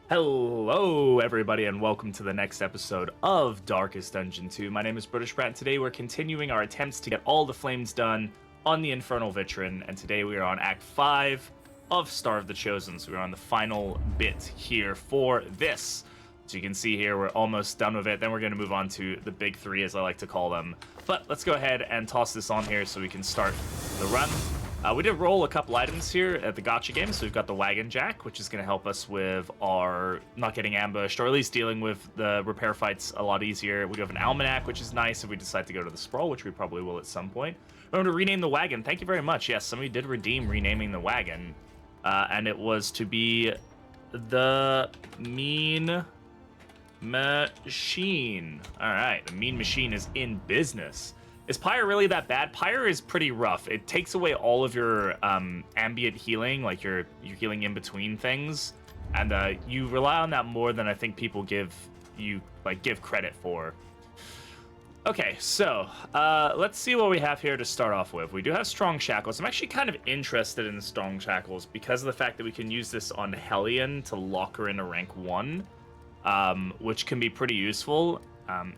Hello, everybody, and welcome to the next episode of Darkest Dungeon 2. My name is Britishbrat, and today we're continuing our attempts to get all the flames done on the Infernal Veteran, and today we are on Act 5 of Star of the Chosen, so we're on the final bit here for this. So you can see here, we're almost done with it, then we're going to move on to the big three, as I like to call them. But let's go ahead and toss this on here so we can start the run. We did roll a couple items here at the gotcha game, so we've got the Wagon Jack, which is going to help us with our not getting ambushed, or at least dealing with the repair fights a lot easier. We do have an Almanac, which is nice if we decide to go to the Sprawl, which we probably will at some point. We're going to rename the Wagon. Thank you very much. Yes, somebody did redeem renaming the Wagon, and it was to be the Mean Machine. All right, the Mean Machine is in business. Is Pyre really that bad? Pyre is pretty rough. It takes away all of your ambient healing, like your healing in between things, and you rely on that more than I think people give credit for. Okay, so let's see what we have here to start off with. We do have Strong Shackles. I'm actually kind of interested in Strong Shackles because of the fact that we can use this on Hellion to lock her into rank 1, which can be pretty useful.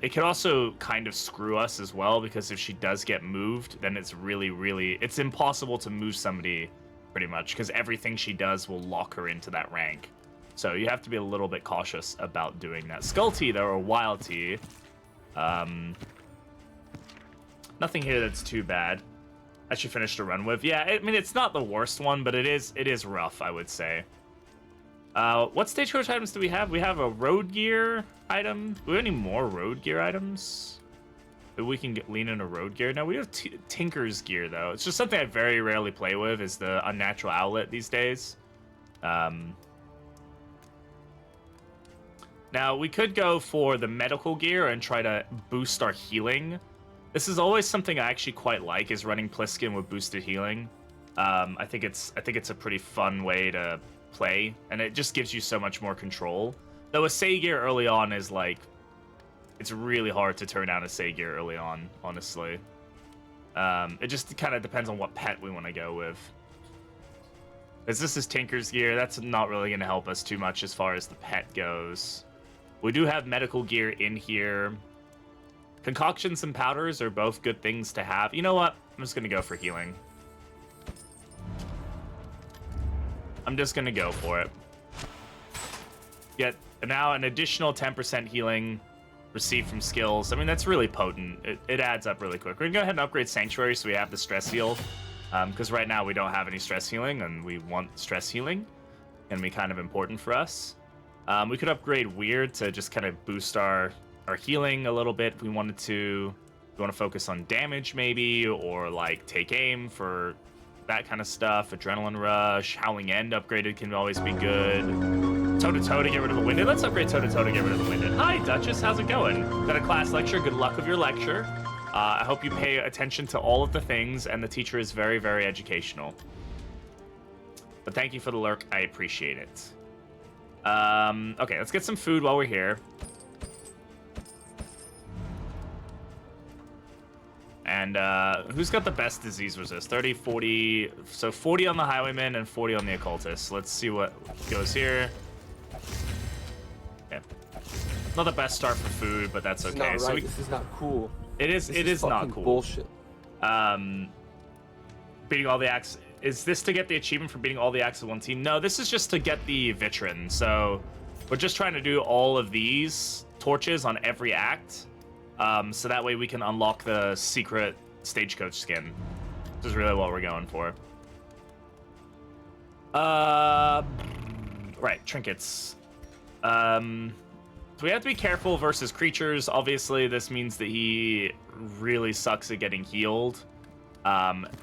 It could also kind of screw us as well, because if she does get moved, then it's it's impossible to move somebody, pretty much, because everything she does will lock her into that rank. So you have to be a little bit cautious about doing that. Skull Tea, though, or Wild Tea. Nothing here that's too bad. I should finish the run with. Yeah, I mean, it's not the worst one, but it is rough, I would say. What stagecoach items do we have? We have a road gear item. Do we have any more road gear items? That we can lean into road gear? No, we have Tinker's gear, though. It's just something I very rarely play with, is the Unnatural Outlet these days. Now, we could go for the medical gear and try to boost our healing. This is always something I actually quite like, is running Pliskin with boosted healing. I think it's a pretty fun way to play, and it just gives you so much more control. Though a Sagear early on is like, it's really hard to turn down a Sagear early on, honestly. It just kind of depends on what pet we want to go with. As this is Tinker's gear, that's not really going to help us too much as far as the pet goes. We do have medical gear in here. Concoctions and powders are both good things to have. You know what? I'm just going to go for healing. I'm just going to go for it. Get now an additional 10% healing received from skills. I mean, that's really potent. It adds up really quick. We're going to go ahead and upgrade Sanctuary so we have the stress heal. Because right now we don't have any stress healing, and we want stress healing. Can be kind of important for us. We could upgrade Weird to just kind of boost our healing a little bit if we wanted to. We want to focus on damage maybe, or like take aim for that kind of stuff. Adrenaline Rush, Howling End upgraded can always be good. Toe-to-toe to get rid of the Winded. Let's upgrade Toe-to-toe to get rid of the Winded. Hi, Duchess. How's it going? Got a class lecture. Good luck with your lecture. I hope you pay attention to all of the things, and the teacher is very, very educational. But thank you for the lurk. I appreciate it. Okay, let's get some food while we're here. And who's got the best disease resist? 30, 40, so 40 on the Highwayman and 40 on the Occultist. Let's see what goes here. Yeah. Not the best start for food, but that's okay. This is not right. This is not cool. It is not cool. Bullshit. Beating all the acts. Is this to get the achievement for beating all the acts of one team? No, this is just to get the Veteran. So we're just trying to do all of these torches on every act. So that way we can unlock the secret stagecoach skin. Which is really what we're going for. Right, trinkets. So we have to be careful versus creatures. Obviously, this means that he really sucks at getting healed.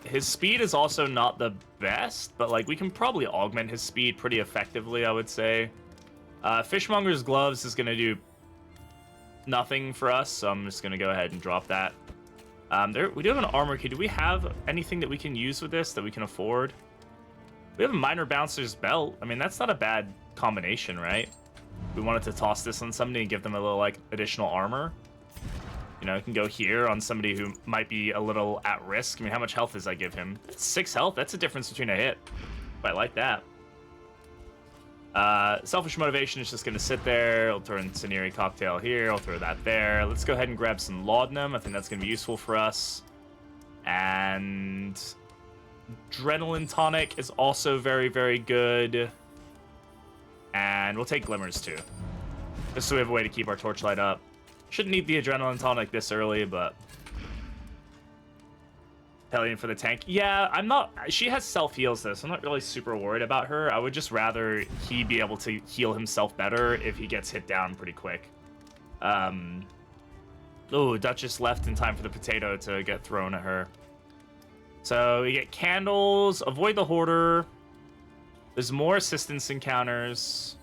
His speed is also not the best, but like we can probably augment his speed pretty effectively, I would say. Fishmonger's Gloves is going to do nothing for us, so I'm just going to go ahead and drop that. We do have an armor key. Do we have anything that we can use with this that we can afford? We have a Minor Bouncer's Belt. I mean, that's not a bad combination, right? We wanted to toss this on somebody and give them a little, like, additional armor. You know, it can go here on somebody who might be a little at risk. I mean, how much health does that give him? 6 health. That's a difference between a hit. I like that. Selfish Motivation is just going to sit there. I'll throw in Ceneri Cocktail here. I'll throw that there. Let's go ahead and grab some Laudanum. I think that's going to be useful for us. And Adrenaline Tonic is also very, very good. And we'll take Glimmers too, just so we have a way to keep our Torchlight up. Shouldn't need the Adrenaline Tonic this early, but Hellion for the tank. Yeah, I'm not... She has self-heals though, so I'm not really super worried about her. I would just rather he be able to heal himself better if he gets hit down pretty quick. Oh, Duchess left in time for the potato to get thrown at her. So we get Candles, avoid the Hoarder. There's more assistance encounters.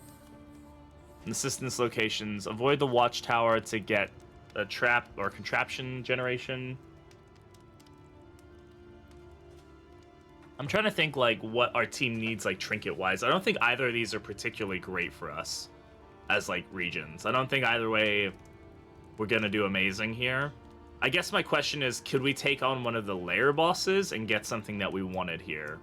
Assistance locations. Avoid the Watchtower to get a trap or contraption generation. I'm trying to think like what our team needs like trinket wise. I don't think either of these are particularly great for us as like regions. I don't think either way we're gonna do amazing here. I guess my question is, could we take on one of the lair bosses and get something that we wanted here?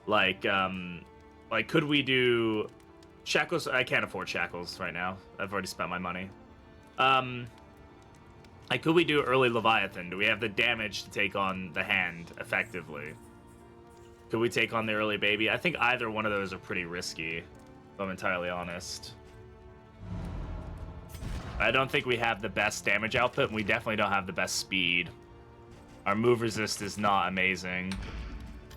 Like could we do Shackles? I can't afford Shackles right now. I've already spent my money. Like, could we do early Leviathan? Do we have the damage to take on the hand effectively? Could we take on the early baby? I think either one of those are pretty risky, if I'm entirely honest. I don't think we have the best damage output, and we definitely don't have the best speed. Our move resist is not amazing.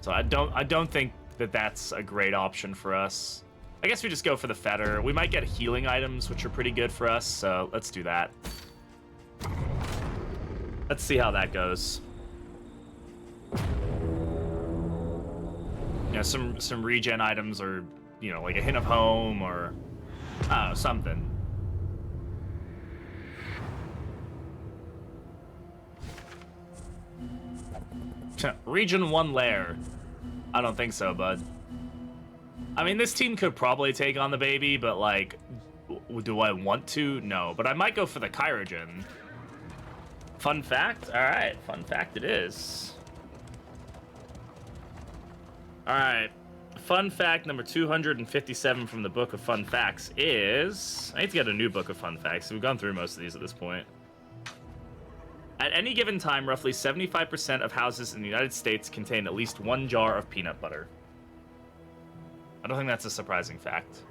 So I don't think that that's a great option for us. I guess we just go for the Fetter. We might get healing items, which are pretty good for us, so let's do that. Let's see how that goes. You know, some regen items, or, you know, like a Hint of Home, or I don't know, something. Region 1 lair. I don't think so, bud. I mean, this team could probably take on the baby, but, like, do I want to? No, but I might go for the Kyrogen. Fun fact? Alright, fun fact it is. Alright, fun fact number 257 from the Book of Fun Facts is... I need to get a new Book of Fun Facts. We've gone through most of these at this point. At any given time, roughly 75% of houses in the United States contain at least one jar of peanut butter. I don't think that's a surprising fact.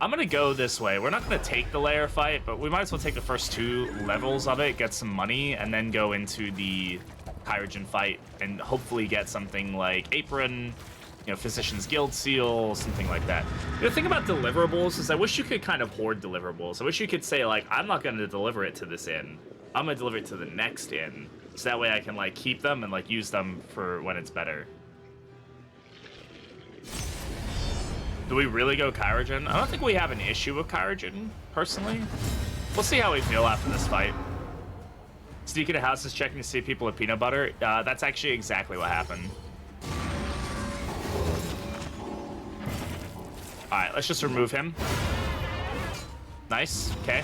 I'm gonna go this way. We're not gonna take the lair fight, but we might as well take the first 2 levels of it, get some money, and then go into the Kyrogen fight and hopefully get something like Apron, you know, Physician's Guild Seal, something like that. The thing about deliverables is I wish you could kind of hoard deliverables. I wish you could say, like, I'm not gonna deliver it to this inn. I'm gonna deliver it to the next inn. So that way I can, like, keep them and, like, use them for when it's better. Do we really go Kyrogen? I don't think we have an issue with Kyrogen, personally. We'll see how we feel after this fight. Sneak into houses checking to see people with peanut butter. That's actually exactly what happened. Alright, let's just remove him. Nice, okay.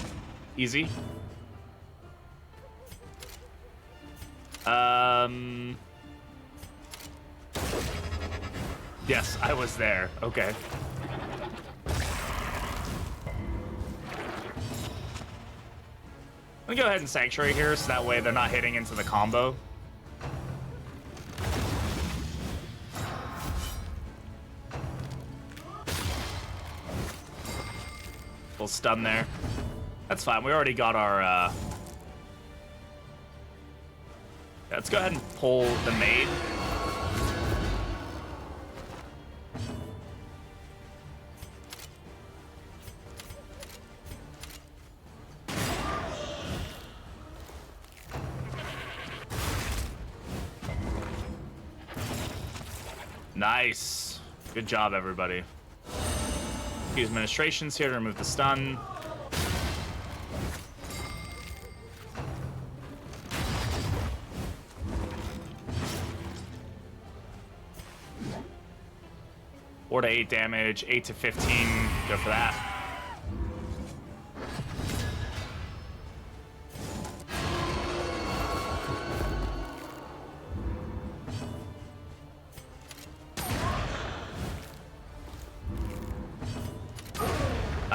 Easy. Yes, I was there. Okay. Let me go ahead and Sanctuary here, so that way they're not hitting into the combo. Little stun there. That's fine. We already got our... Yeah, let's go ahead and pull the Maid. Nice. Good job, everybody. Use Administrations here to remove the stun. Four to 8 damage, 8 to 15. Go for that.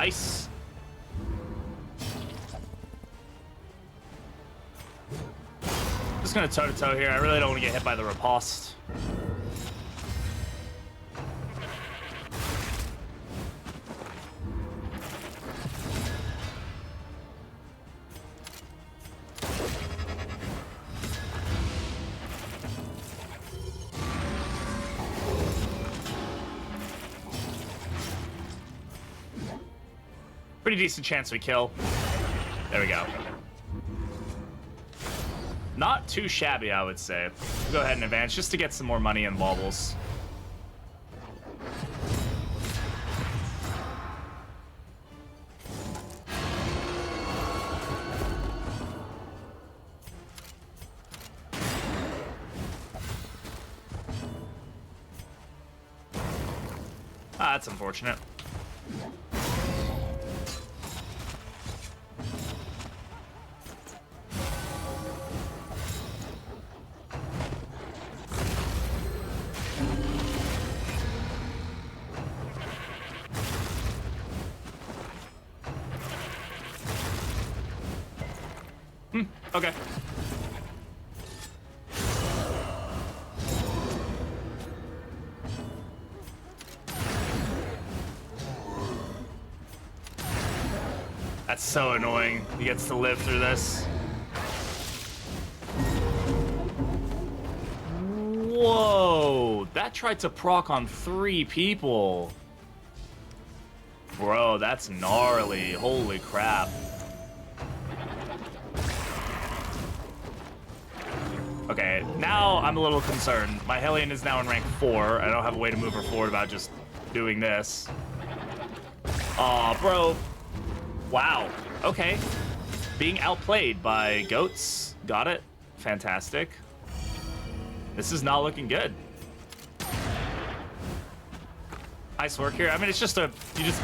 Nice. Just gonna toe-to-toe here. I really don't want to get hit by the riposte. Pretty decent chance we kill. There we go. Not too shabby, I would say. We'll go ahead and advance just to get some more money and baubles. Ah, that's unfortunate. Okay. That's so annoying. He gets to live through this. Whoa! That tried to proc on 3 people. Bro, that's gnarly. Holy crap. Okay, now I'm a little concerned. My Hellion is now in rank 4. I don't have a way to move her forward without just doing this. Aw, bro. Wow. Okay. Being outplayed by goats. Got it. Fantastic. This is not looking good. Nice work here. I mean, it's just a... You just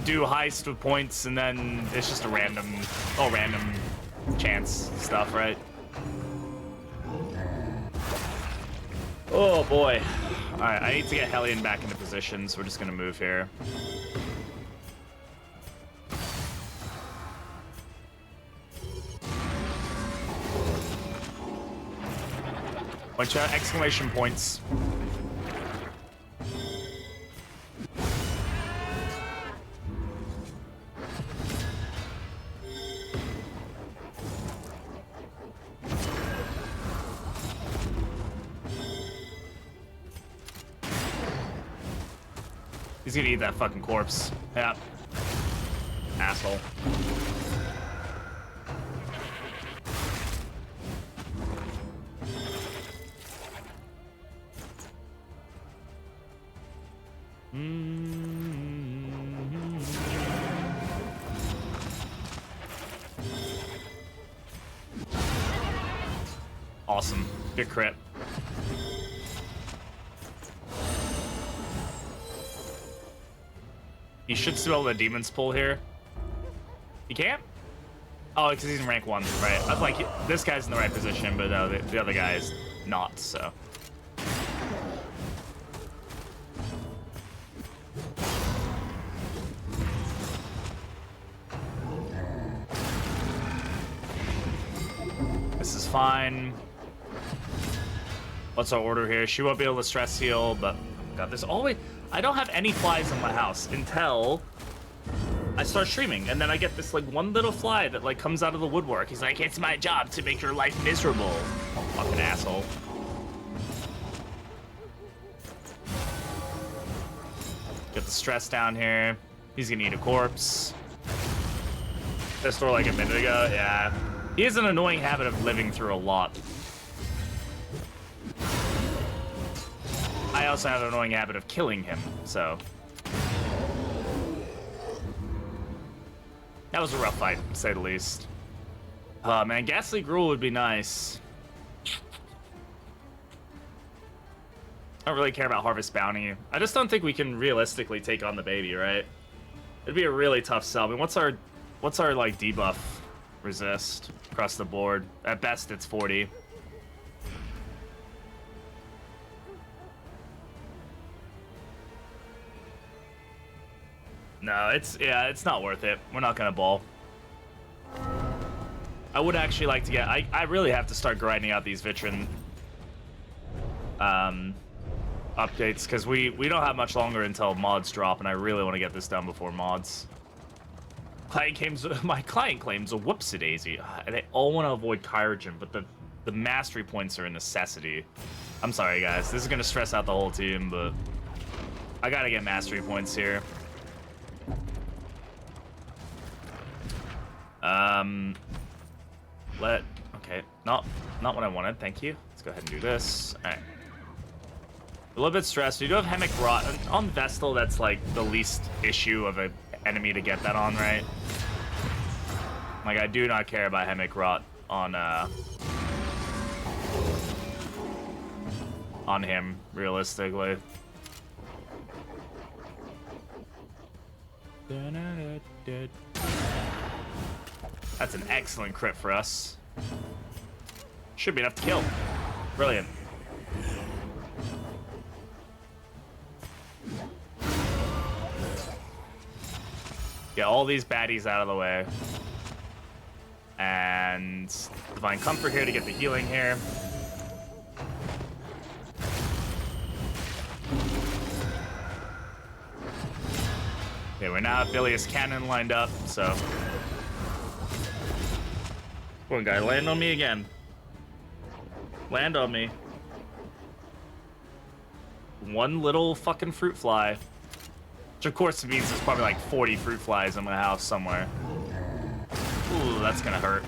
do heist with points, and then it's just a random... all random chance stuff, right? Oh boy. Alright, I need to get Hellion back into position, so we're just gonna move here. Bunch of exclamation points. He's gonna eat that fucking corpse. Yeah. Asshole. Awesome. Good crit. He should still have the Demon's Pull here. He can't? Oh, because he's in rank 1, right? I was like, this guy's in the right position, but no, the other guy is not, so. This is fine. What's our order here? She won't be able to stress heal, but God, there's always... I don't have any flies in my house until I start streaming, and then I get this like one little fly that like comes out of the woodwork. He's like, it's my job to make your life miserable. Oh, fucking asshole. Get the stress down here. He's gonna eat a corpse. This door like a minute ago, yeah. He has an annoying habit of living through a lot. I also have an annoying habit of killing him, so. That was a rough fight, to say the least. Oh man, Ghastly Gruel would be nice. I don't really care about Harvest Bounty. I just don't think we can realistically take on the baby, right? It'd be a really tough sell. I mean, what's our like debuff resist across the board? At best, it's 40. No, it's not worth it. We're not gonna ball. I would actually like to get. I really have to start grinding out these veteran updates because we don't have much longer until mods drop, and I really want to get this done before mods. My client claims a whoopsie-daisy. They all want to avoid Kyrogen, but the mastery points are a necessity. I'm sorry, guys. This is gonna stress out the whole team, but I gotta get mastery points here. Okay, not what I wanted. Thank you. Let's go ahead and do this. All right. A little bit stressed. We do have Hemic Rot on Vestal. That's like the least issue of an enemy to get that on, right? Like I do not care about Hemic Rot on him realistically. That's an excellent crit for us. Should be enough to kill. Brilliant. Get all these baddies out of the way. And Divine Comfort here to get the healing here. Okay, we're now at Bilious Cannon lined up, so. One guy, land on me again. Land on me. One little fucking fruit fly. Which of course means there's probably like 40 fruit flies in my house somewhere. Ooh, that's gonna hurt.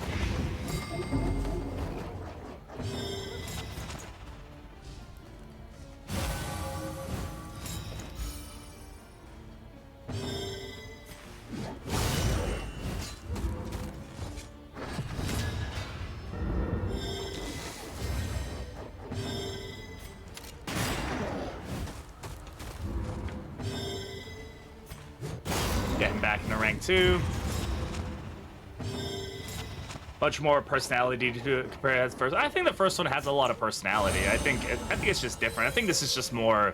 Getting back into rank 2. Much more personality to do it compared to the first. I think the first one has a lot of personality. I think it's just different. I think this is just more.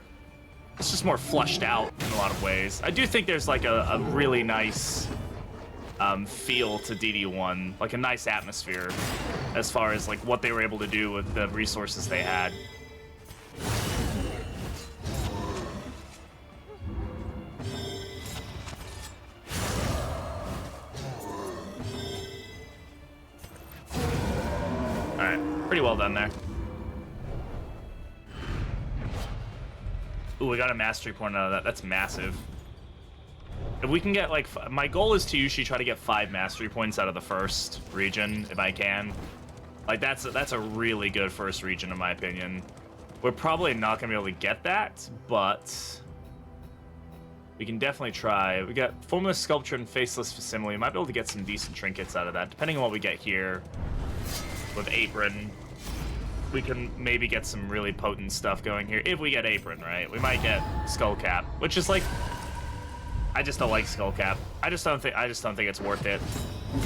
It's just more flushed out in a lot of ways. I do think there's like a really nice feel to DD1, like a nice atmosphere, as far as like what they were able to do with the resources they had. Pretty well done there. Ooh, we got a mastery point out of that. That's massive. If we can get like, my goal is to usually try to get 5 mastery points out of the first region if I can. Like that's a really good first region in my opinion. We're probably not gonna be able to get that, but we can definitely try. We got Formless Sculpture and Faceless Facsimile. We might be able to get some decent trinkets out of that, depending on what we get here. With Apron, we can maybe get some really potent stuff going here. If we get Apron, right? We might get Skullcap, which is like, I just don't like Skullcap. I just don't think it's worth it.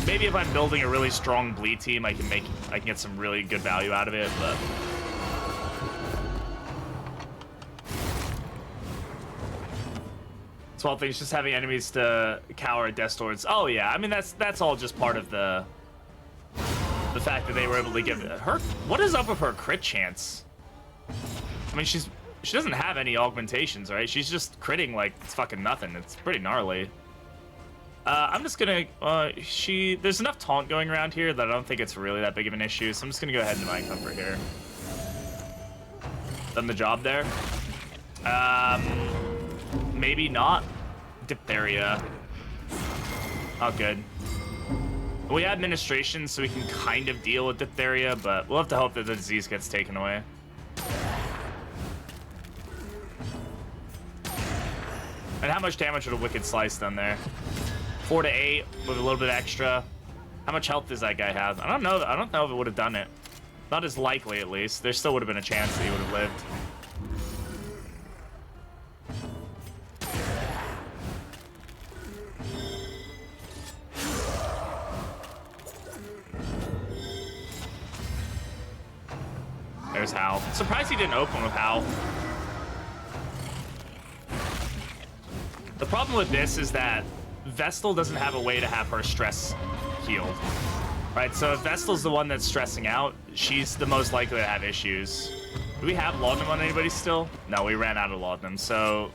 Maybe if I'm building a really strong bleed team, I can get some really good value out of it, but 12 things, just having enemies to cower at Death Swords. Oh yeah, I mean that's all just part of the fact that they were able to give her. What is up with her crit chance? I mean, she doesn't have any augmentations, right? She's just critting like it's fucking nothing. It's pretty gnarly. I'm just gonna. There's enough taunt going around here that I don't think it's really that big of an issue. So I'm just gonna go ahead and Divine Comfort here. Done the job there. Maybe not. Diphtheria. Oh, good. We have administration, so we can kind of deal with diphtheria, but we'll have to hope that the disease gets taken away. And how much damage would a Wicked Slice done there? 4 to 8 with a little bit extra. How much health does that guy have? I don't know. I don't know if it would have done it. Not as likely, at least. There still would have been a chance that he would have lived. There's Hal. Surprised he didn't open with Hal. The problem with this is that Vestal doesn't have a way to have her stress healed. Right, so if Vestal's the one that's stressing out, she's the most likely to have issues. Do we have laudanum on anybody still? No, we ran out of laudanum, so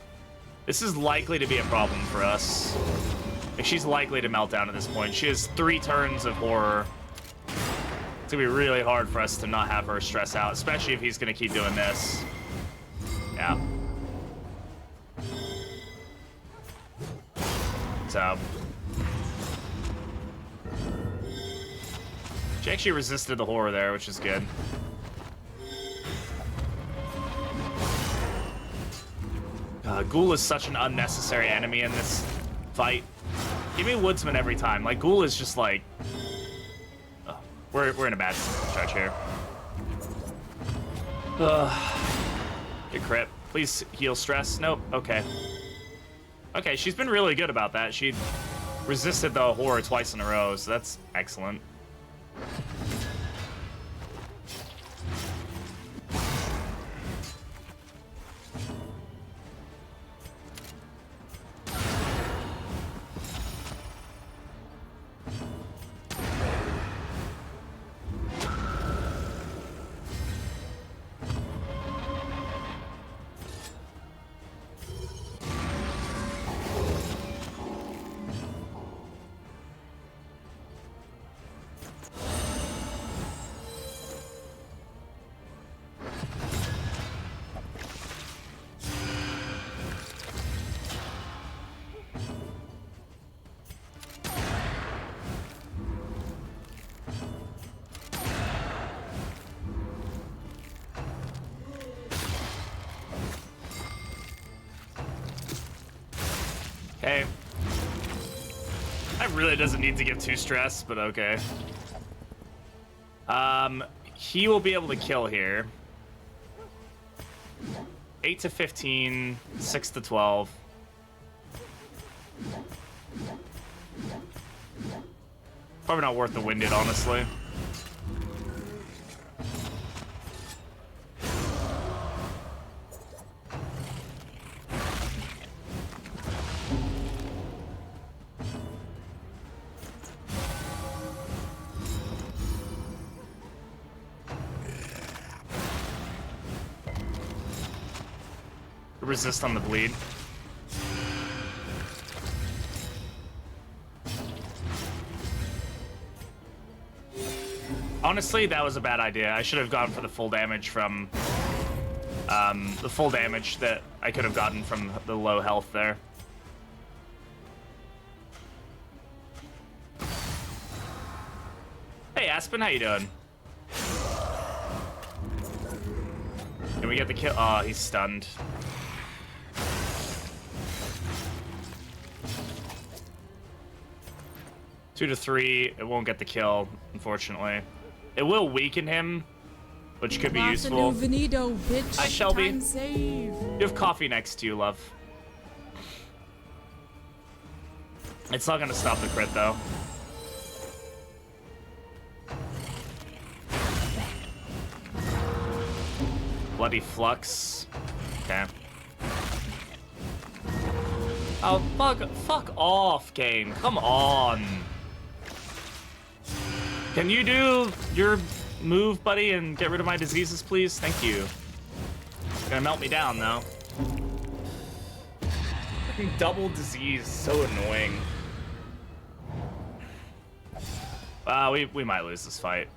this is likely to be a problem for us. Like, she's likely to melt down at this point. She has 3 turns of horror. It's gonna be really hard for us to not have her stress out, especially if he's gonna keep doing this. Yeah. So she actually resisted the horror there, which is good. Ghoul is such an unnecessary enemy in this fight. Give me Woodsman every time. Like, Ghoul is just like... We're in a bad stretch here. Good crit. Please heal stress. Nope. Okay. Okay, she's been really good about that. She resisted the horror twice in a row, so that's excellent. Okay. That really doesn't need to give 2 stress, but okay. He will be able to kill here. 8 to 15, 6 to 12. Probably not worth the winded, honestly. Resist on the bleed. Honestly, that was a bad idea. I should have gone for the full damage from the full damage that I could have gotten from the low health there. Hey Aspen, how you doing? Can we get the kill? Oh, he's stunned. Two to 3, it won't get the kill, unfortunately. It will weaken him, which could be useful. Hi, Shelby. You have coffee next to you, love. It's not gonna stop the crit, though. Bloody Flux. Okay. Oh, fuck off, game. Come on. Can you do your move, buddy, and get rid of my diseases, please? Thank you. It's gonna melt me down, though. Fucking double disease, so annoying. We might lose this fight.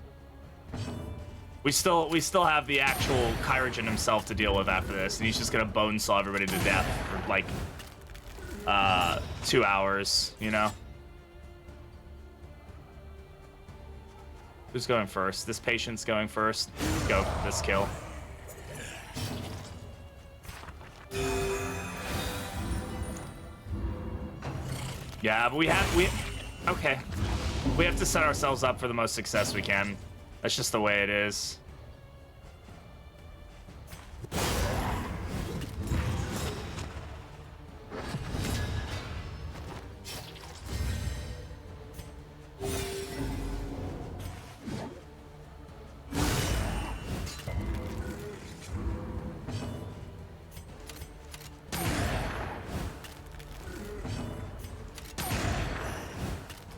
We still have the actual Kyrogen himself to deal with after this, and he's just gonna bonesaw everybody to death for like 2 hours, you know? Who's going first? This patient's going first. Go for this kill. Yeah, but we okay. We have to set ourselves up for the most success we can. That's just the way it is.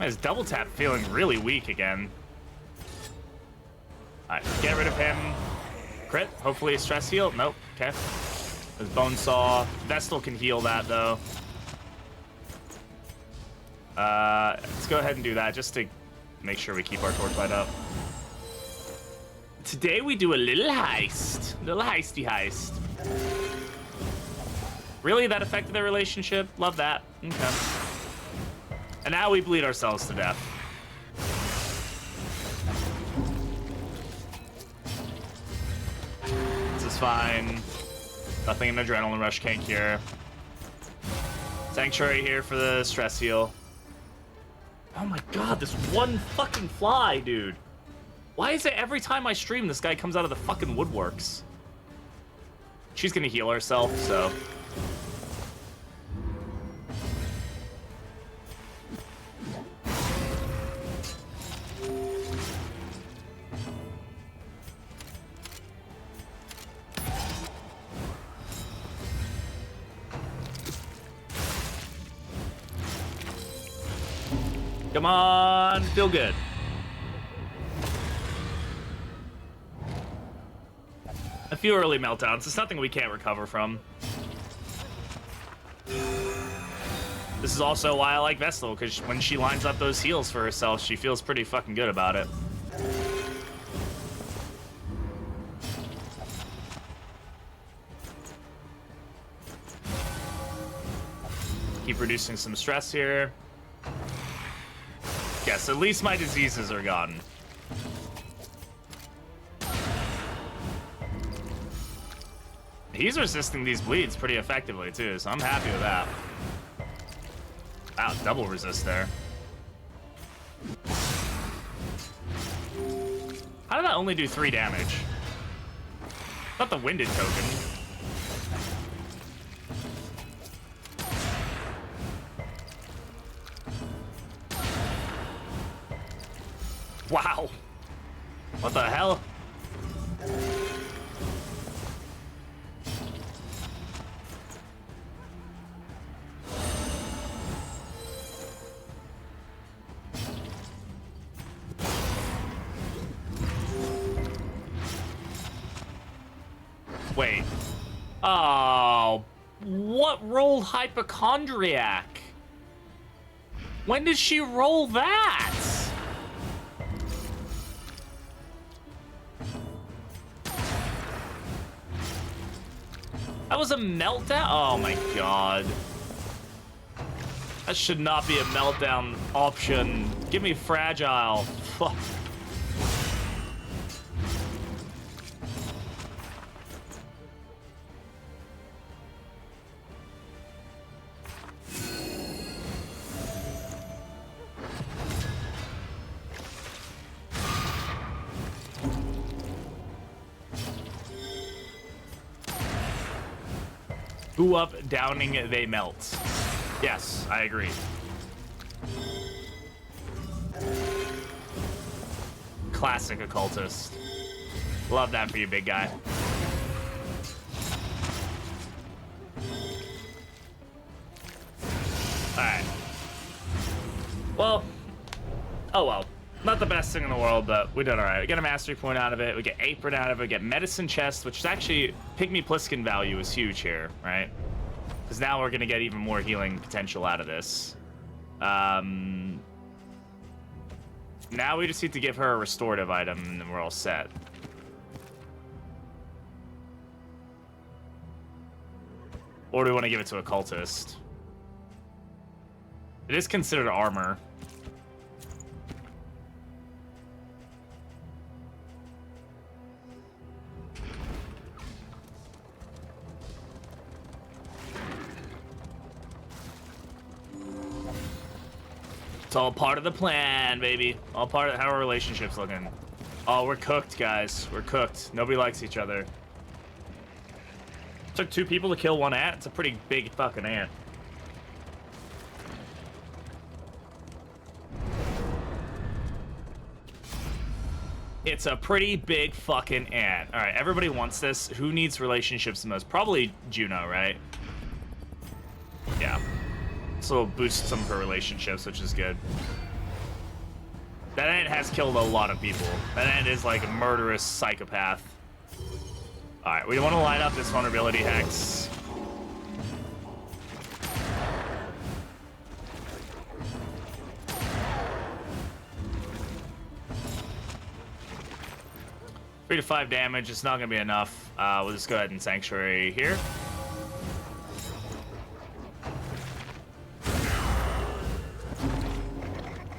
His double tap feeling really weak again. Alright, get rid of him. Crit, hopefully a stress heal. Nope, okay. His bone saw. Vestal can heal that though. Let's go ahead and do that just to make sure we keep our torch light up. Today we do a little heist. Little heisty heist. Really? That affected their relationship? Love that. Okay. And now we bleed ourselves to death. This is fine. Nothing an adrenaline rush can't cure. Sanctuary here for the stress heal. Oh my god, this one fucking fly, dude. Why is it every time I stream this guy comes out of the fucking woodworks? She's gonna heal herself, so... Come on, feel good. A few early meltdowns. It's nothing we can't recover from. This is also why I like Vestal, because when she lines up those heals for herself, she feels pretty fucking good about it. Keep reducing some stress here. Yes, at least my diseases are gone. He's resisting these bleeds pretty effectively, too, so I'm happy with that. Wow, double resist there. How did that only do 3 damage? Not the winded token. Wow. What the hell? Wait. Oh. What rolled Hypochondriac? When did she roll that? That was a meltdown? Oh my god. That should not be a meltdown option. Give me fragile. Fuck. Who up, downing, they melt. Yes, I agree. Classic occultist. Love that for you, big guy. Alright. Well, oh well. Not the best thing in the world, but we did alright. We get a mastery point out of it, we get apron out of it, we get medicine chest, which is actually Pygmy Pliskin value is huge here, right? Because now we're gonna get even more healing potential out of this. Now we just need to give her a restorative item and then we're all set. Or do we want to give it to a cultist? It is considered armor. It's all part of the plan, baby. All part of how our relationship's looking. Oh, we're cooked, guys. We're cooked. Nobody likes each other. Took 2 people to kill 1 ant. It's a pretty big fucking ant. It's a pretty big fucking ant. All right, everybody wants this. Who needs relationships the most? Probably Juno, right? Yeah. So it'll boost some of her relationships, which is good. That ant has killed a lot of people. That ant is like a murderous psychopath. All right, we want to line up this vulnerability hex. Three to 5 damage. It's not going to be enough. We'll just go ahead and Sanctuary here.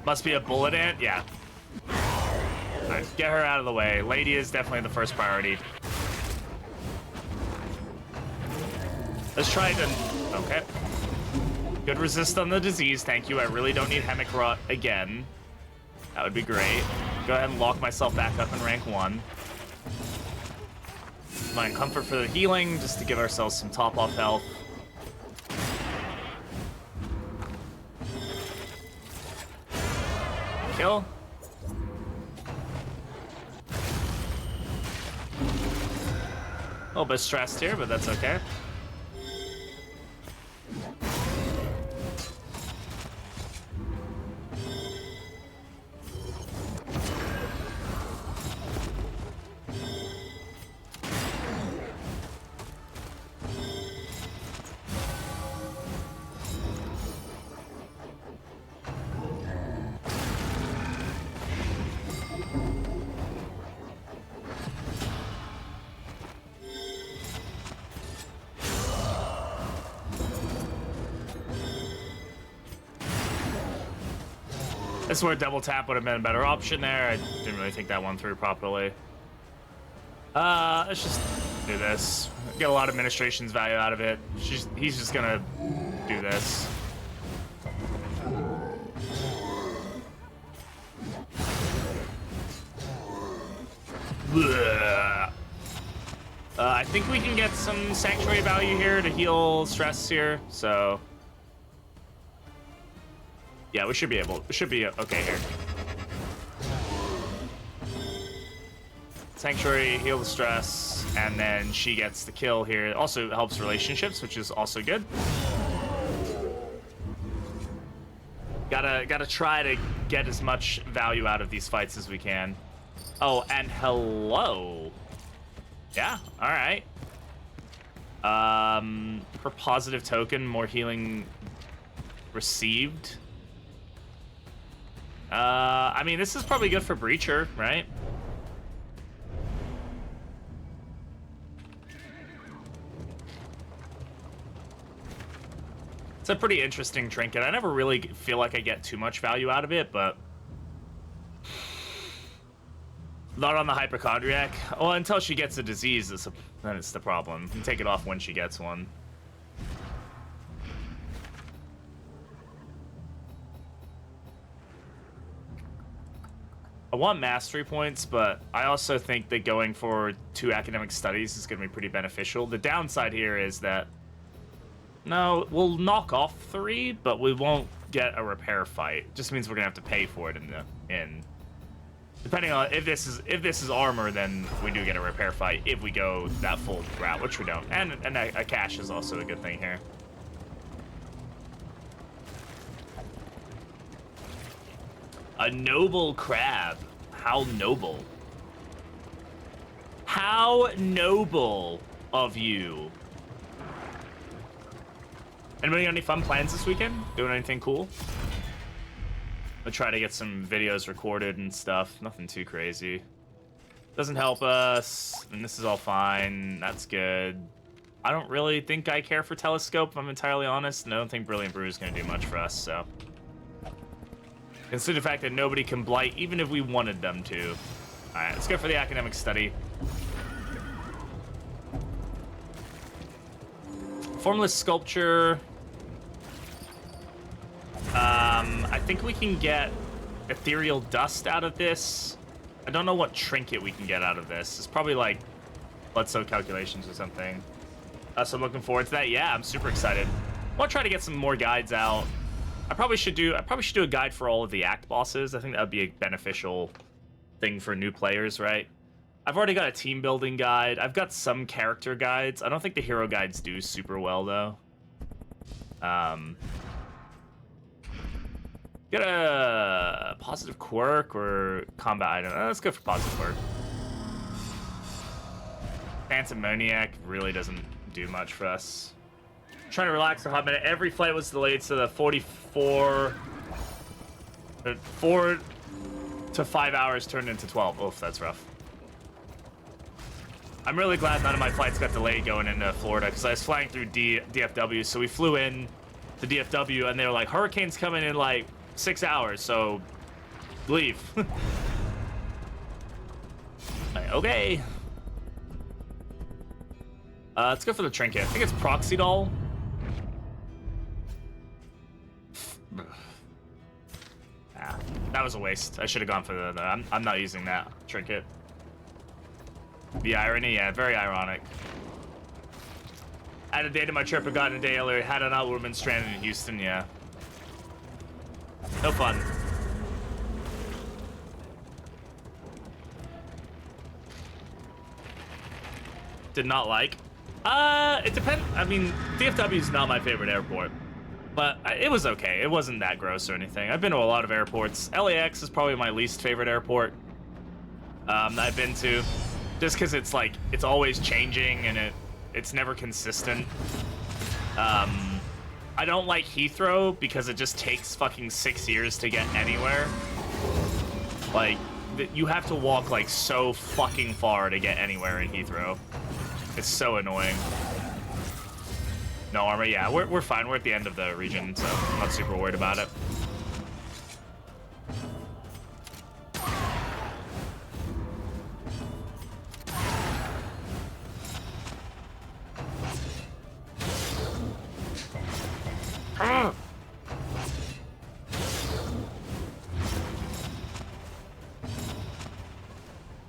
Must be a bullet ant? Yeah. Alright, get her out of the way. Lady is definitely the first priority. Let's try to... Okay. Good resist on the disease, thank you. I really don't need Hemic Rot again. That would be great. Go ahead and lock myself back up in rank 1. Mind Comfort for the healing, just to give ourselves some top-off health. Kill. A little bit stressed here, but that's okay. This is where double tap would have been a better option there. I didn't really think that one through properly. Let's just do this. Get a lot of administration's value out of it. He's just gonna do this. I think we can get some Sanctuary value here to heal stress here, so... Yeah, we should be okay here. Sanctuary, heal the stress, and then she gets the kill here. It also helps relationships, which is also good. Gotta try to get as much value out of these fights as we can. Oh, and hello. Yeah, all right. Per positive token, more healing received. I mean, this is probably good for Breacher, right? It's a pretty interesting trinket. I never really feel like I get too much value out of it, but... Not on the Hypochondriac. Well, until she gets a disease, then it's the problem. You can take it off when she gets one. I want mastery points, but I also think that going for 2 academic studies is going to be pretty beneficial. The downside here is that, no, we'll knock off 3, but we won't get a repair fight. It just means we're going to have to pay for it depending on if this is armor, then we do get a repair fight if we go that full route, which we don't. And a cache is also a good thing here. A noble crab. How noble. How noble of you. Anybody got any fun plans this weekend? Doing anything cool? I'll try to get some videos recorded and stuff. Nothing too crazy. Doesn't help us. And this is all fine. That's good. I don't really think I care for Telescope, if I'm entirely honest. And I don't think Brilliant Brew is going to do much for us, so... Consider the fact that nobody can blight, even if we wanted them to. Alright, let's go for the academic study. Formless sculpture. I think we can get ethereal dust out of this. I don't know what trinket we can get out of this. It's probably like blood cell calculations or something. So I'm looking forward to that. Yeah, I'm super excited. I want to try to get some more guides out. I probably should do a guide for all of the act bosses. I think that would be a beneficial thing for new players, right? I've already got a team building guide. I've got some character guides. I don't think the hero guides do super well though. Get a positive quirk or combat item? Let's go for positive quirk. Phantom Maniac really doesn't do much for us. Trying to relax for a hot minute. Every flight was delayed, so the 4 to 5 hours turned into 12. Oof, that's rough. I'm really glad none of my flights got delayed going into Florida, because I was flying through DFW, so we flew in to DFW, and they were like, hurricane's coming in like 6 hours, so leave. Like, okay. Let's go for the trinket. I think it's Proxy Doll. Ah, that was a waste. I should have gone for the I'm not using that trinket. The irony, yeah, very ironic. Had a day to my trip, but got a day earlier. Had an woman stranded in Houston, yeah. No fun. Did not like. It depends. I mean, DFW is not my favorite airport, but it was okay. It wasn't that gross or anything. I've been to a lot of airports. LAX is probably my least favorite airport that I've been to, just because it's like it's always changing and it's never consistent. I don't like Heathrow because it just takes fucking 6 years to get anywhere. Like, you have to walk like so fucking far to get anywhere in Heathrow. It's so annoying. No armor, yeah, we're fine. We're at the end of the region, so I'm not super worried about it.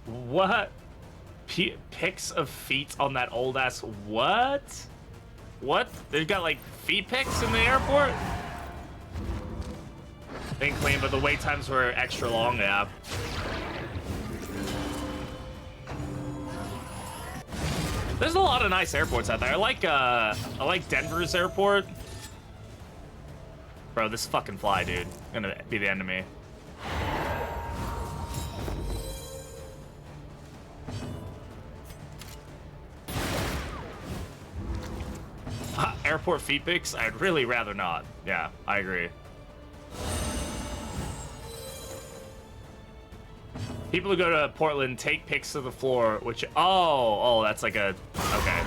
What? Pics of feet on that old ass. What? What? They've got like feet pics in the airport? Been clean, but the wait times were extra long, yeah. There's a lot of nice airports out there. I like Denver's airport. Bro, this fucking fly, dude. Gonna be the end of me. Airport feet pics? I'd really rather not. Yeah, I agree. People who go to Portland take pics of the floor, which... Oh, that's like a... Okay.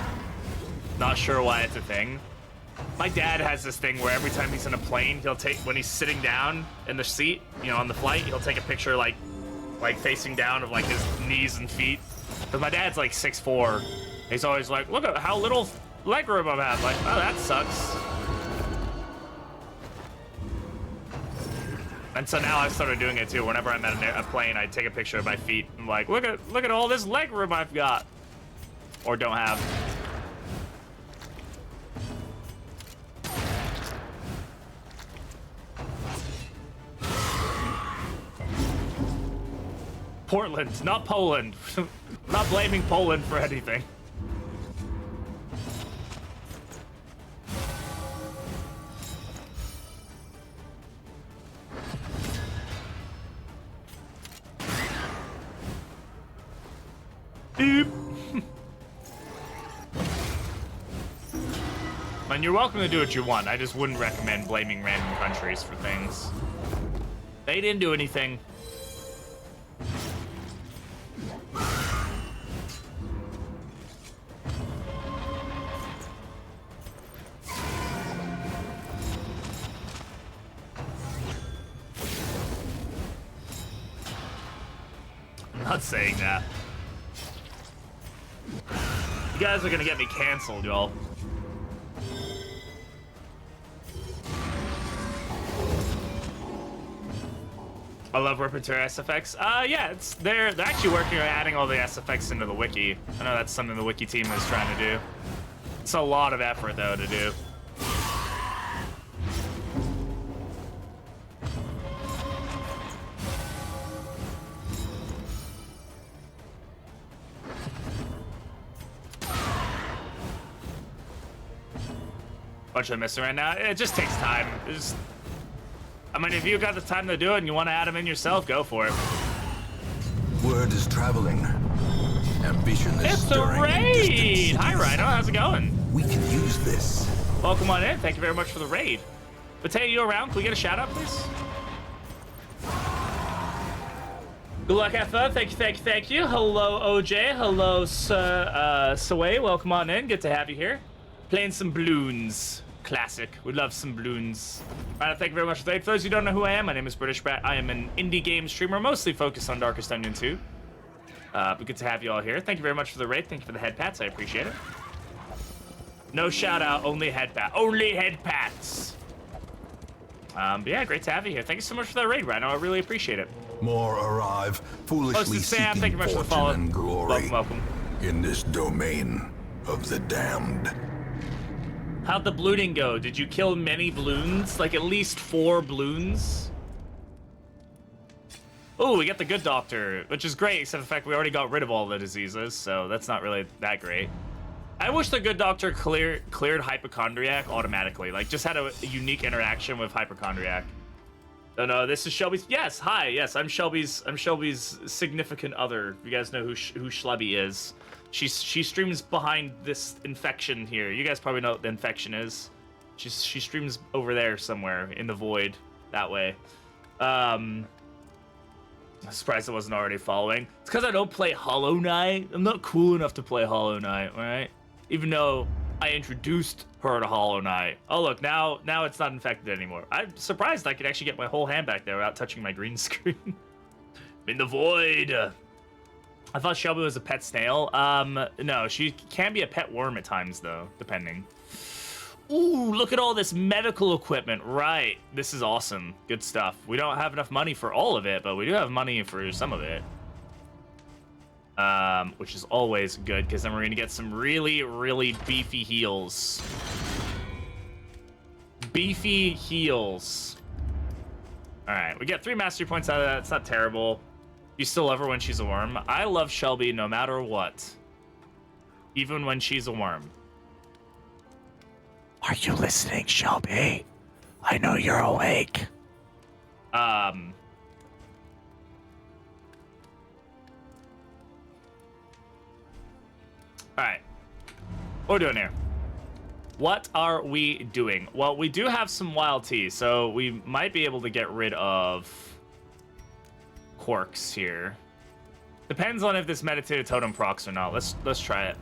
Not sure why it's a thing. My dad has this thing where every time he's in a plane, he'll take... When he's sitting down in the seat, you know, on the flight, he'll take a picture, like facing down of, like, his knees and feet. Because my dad's, like, 6'4". He's always like, look at how little leg room I have. Like, oh, that sucks. And so now I've started doing it too. Whenever I'm at a plane, I take a picture of my feet. I'm like, look at all this leg room I've got, or don't have. Portland, not Poland. Not blaming Poland for anything. Beep. Man, you're welcome to do what you want. I just wouldn't recommend blaming random countries for things. They didn't do anything. I'm not saying that. You guys are gonna get me canceled, y'all. I love Repertoire SFX. Yeah, they're actually working on adding all the SFX into the wiki. I know that's something the wiki team is trying to do. It's a lot of effort though to do. Bunch of missing right now. It just takes time. I mean, if you got the time to do it and you want to add them in yourself, go for it. Word is traveling. Ambition is It's a stirring in raid! distant Hi, cities. Rhino. How's it going? We can use this. Welcome on in. Thank you very much for the raid. Mateo, you around? Can we get a shout out, please? Good luck, have fun. Thank you, thank you, thank you. Hello, OJ. Hello, Sway. Welcome on in. Good to have you here. Playing some balloons. Classic. We love some balloons. All right, thank you very much for the raid. For those who don't know who I am, my name is Britishbrat. I am an indie game streamer, mostly focused on Darkest Dungeon 2. But good to have you all here. Thank you very much for the raid. Thank you for the head pats. I appreciate it. No shout out, only head pat. Only head pats. But yeah, great to have you here. Thank you so much for that raid, Rhino. I really appreciate it. More arrive, foolishly Sam, seeking thank you very much for the fortune follow. and glory. Welcome, welcome. In this domain of the damned. How'd the ballooning go? Did you kill many balloons? Like at least 4 balloons? Oh, we got the good doctor, which is great, except the fact we already got rid of all the diseases, so that's not really that great. I wish the good doctor cleared hypochondriac automatically, like just had a unique interaction with hypochondriac. Oh no, this is Shelby's. Yes, hi. Yes, I'm Shelby's significant other. You guys know who Schlubby is. She streams behind this infection here. You guys probably know what the infection is. She streams over there somewhere in the void that way. I'm surprised I wasn't already following. It's because I don't play Hollow Knight. I'm not cool enough to play Hollow Knight, right? Even though I introduced her to Hollow Knight. Oh look, now it's not infected anymore. I'm surprised I could actually get my whole hand back there without touching my green screen. In the void. I thought Shelby was a pet snail. No, she can be a pet worm at times though, depending. Ooh, look at all this medical equipment. Right, this is awesome. Good stuff. We don't have enough money for all of it, but we do have money for some of it. Which is always good, because then we're going to get some really, really beefy heals. Beefy heals. All right, we get 3 mastery points out of that. It's not terrible. You still love her when she's a worm? I love Shelby no matter what. Even when she's a worm. Are you listening, Shelby? I know you're awake. All right. What are we doing here? What are we doing? Well, we do have some wild tea, so we might be able to get rid of Quarks here. Depends on if this meditated totem procs or not. Let's try it.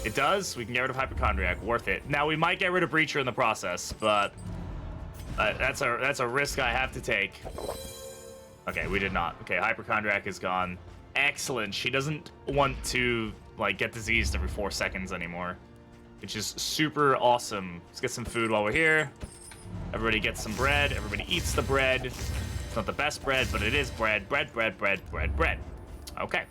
It does. We can get rid of hypochondriac. Worth it. Now we might get rid of breacher in the process, but that's a risk I have to take. Okay, we did not. Okay, hypochondriac is gone. Excellent. She doesn't want to like get diseased every 4 seconds anymore, which is super awesome. Let's get some food while we're here. Everybody gets some bread. Everybody eats the bread. It's not the best bread, but it is bread. Bread. Okay.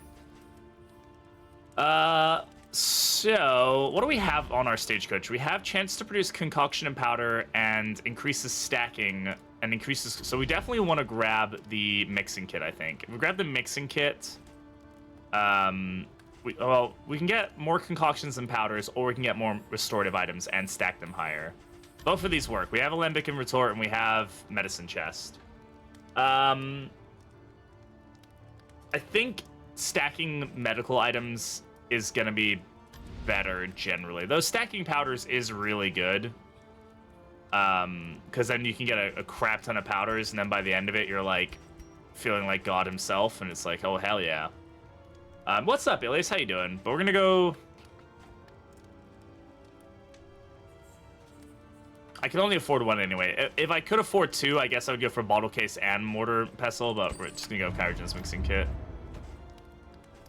So what do we have on our stagecoach? We have chance to produce concoction and powder and increases stacking and increases. So we definitely want to grab the mixing kit, I think. If we grab the mixing kit, we can get more concoctions and powders, or we can get more restorative items and stack them higher. Both of these work. We have Alembic and Retort, and we have Medicine Chest. I think stacking medical items is going to be better generally. Those stacking powders is really good. Because then you can get a crap ton of powders, and then by the end of it, you're like feeling like God himself, and it's like, oh, hell yeah. What's up, Elias? How you doing? But we're going to go... I can only afford 1 anyway. If I could afford 2, I guess I would go for Bottle Case and Mortar Pestle, but we're just going to go Kyrogen's Mixing Kit.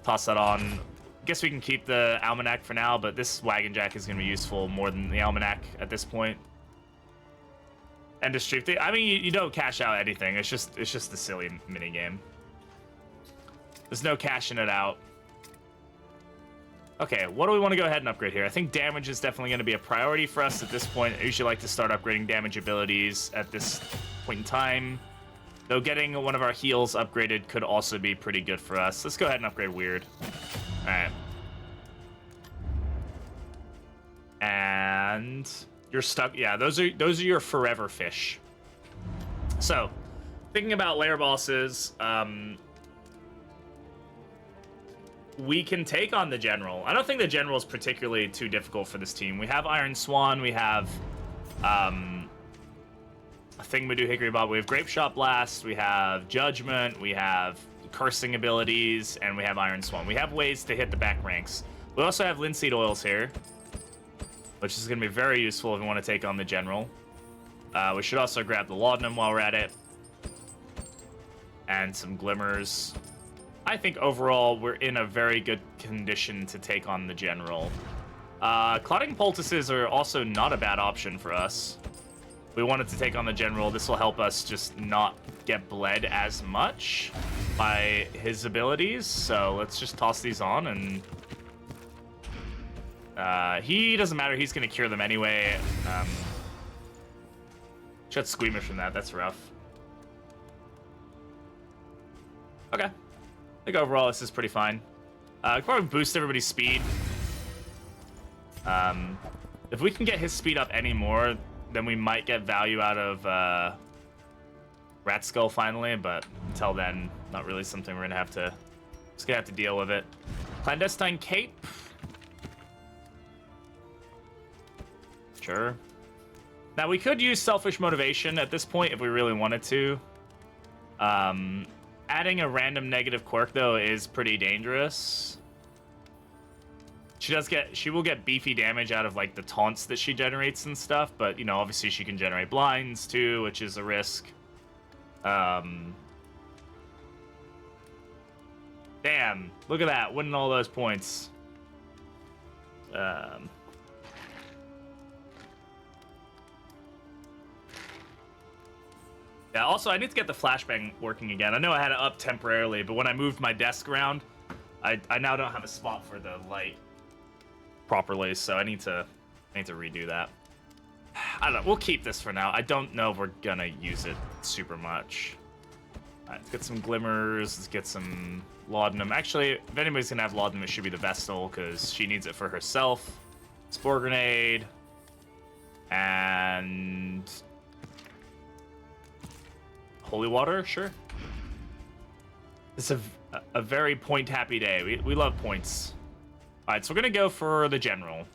Toss that on. I guess we can keep the Almanac for now, but this Wagon Jack is going to be useful more than the Almanac at this point. And the streak thing. I mean, you don't cash out anything. It's just a silly mini game. There's no cashing it out. Okay, what do we want to go ahead and upgrade here? I think damage is definitely going to be a priority for us at this point. I usually like to start upgrading damage abilities at this point in time. Though getting one of our heals upgraded could also be pretty good for us. Let's go ahead and upgrade Weird. Alright. And you're stuck. Yeah, those are your forever fish. So, thinking about lair bosses, we can take on the General. I don't think the General is particularly too difficult for this team. We have Iron Swan, we have Thingamadoo Hickory Bob, we have Grape Shot Blast, we have Judgment, we have Cursing abilities, and we have Iron Swan. We have ways to hit the back ranks. We also have Linseed Oils here, which is going to be very useful if we want to take on the General. We should also grab the Laudanum while we're at it. And some Glimmers. I think overall we're in a very good condition to take on the General. Clotting Poultices are also not a bad option for us. We wanted to take on the General. This will help us just not get bled as much by his abilities. So let's just toss these on, and he doesn't matter. He's going to cure them anyway. Should Squeamish from that. That's rough. Okay. I think overall this is pretty fine. Probably boost everybody's speed. If we can get his speed up any more, then we might get value out of Rat Skull finally, but until then, not really something we're gonna have to deal with it. Clandestine Cape. Sure. Now we could use Selfish Motivation at this point if we really wanted to. Adding a random negative quirk though is pretty dangerous. She will get beefy damage out of like the taunts that she generates and stuff, but you know, obviously she can generate blinds too, which is a risk. Damn, look at that, winning all those points. Yeah, also I need to get the flashbang working again. I know I had it up temporarily, but when I moved my desk around, I now don't have a spot for the light properly, so I need to redo that. I don't know, we'll keep this for now. I don't know if we're gonna use it super much. Alright, let's get some Glimmers, let's get some Laudanum. Actually, if anybody's gonna have Laudanum, it should be the Vestal, because she needs it for herself. Spore Grenade. And Holy Water, sure. It's a very point-happy day. We love points. Alright, so we're gonna go for the General.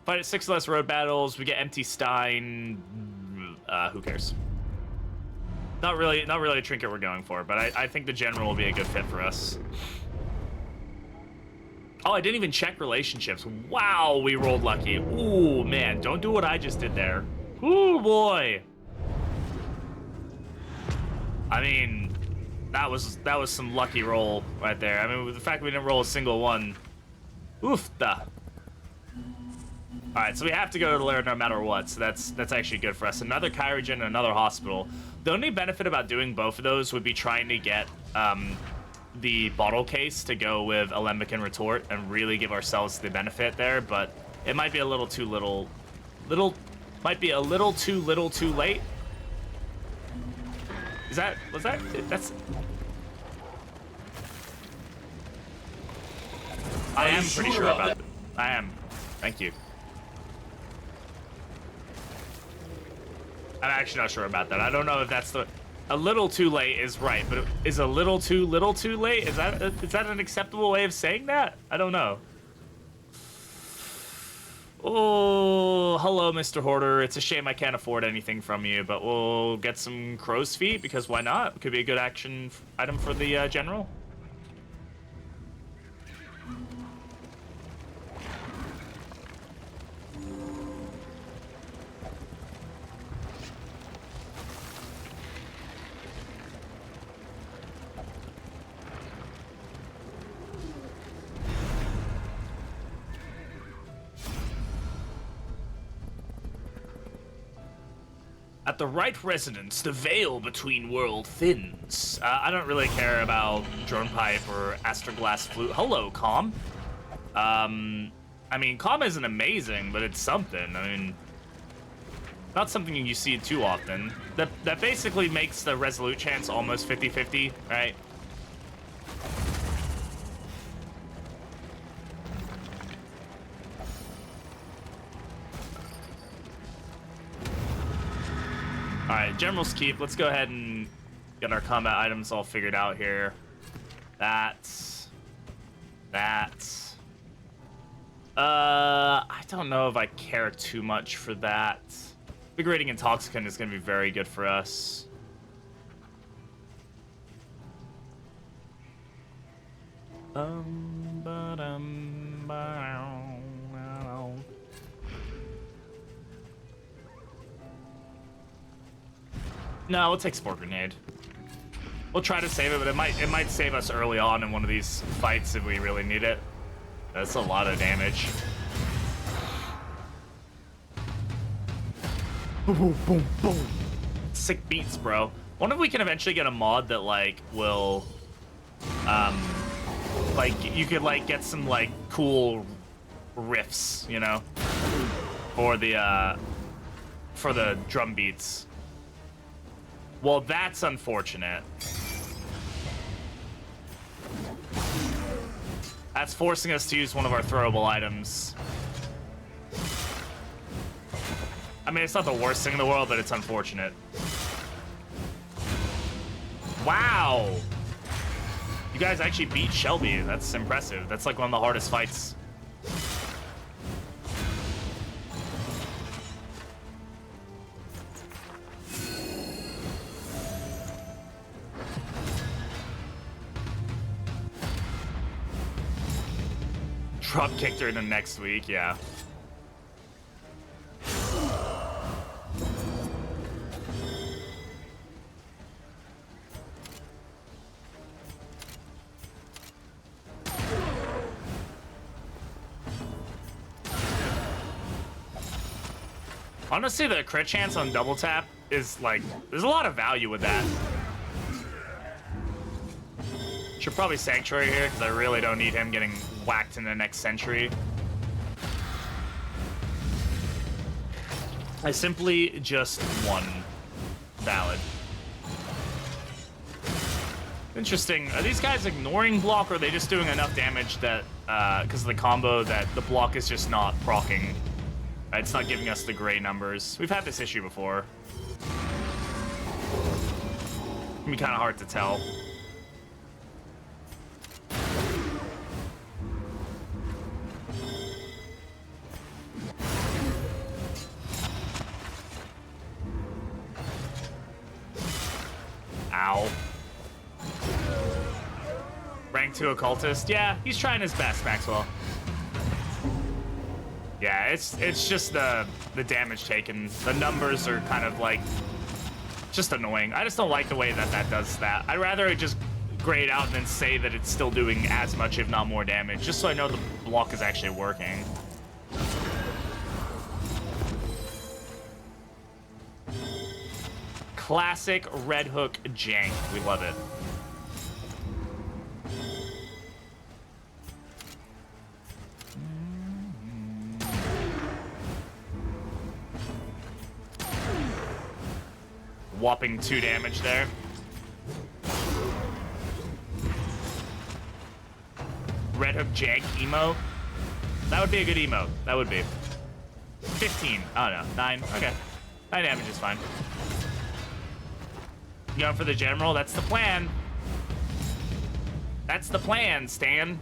Fight at 6 less road battles, we get Empty Stein. Who cares? Not really a trinket we're going for, but I think the General will be a good fit for us. Oh, I didn't even check relationships. Wow, we rolled lucky. Ooh, man, don't do what I just did there. Ooh, boy. I mean, that was some lucky roll right there. I mean, with the fact we didn't roll a single one. Oof-da. Alright, so we have to go to the lair no matter what, so that's actually good for us. Another Kyrogen and another hospital. The only benefit about doing both of those would be trying to get the bottle case to go with Alembic and Retort and really give ourselves the benefit there, but it might be a little too might be a little too too late. That's... I am pretty sure about it. I am. Thank you. I'm actually not sure about that. I don't know if that's the... A little too late is right, but is a little too late? Is that an acceptable way of saying that? I don't know. Oh, hello, Mr. Hoarder. It's a shame I can't afford anything from you, but we'll get some crow's feet, because why not? Could be a good action item for the General. At the right resonance, the veil between world thins. I don't really care about Drone Pipe or Astroglass Flute. Hello, Calm. I mean, Calm isn't amazing, but it's something. I mean, not something you see too often. That basically makes the Resolute chance almost 50-50, right? right, General's Keep. Let's go ahead and get our combat items all figured out here. That. I don't know if I care too much for that. Invigorating Intoxicant is going to be very good for us. No, we'll take Spore Grenade. We'll try to save it, but it might save us early on in one of these fights if we really need it. That's a lot of damage. Boom, boom, boom, boom. Sick beats, bro. Wonder if we can eventually get a mod that like will, like you could like get some like cool riffs, you know, for the drum beats. Well, that's unfortunate. That's forcing us to use one of our throwable items. I mean, it's not the worst thing in the world, but it's unfortunate. Wow! You guys actually beat Shelby. That's impressive. That's like one of the hardest fights. Drop kicked her in the next week, yeah. Honestly, the crit chance on double tap is like, there's a lot of value with that. Should probably Sanctuary here, because I really don't need him getting whacked in the next century. I simply just won. Valid. Interesting. Are these guys ignoring block, or are they just doing enough damage that, because of the combo, that the block is just not proccing? It's not giving us the gray numbers. We've had this issue before. It'd be kind of hard to tell. Ow. Rank 2 Occultist. Yeah, he's trying his best, Maxwell. Yeah, it's just the damage taken. The numbers are kind of like just annoying. I just don't like the way that does that. I'd rather it just grade out and then say that it's still doing as much, if not more damage, just so I know the block is actually working. Classic Red Hook jank. We love it. Whopping 2 damage there. Red Hook jank emo. That would be a good emo. That would be. 15. Oh no, 9. Okay. 9 damage is fine. Going for the general. That's the plan. That's the plan, Stan.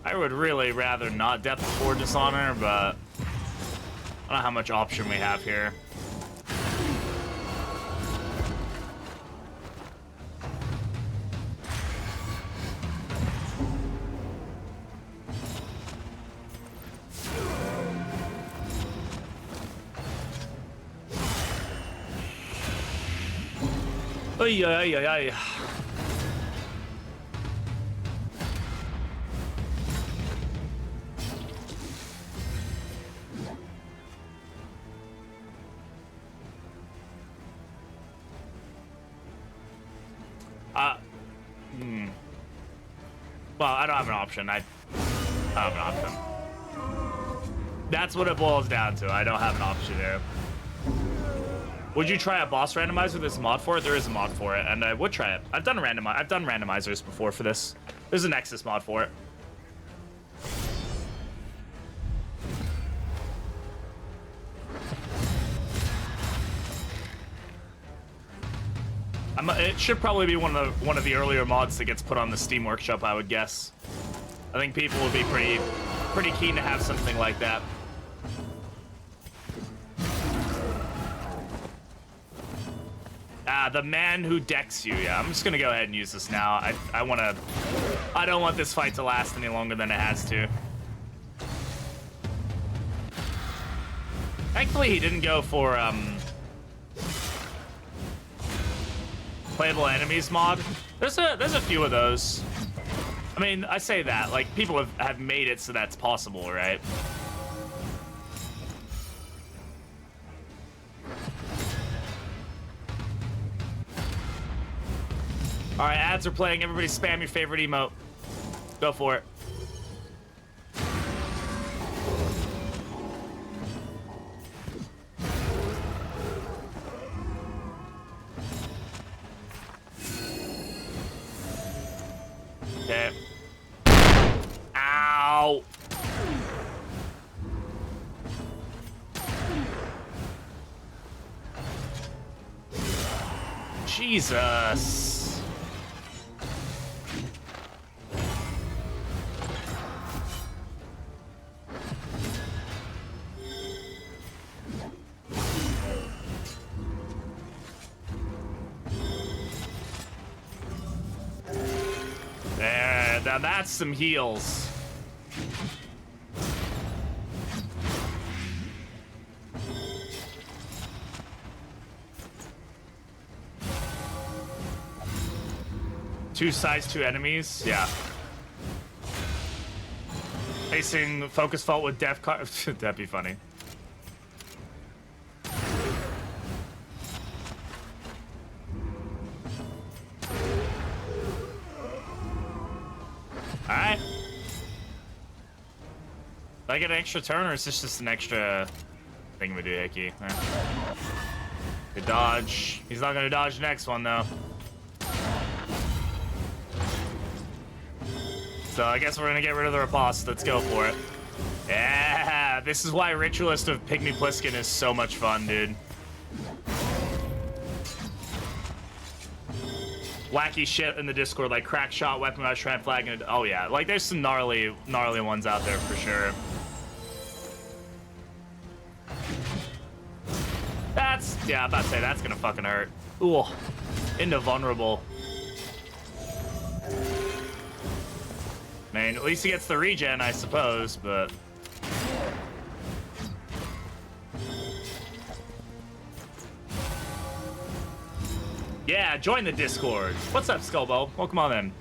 I would really rather not Depth before Dishonor, but I don't know how much option we have here. Ay, ay, ay, ay. Well, I don't have an option. I don't have an option. That's what it boils down to. I don't have an option here. Would you try a boss randomizer? There's a mod for it. There is a mod for it, and I would try it. I've done randomizers before for this. There's a Nexus mod for it. It should probably be one of the earlier mods that gets put on the Steam Workshop, I would guess. I think people would be pretty keen to have something like that. The man who decks you. Yeah, I'm just gonna go ahead and use this now. I don't want this fight to last any longer than it has to. Thankfully, he didn't go for playable enemies mod. There's a few of those. I mean, I say that like people have made it so that's possible, right? All right, ads are playing. Everybody spam your favorite emote. Go for it. Okay. Ow. Jesus. There, now that's some heals. Two size 2 enemies, yeah. Facing focus fault with def car. That'd be funny. Alright. Do I get an extra turn, or is this just an extra thingamadoohickey? Good dodge. He's not gonna dodge the next one, though. So I guess we're gonna get rid of the riposte. Let's go for it. Yeah, this is why Ritualist of Pygmy Pliskin is so much fun, dude. Wacky shit in the Discord, like crack shot, weapon rush, shred flag, and oh yeah, like there's some gnarly ones out there for sure. Yeah, I'm about to say that's gonna fucking hurt. Ooh, into vulnerable. I mean, at least he gets the regen, I suppose, but... Yeah, join the Discord. What's up, Skullbow? Welcome on in.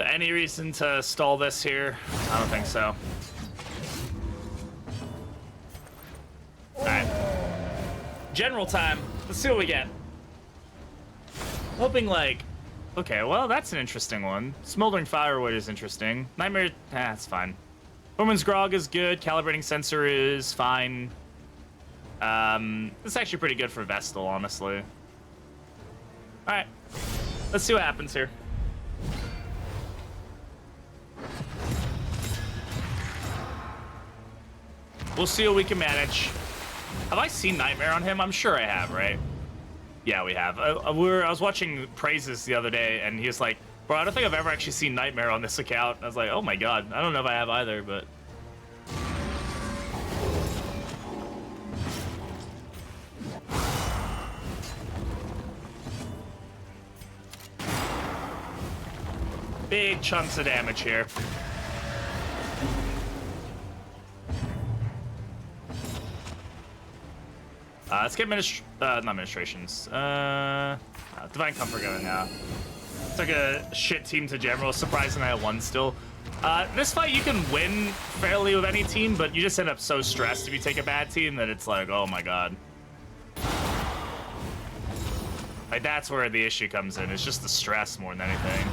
Any reason to stall this here? I don't think so. Alright. General time. Let's see what we get. Hoping like... Okay, well, that's an interesting one. Smoldering Firewood is interesting. Nightmare... that's fine. Woman's Grog is good. Calibrating Sensor is fine. It's actually pretty good for Vestal, honestly. Alright. Let's see what happens here. We'll see what we can manage. Have I seen Nightmare on him? I'm sure I have, right? Yeah, we have. I was watching Praises the other day, and he was like, bro, I don't think I've ever actually seen Nightmare on this account. I was like, oh my god. I don't know if I have either, but... Big chunks of damage here. Let's get not administrations. Divine Comfort going now. It's like a shit team to general. Surprising I have one still. This fight you can win fairly with any team, but you just end up so stressed if you take a bad team that it's like, oh my god. Like that's where the issue comes in. It's just the stress more than anything.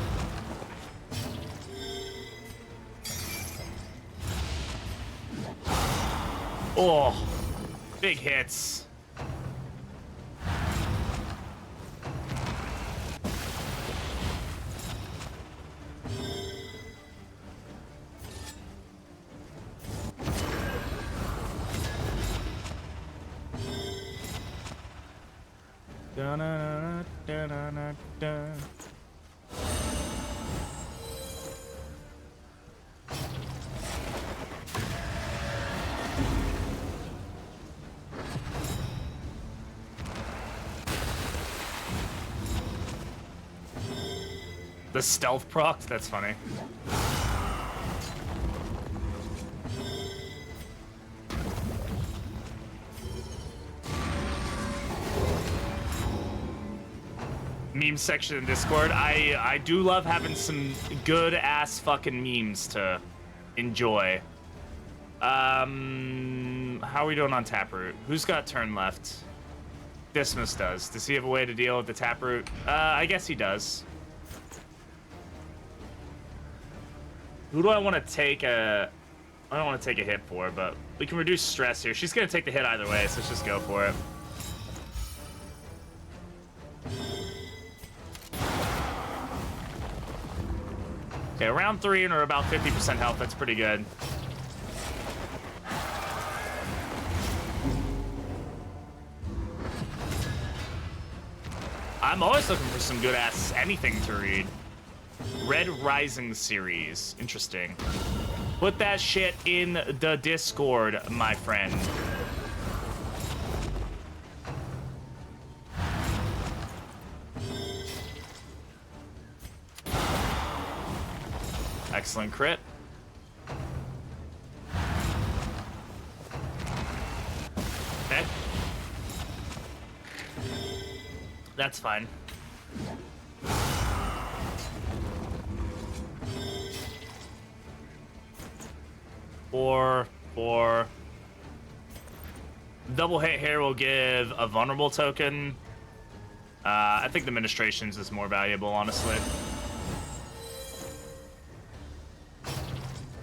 Oh, big hits. Da-na-na-na-na-na-na. The stealth proc? That's funny. Meme section in Discord. I do love having some good ass fucking memes to enjoy. How are we doing on Taproot? Who's got turn left? Dismas does. Does he have a way to deal with the Taproot? I guess he does. Who do I want to take a... I don't want to take a hit for, but we can reduce stress here. She's going to take the hit either way, so let's just go for it. Okay, around 3 and we're about 50% health. That's pretty good. I'm always looking for some good-ass anything to read. Red Rising series. Interesting. Put that shit in the Discord, my friend. Excellent crit. Okay. That's fine. Four. Double hit here will give a vulnerable token. I think the Administrations is more valuable, honestly.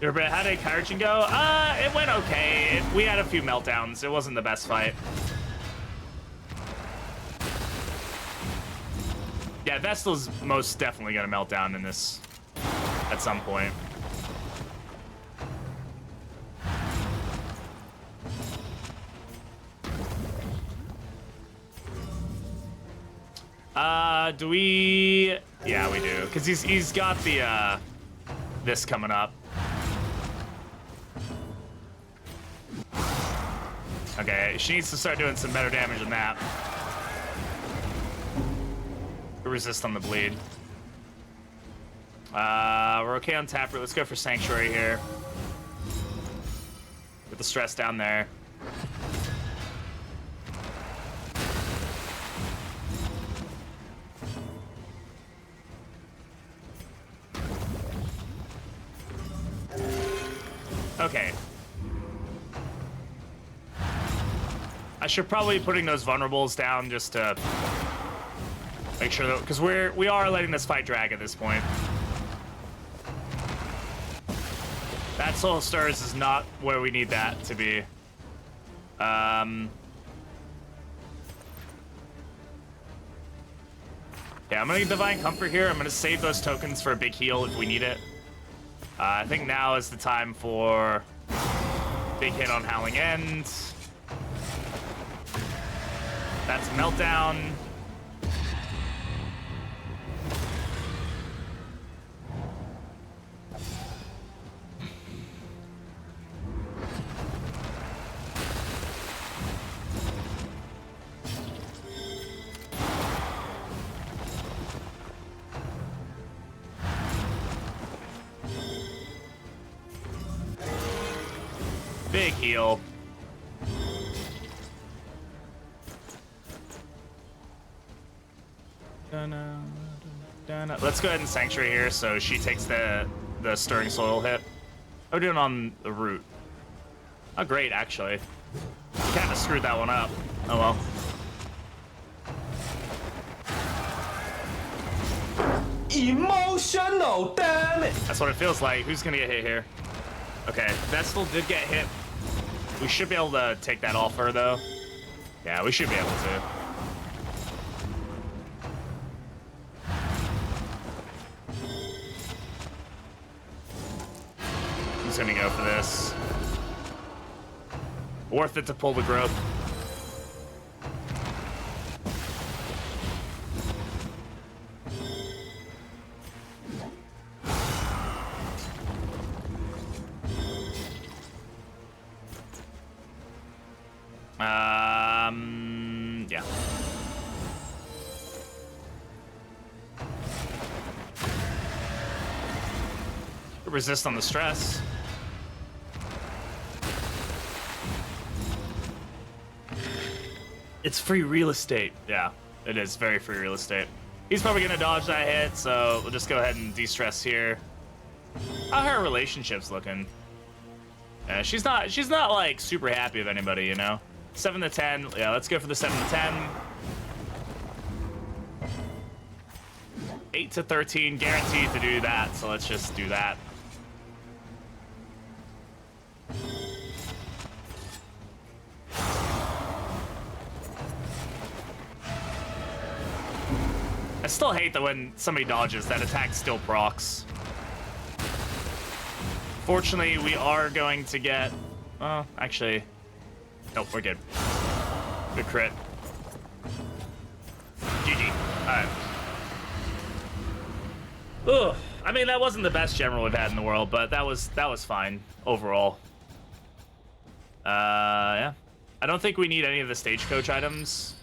How did Kaijin go? It went okay. We had a few meltdowns. It wasn't the best fight. Yeah, Vestal's most definitely gonna melt down in this at some point. Do we? Yeah, we do. Because he's got the, this coming up. Okay, she needs to start doing some better damage than that. Resist on the bleed. We're okay on Taproot. Let's go for Sanctuary here. With the stress down there. Okay. I should probably be putting those vulnerables down just to make sure that, because we are letting this fight drag at this point. That Soul Stirs is not where we need that to be. Yeah, I'm gonna get Divine Comfort here. I'm gonna save those tokens for a big heal if we need it. I think now is the time for big hit on Howling End. That's a Meltdown. Big heal. Let's go ahead and Sanctuary here so she takes the Stirring Soil hit. How are we doing on the root? Oh, great, actually. We kind of screwed that one up. Oh, well. Emotional, damn it! That's what it feels like. Who's gonna get hit here? Okay, Vestal did get hit We should be able to take that off her, though. Yeah, we should be able to. Who's gonna go for this? Worth it to pull the growth. Yeah. Resist on the stress. It's free real estate. Yeah, it is very free real estate. He's probably gonna dodge that hit, so we'll just go ahead and de-stress here. How her relationship's looking? Yeah, she's not like super happy with anybody, you know. 7 to 10. Yeah, let's go for the 7 to 10. 8 to 13, guaranteed to do that. So let's just do that. I still hate that when somebody dodges, that attack still procs. Fortunately, we are going to get... Oh, actually... Nope, we're good. Good crit. GG. Alright. Ugh. I mean, that wasn't the best general we've had in the world, but that was fine overall. Yeah. I don't think we need any of the stagecoach items.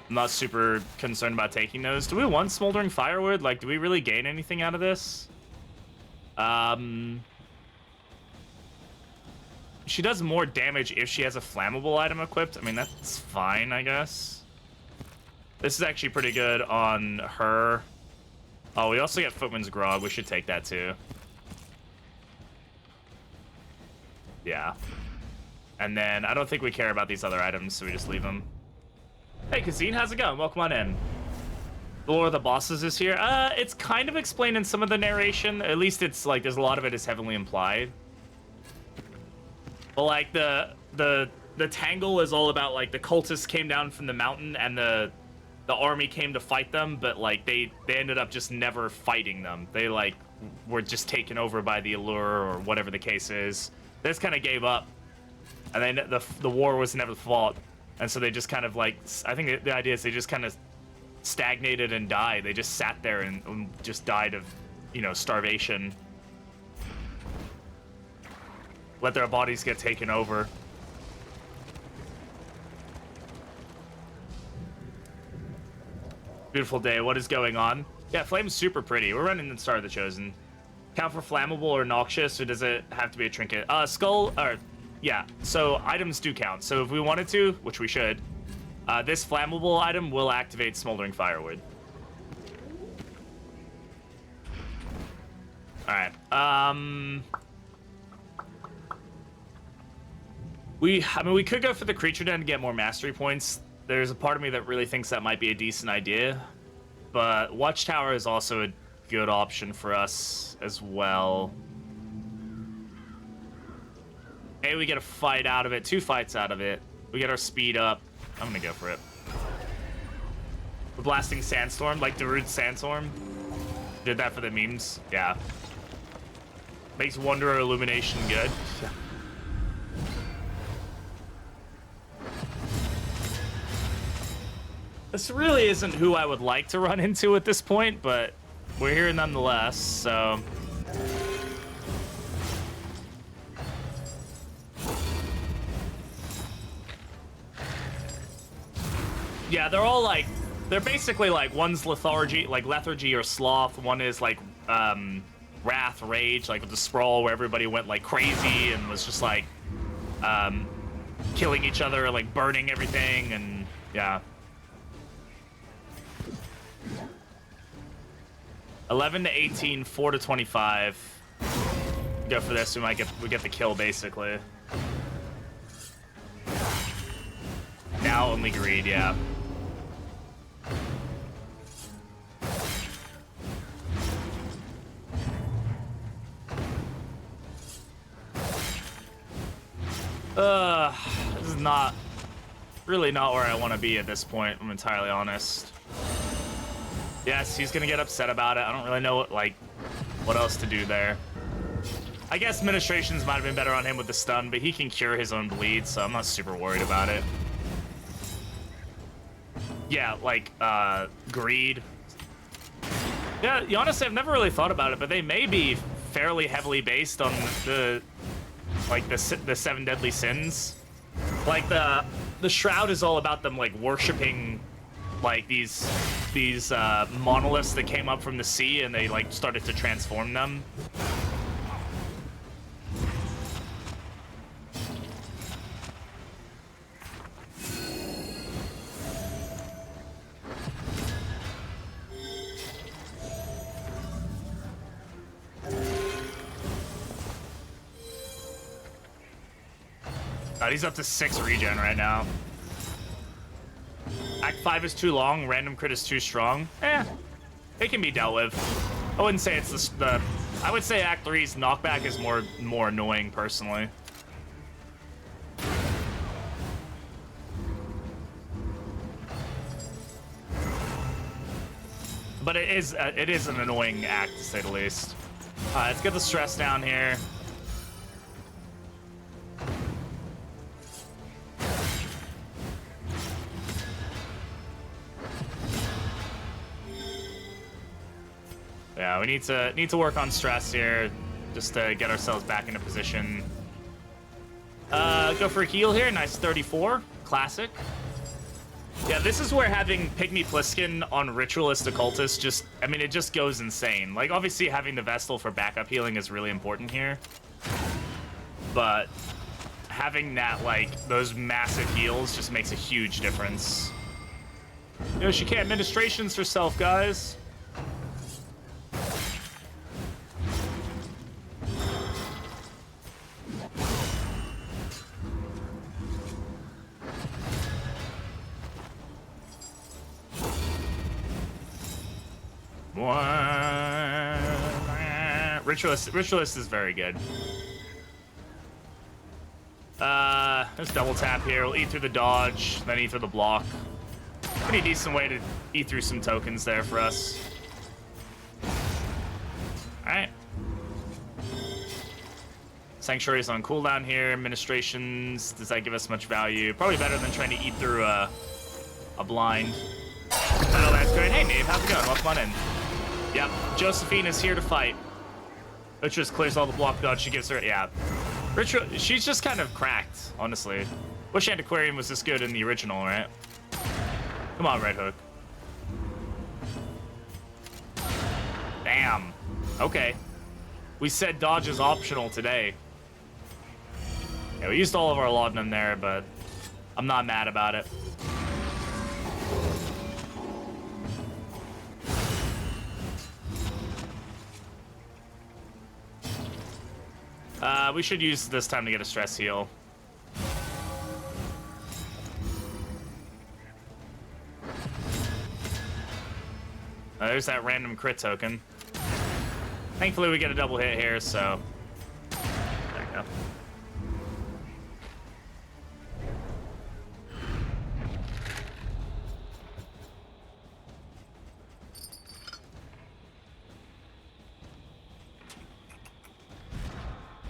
I'm not super concerned about taking those. Do we want Smoldering Firewood? Like, do we really gain anything out of this? She does more damage if she has a flammable item equipped. I mean, that's fine, I guess. This is actually pretty good on her. Oh, we also get Footman's Grog. We should take that, too. Yeah. And then I don't think we care about these other items, so we just leave them. Hey, Kazine, how's it going? Welcome on in. The lore of the bosses is here. It's kind of explained in some of the narration. At least it's like there's a lot of it is heavily implied. But like the tangle is all about like the cultists came down from the mountain and the army came to fight them, but like they ended up just never fighting them. They like were just taken over by the allure or whatever the case is. They just kind of gave up, and then the war was never fought, and so they just kind of like I think the idea is they just kind of stagnated and died. They just sat there and just died of, you know, starvation. Let their bodies get taken over. Beautiful day. What is going on? Yeah, Flame's super pretty. We're running the Star of the Chosen. Count for flammable or noxious, or does it have to be a trinket? Skull, or yeah. So items do count. So if we wanted to, which we should, this flammable item will activate Smoldering Firewood. All right. I mean, we could go for the creature den to get more mastery points. There's a part of me that really thinks that might be a decent idea, but Watchtower is also a good option for us as well. Hey, we get a fight out of it, 2 fights out of it. We get our speed up. I'm gonna go for it. We're blasting Sandstorm, like Darude Sandstorm. Did that for the memes. Yeah. Makes Wanderer Illumination good. This really isn't who I would like to run into at this point, but we're here nonetheless, so... Yeah, they're all like... They're basically like, one's lethargy or sloth, one is like, wrath, rage, like with the sprawl where everybody went like crazy and was just like, killing each other, like burning everything, and yeah. 11 to 18, 4 to 25. Go for this. We get the kill basically. Now only greed, yeah. This is not... really not where I want to be at this point, I'm entirely honest. Yes, he's gonna get upset about it. I don't really know what else to do there. I guess Ministrations might have been better on him with the stun, but he can cure his own bleed, so I'm not super worried about it. Yeah, like, Greed. Yeah, honestly, I've never really thought about it, but they may be fairly heavily based on the seven deadly sins. Like, the Shroud is all about them, like, worshipping, like, these monoliths that came up from the sea, and they, like, started to transform them. God, he's up to 6 regen right now. Act 5 is too long, random crit is too strong. It can be dealt with. I wouldn't say it's the I would say Act 3's knockback is more annoying personally. But it is an annoying act to say the least. Let's get the stress down here. Yeah, we need to work on stress here, just to get ourselves back into position. Go for a heal here, nice 34, classic. Yeah, this is where having Pygmy Pliskin on Ritualist Occultist just, I mean, it just goes insane. Like, obviously having the Vestal for backup healing is really important here. But having that, like, those massive heals just makes a huge difference. You know, she can't Ministrations herself, guys. Ritualist is very good. Let's double tap here. We'll eat through the dodge, then eat through the block. Pretty decent way to eat through some tokens there for us. Alright. Sanctuary's on cooldown here. Ministrations, does that give us much value? Probably better than trying to eat through a blind. Hello, that's great. Hey, Nave, how's it going? Welcome on in. Yep, Josephine is here to fight. Ritualist clears all the block dodge she gives her. Yeah. She's just kind of cracked, honestly. Wish Antiquarian was this good in the original, right? Come on, Red Hook. Damn. Okay. We said dodge is optional today. Yeah, we used all of our laudanum there, but I'm not mad about it. We should use this time to get a stress heal. There's that random crit token. Thankfully, we get a double hit here, so... There you go.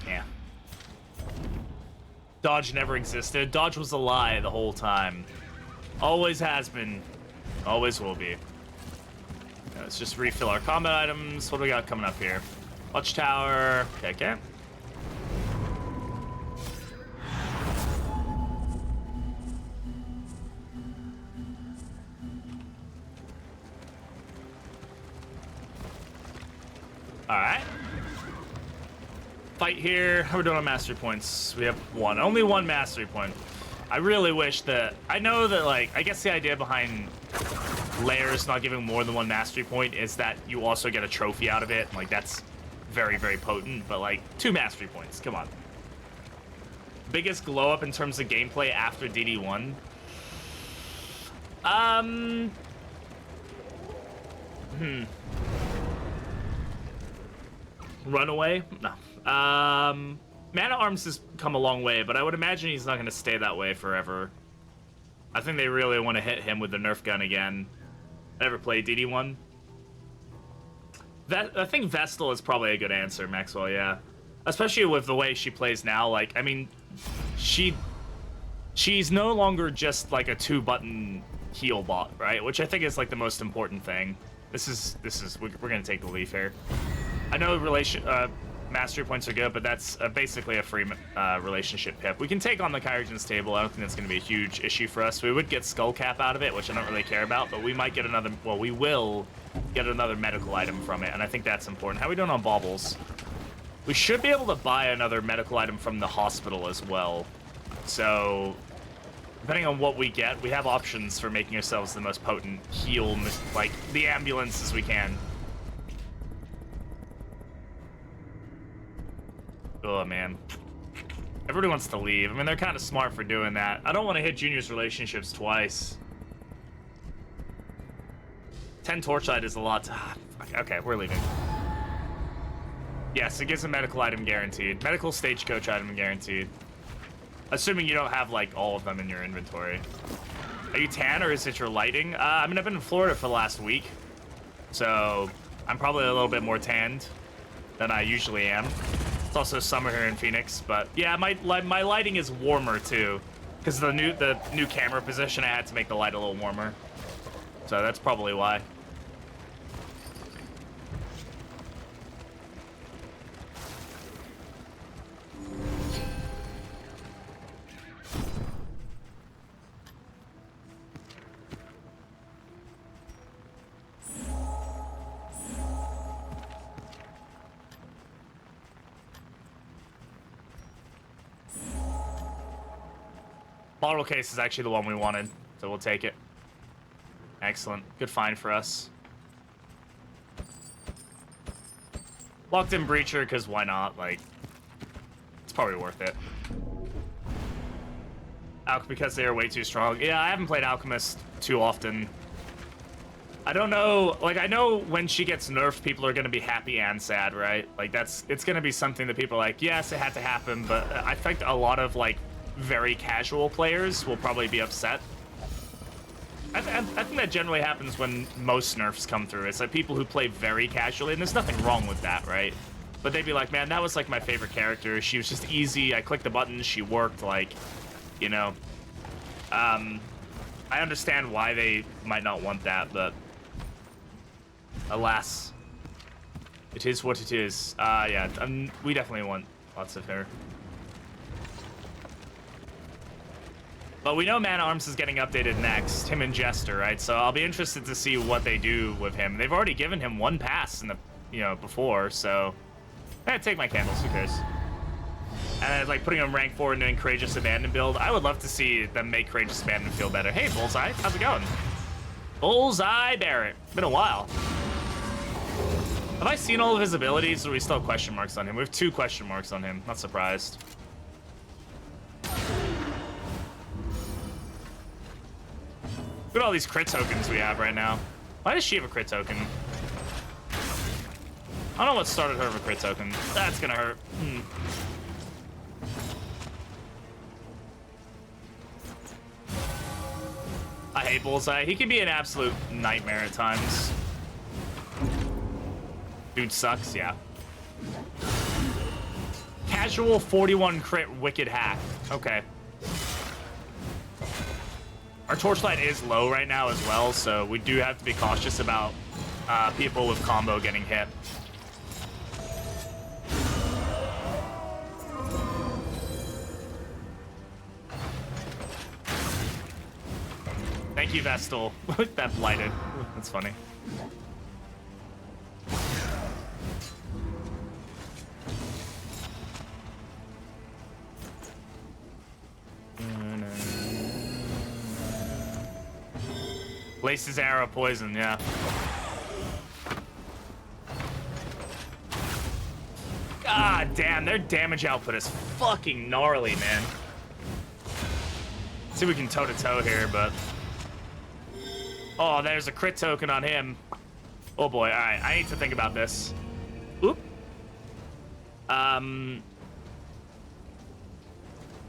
Yeah. Dodge never existed. Dodge was a lie the whole time. Always has been. Always will be. Let's just refill our combat items. What do we got coming up here? Watchtower. Okay. Alright. Fight here. How are we doing on mastery points? We have one. Only one mastery point. I really wish that... I know that, like, I guess the idea behind layers not giving more than one mastery point is that you also get a trophy out of it. Like, that's very, very potent. But, like, 2 mastery points. Come on. Biggest glow up in terms of gameplay after DD1? Runaway? No. Man-at-Arms has come a long way, but I would imagine he's not going to stay that way forever. I think they really want to hit him with the Nerf gun again. I never played DD1. I think Vestal is probably a good answer, Maxwell, yeah. Especially with the way she plays now. Like, I mean, she's no longer just like a 2-button heal bot, right? Which I think is like the most important thing. We're gonna take the leaf here. I know mastery points are good, but that's basically a free relationship pip. We can take on the Kyrogen's table. I don't think that's going to be a huge issue for us. We would get Skull Cap out of it, which I don't really care about, but we might get another... Well, we will get another medical item from it, and I think that's important. How are we doing on baubles? We should be able to buy another medical item from the hospital as well. So, depending on what we get, we have options for making ourselves the most potent heal, like, the ambulance as we can. Oh, man. Everybody wants to leave. I mean, they're kind of smart for doing that. I don't want to hit Junior's relationships twice. 10 Torchlight is a lot to... Okay, we're leaving. Yes, it gives a medical item guaranteed. Medical stagecoach item guaranteed. Assuming you don't have, like, all of them in your inventory. Are you tan, or is it your lighting? I mean, I've been in Florida for the last week. So, I'm probably a little bit more tanned than I usually am. It's also summer here in Phoenix, but yeah, my lighting is warmer too, because the new camera position, I had to make the light a little warmer, so that's probably why. Bottle case is actually the one we wanted, so we'll take it. Excellent. Good find for us. Locked in Breacher, because why not? Like, it's probably worth it. Because they are way too strong. Yeah, I haven't played Alchemist too often. I don't know, like, I know when she gets nerfed, people are going to be happy and sad, right? Like, it's going to be something that people are like, yes, it had to happen, but I think a lot of, like, very casual players will probably be upset. I think that generally happens when most nerfs come through. It's like people who play very casually, and there's nothing wrong with that, right? But they'd be like, man, that was like my favorite character. She was just easy. I clicked the buttons. She worked, like, you know. I understand why they might not want that, but alas, it is what it is. Yeah, we definitely want lots of her. But we know Man-at-Arms is getting updated next, him and Jester, right? So I'll be interested to see what they do with him. They've already given him one pass in the, before, so take my candles, who cares? And like putting him rank 4 and doing Courageous Abandon build. I would love to see them make Courageous Abandon feel better. Hey, Bullseye, how's it going? Bullseye Barrett. Been a while. Have I seen all of his abilities, or do we still have question marks on him? We have 2 question marks on him. Not surprised. Look at all these crit tokens we have right now. Why does she have a crit token? I don't know what started her with a crit token. That's gonna hurt. I hate Bullseye. He can be an absolute nightmare at times. Dude sucks, yeah. Casual 41 crit wicked hack. Okay. Our Torchlight is low right now as well, so we do have to be cautious about people with combo getting hit. Thank you, Vestal. That blighted. That's funny. Lace's arrow poison, yeah. God damn, their damage output is fucking gnarly, man. Let's see if we can toe-to-toe here, but... Oh, there's a crit token on him. Oh boy, alright, I need to think about this. Oop.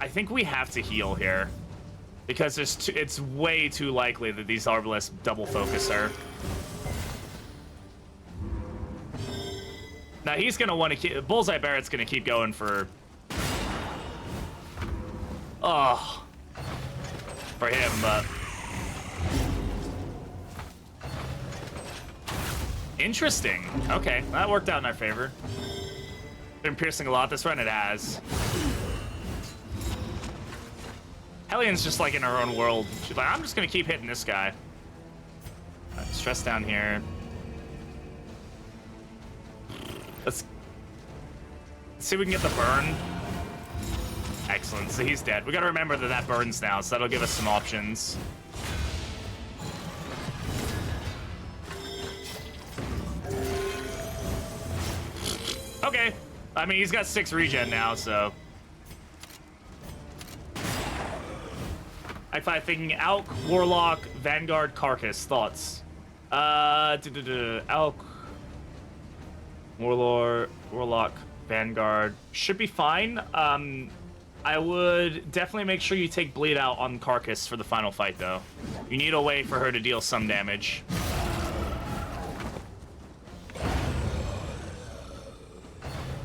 I think we have to heal here. Because it's way too likely that these Arbalists double focus her. Now he's gonna want to keep... Bullseye Barrett's gonna keep going for... Oh. For him, but... Interesting. Okay, that worked out in our favor. Been piercing a lot this run, it has. Hellian's just like in her own world. She's like, I'm just gonna keep hitting this guy. Right, stress down here. Let's see if we can get the burn. Excellent, so he's dead. We gotta remember that that burns now, so that'll give us some options. Okay, I mean, he's got 6 regen now, so. I'm thinking Alk, Warlock, Vanguard, Carcass. Thoughts? Alk, Warlock, Vanguard. Should be fine. I would definitely make sure you take Bleed Out on Carcass for the final fight, though. You need a way for her to deal some damage.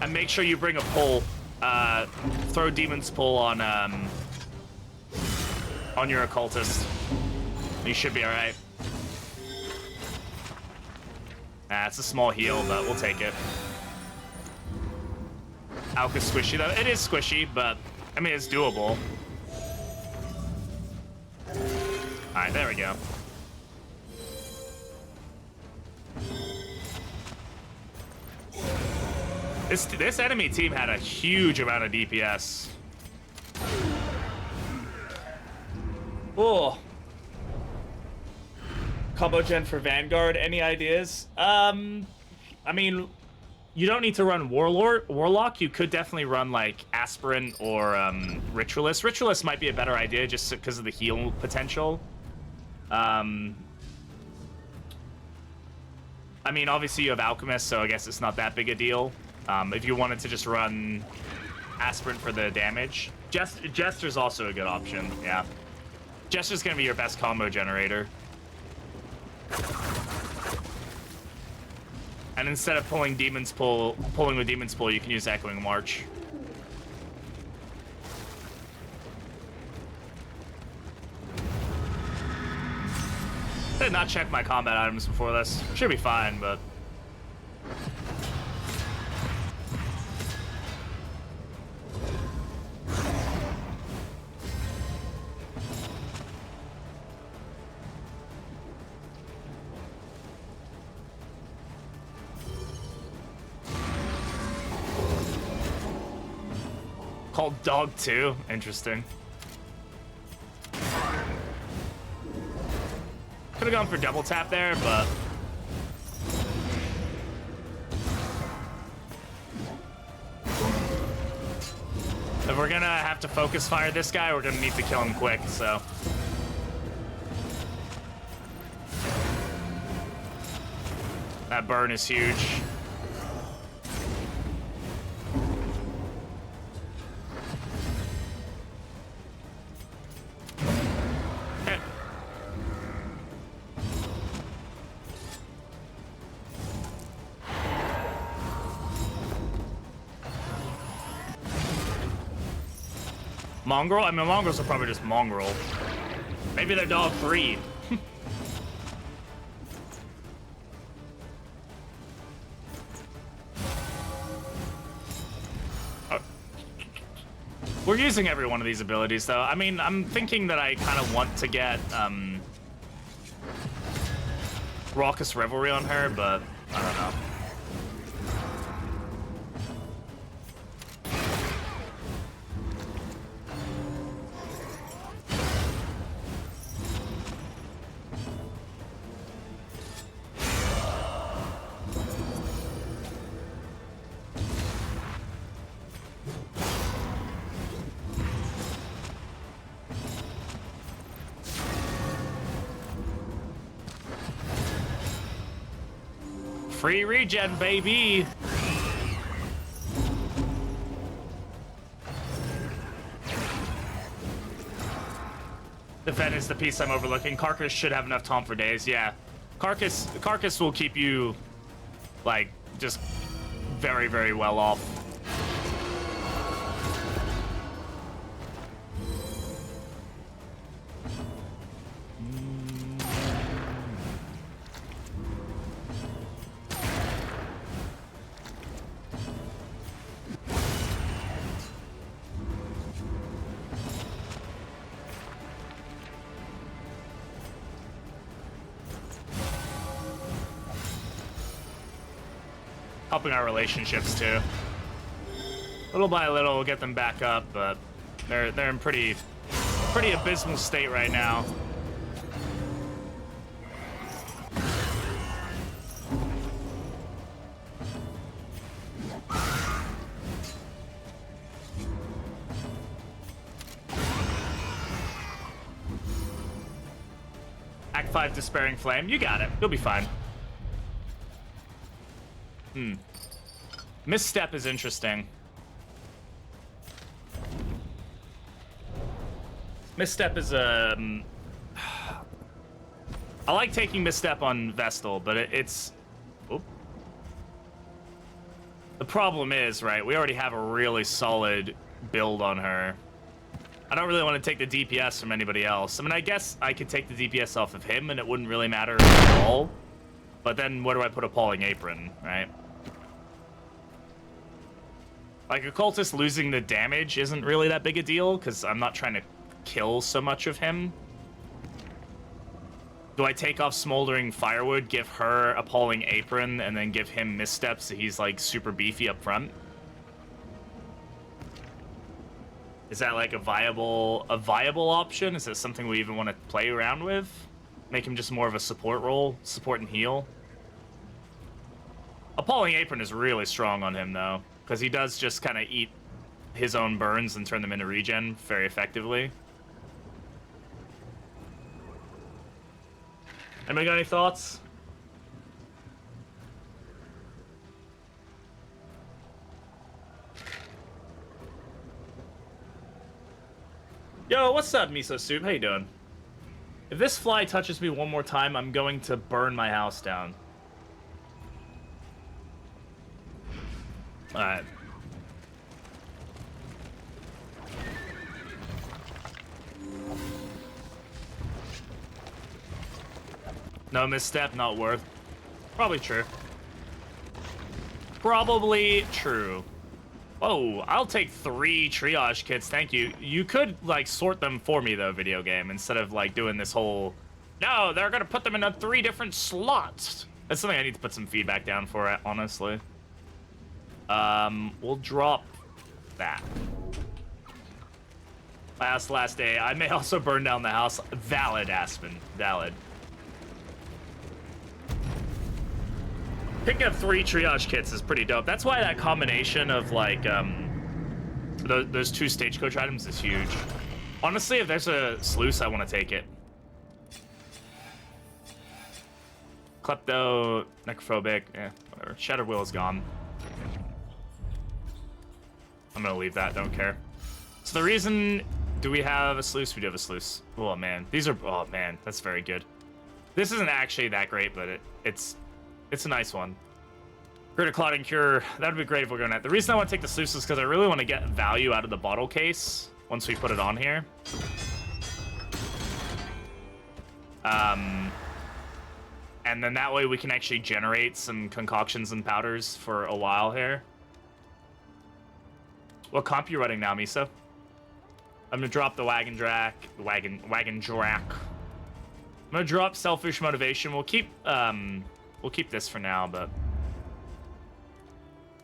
And make sure you bring a pull. Throw Demon's Pull on your Occultist. You should be alright. Nah, it's a small heal, but we'll take it. Alk is squishy, though. It is squishy, but, I mean, it's doable. Alright, there we go. This enemy team had a huge amount of DPS. Oh. Combo gen for Vanguard, any ideas? I mean, you don't need to run Warlock. You could definitely run, like, Aspirant or Ritualist. Ritualist might be a better idea just because of the heal potential. I mean, obviously you have Alchemist, so I guess it's not that big a deal. If you wanted to just run Aspirant for the damage. Jester's also a good option, yeah. Jester's gonna be your best combo generator. And instead of pulling with Demon's Pull, you can use Echoing March. I did not check my combat items before this. Should be fine, but... Called Dog 2? Interesting. Could have gone for double tap there, but... If we're gonna have to focus fire this guy, we're gonna need to kill him quick, so... That burn is huge. Mongrel? I mean, mongrels are probably just mongrel. Maybe they're dog 3. We're using every one of these abilities, though. I mean, I'm thinking that I kind of want to get Raucous Revelry on her, but I don't know. Free regen, baby! Defend is the piece I'm overlooking. Carcass should have enough taunt for days. Yeah, Carcass will keep you like just very, very well off. Helping our relationships too. Little by little, we'll get them back up, but they're in pretty abysmal state right now. Act 5 Despairing Flame. You got it. You'll be fine. Misstep is interesting. Misstep is a... I like taking Misstep on Vestal, but it's... Oop. The problem is, right, we already have a really solid build on her. I don't really want to take the DPS from anybody else. I mean, I guess I could take the DPS off of him, and it wouldn't really matter at all. But then where do I put Appalling Apron, right? Like, Occultist losing the damage isn't really that big a deal, because I'm not trying to kill so much of him. Do I take off Smoldering Firewood, give her Appalling Apron, and then give him Missteps so he's, like, super beefy up front? Is that, like, a viable option? Is that something we even want to play around with? Make him just more of a support role? Support and heal? Appalling Apron is really strong on him, though. Because he does just kind of eat his own burns and turn them into regen very effectively. Anybody got any thoughts? Yo, what's up, Miso Soup? How you doing? If this fly touches me one more time, I'm going to burn my house down. Alright. No misstep, not worth. Probably true. Probably true. Oh, I'll take 3 triage kits, thank you. You could, like, sort them for me, though, video game, instead of, like, doing this whole... No, they're gonna put them in 3 different slots. That's something I need to put some feedback down for, honestly. We'll drop that. Last day. I may also burn down the house. Valid, Aspen. Valid. Picking up 3 triage kits is pretty dope. That's why that combination of, like, those 2 stagecoach items is huge. Honestly, if there's a sluice, I want to take it. Klepto, necrophobic, whatever. Shattered Will is gone. I'm gonna leave that, don't care. So the reason, do we have a sluice? We do have a sluice. Oh man, these are, oh man, that's very good. This isn't actually that great, but it's a nice one. Greater Clotting Cure, that would be great if we're going at. The reason I want to take the sluice is because I really want to get value out of the bottle case once we put it on here. And then that way we can actually generate some concoctions and powders for a while here. What comp you running now, Miso? I'm gonna drop the wagon drac. I'm gonna drop Selfish Motivation. We'll keep this for now, but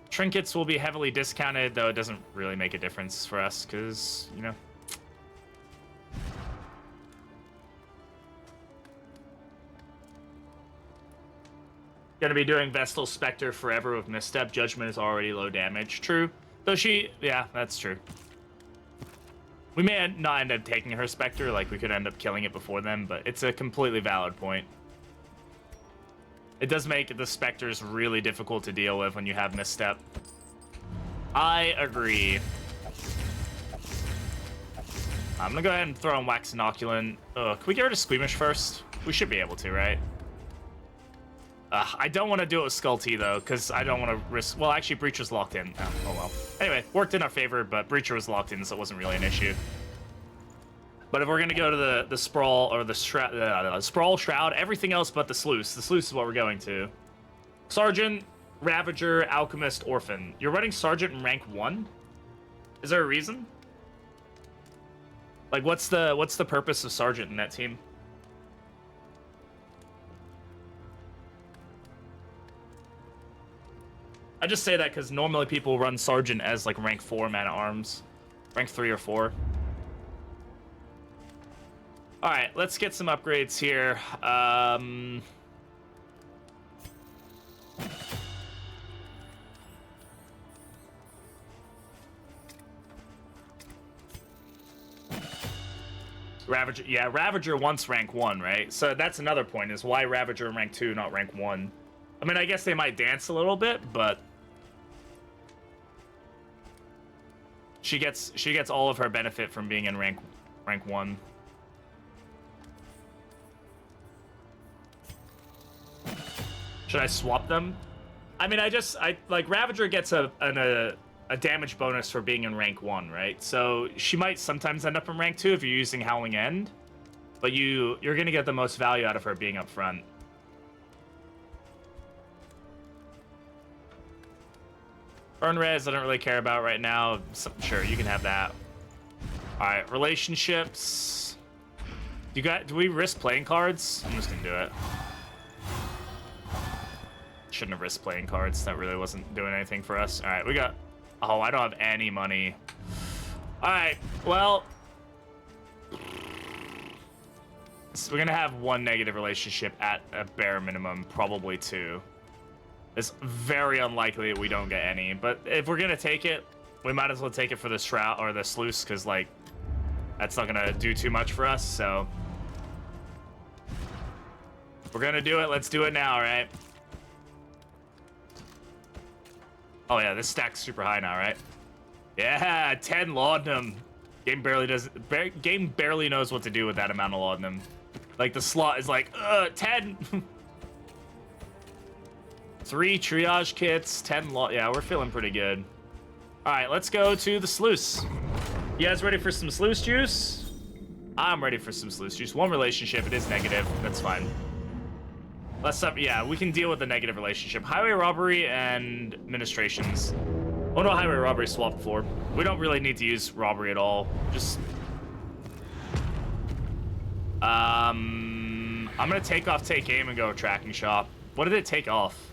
trinkets will be heavily discounted, though it doesn't really make a difference for us, because, you know. Gonna be doing Vestal Spectre forever with Misstep. Judgment is already low damage. True. Though yeah, that's true. We may not end up taking her Spectre, like we could end up killing it before them, but it's a completely valid point. It does make the Spectres really difficult to deal with when you have Misstep. I agree. I'm gonna go ahead and throw in Wax Inoculant. Can we get rid of Squeamish first? We should be able to, right? I don't want to do it with Skull T, though, because I don't want to risk... Well, actually, Breacher's locked in. Oh, well. Anyway, worked in our favor, but Breacher was locked in, so it wasn't really an issue. But if we're going to go to the Sprawl, or the Sprawl Shroud, everything else but the Sluice. The Sluice is what we're going to. Sergeant, Ravager, Alchemist, Orphan. You're running Sergeant in rank 1? Is there a reason? Like, what's the purpose of Sergeant in that team? I just say that because normally people run Sergeant as like rank 4 man-at-arms. Rank 3 or 4. Alright, let's get some upgrades here. Ravager, yeah, Ravager wants rank 1, right? So that's another point, is why Ravager rank 2, not rank 1. I mean, I guess they might dance a little bit, but she gets all of her benefit from being in rank 1. Should I swap them? I mean, I like Ravager gets a damage bonus for being in rank 1, right? So she might sometimes end up in rank 2 if you're using Howling End, but you're gonna get the most value out of her being up front. Burn Res, I don't really care about right now. Sure, you can have that. All right, relationships. Do we risk playing cards? I'm just gonna do it. Shouldn't have risked playing cards. That really wasn't doing anything for us. All right, we got... Oh, I don't have any money. All right, well... So we're gonna have 1 negative relationship at a bare minimum, probably 2. It's very unlikely that we don't get any, but if we're gonna take it, we might as well take it for the Shroud or the Sluice, because, like, that's not gonna do too much for us, so... We're gonna do it, let's do it now, right? Oh yeah, this stack's super high now, right? Yeah, 10 laudanum. Game barely knows what to do with that amount of laudanum. Like, the slot is like, 10! 3 triage kits, 10 yeah, we're feeling pretty good. Alright, let's go to the Sluice. You guys ready for some Sluice juice? I'm ready for some Sluice juice. 1 relationship, it is negative, that's fine. Let's up, yeah, we can deal with the negative relationship. Highway robbery and administrations. Oh no, highway robbery swapped for. We don't really need to use robbery at all. Just... I'm gonna take off take aim and go tracking shot. What did it take off?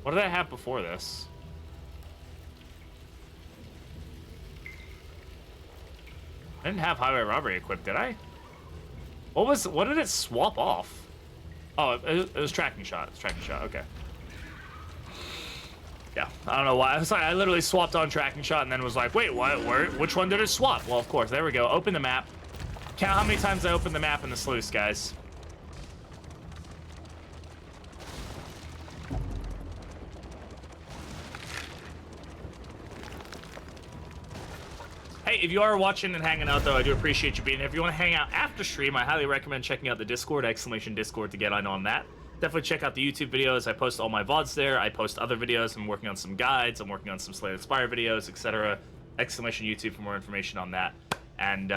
What did I have before this? I didn't have highway robbery equipped, did I? What did it swap off? Oh, it was tracking shot. It's tracking shot, okay. Yeah, I don't know why. I literally swapped on tracking shot and then was like, wait, what? Which one did it swap? Well, of course, there we go. Open the map. Count how many times I opened the map in the Sluice, guys. Hey, if you are watching and hanging out, though, I do appreciate you being here. If you want to hang out after stream, I highly recommend checking out the Discord, !Discord, to get on that. Definitely check out the YouTube videos. I post all my VODs there. I post other videos. I'm working on some guides. I'm working on some Slay Expire videos, etc. !YouTube for more information on that. And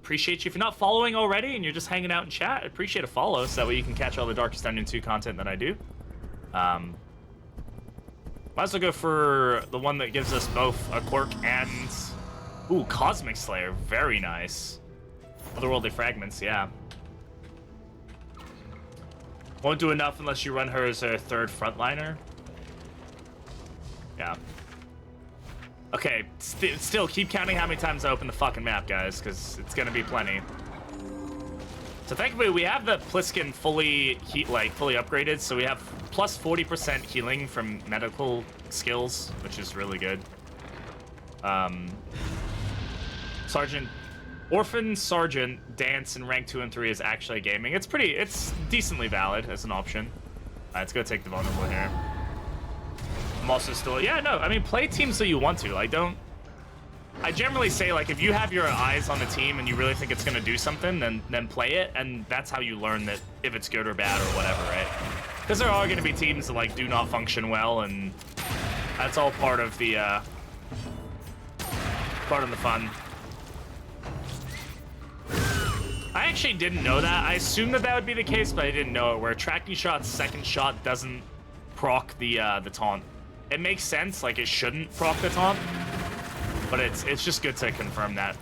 appreciate you. If you're not following already and you're just hanging out in chat, I appreciate a follow, so that way you can catch all the Darkest Dungeon 2 content that I do. Might as well go for the one that gives us both a quirk and... Ooh, Cosmic Slayer, very nice. Otherworldly Fragments, yeah. Won't do enough unless you run her as a 3rd frontliner. Yeah. Okay, still keep counting how many times I open the fucking map, guys, because it's gonna be plenty. So thankfully we have the Pliskin fully upgraded, so we have plus 40% healing from medical skills, which is really good. Orphan, Sergeant, Dance, and rank 2 and 3 is actually gaming. It's decently valid as an option. Let's go take the vulnerable here. I'm also still, yeah, no, I mean, play teams that you want to. Like, don't, I generally say, like, if you have your eyes on a team and you really think it's going to do something, then play it, and that's how you learn that if it's good or bad or whatever, right? Because there are going to be teams that, like, do not function well, and that's all part of the fun. I actually didn't know that. I assumed that would be the case, but I didn't know it, where tracking shot's second shot doesn't proc the taunt. It makes sense, like, it shouldn't proc the taunt, but it's just good to confirm that.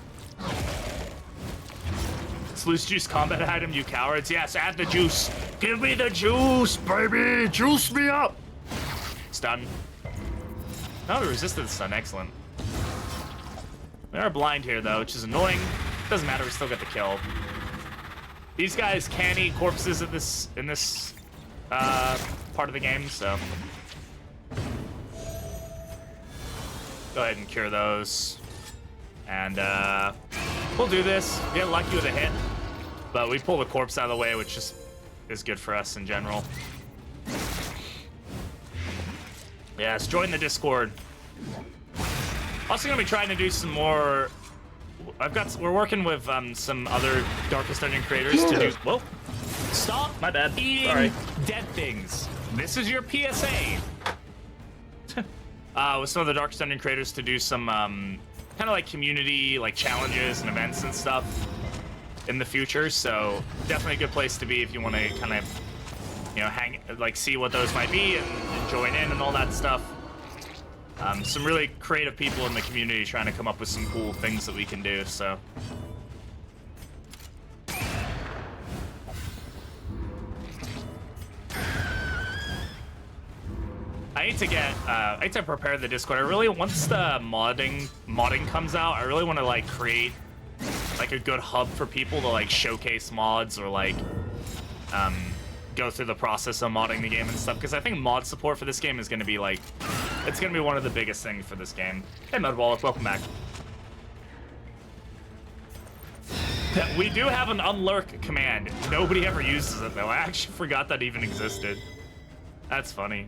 It's loose juice combat item, you cowards. Yes, add the juice. Give me the juice, baby. Juice me up. Stun. Oh, the resistance stun. Excellent. We are blind here, though, which is annoying. Doesn't matter. We still get the kill. These guys can eat corpses in this part of the game, so go ahead and cure those. And we'll do this. Get lucky with a hit, but we pull the corpse out of the way, which just is good for us in general. Yes, join the Discord. Also gonna be trying to do some more. We're working with some other Darkest Dungeon creators to do. Whoa! Stop! My bad. Eating dead things. This is your PSA. With some of the Darkest Dungeon creators to do some kind of like community like challenges and events and stuff in the future. So definitely a good place to be if you want to kind of, you know, see what those might be and join in and all that stuff. Some really creative people in the community trying to come up with some cool things that we can do, so. I need to prepare the Discord. I really, once the modding comes out, I really want to like create like a good hub for people to like showcase mods or like go through the process of modding the game and stuff, because I think mod support for this game is going to be like, it's going to be one of the biggest things for this game. Hey Mudwallach, welcome back. We do have an unlurk command. Nobody ever uses it though. I actually forgot that even existed. That's funny.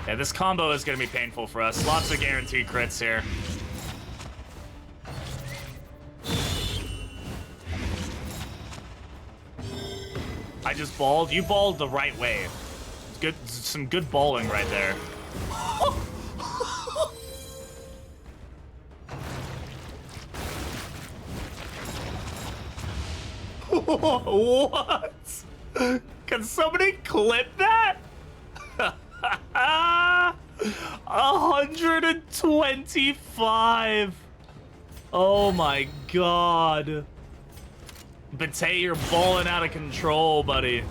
Yeah, this combo is going to be painful for us. Lots of guaranteed crits here. I just balled. You balled the right way. Good, some good balling right there. What? Can somebody clip that? 125. Oh my god. Bate, you're balling out of control, buddy.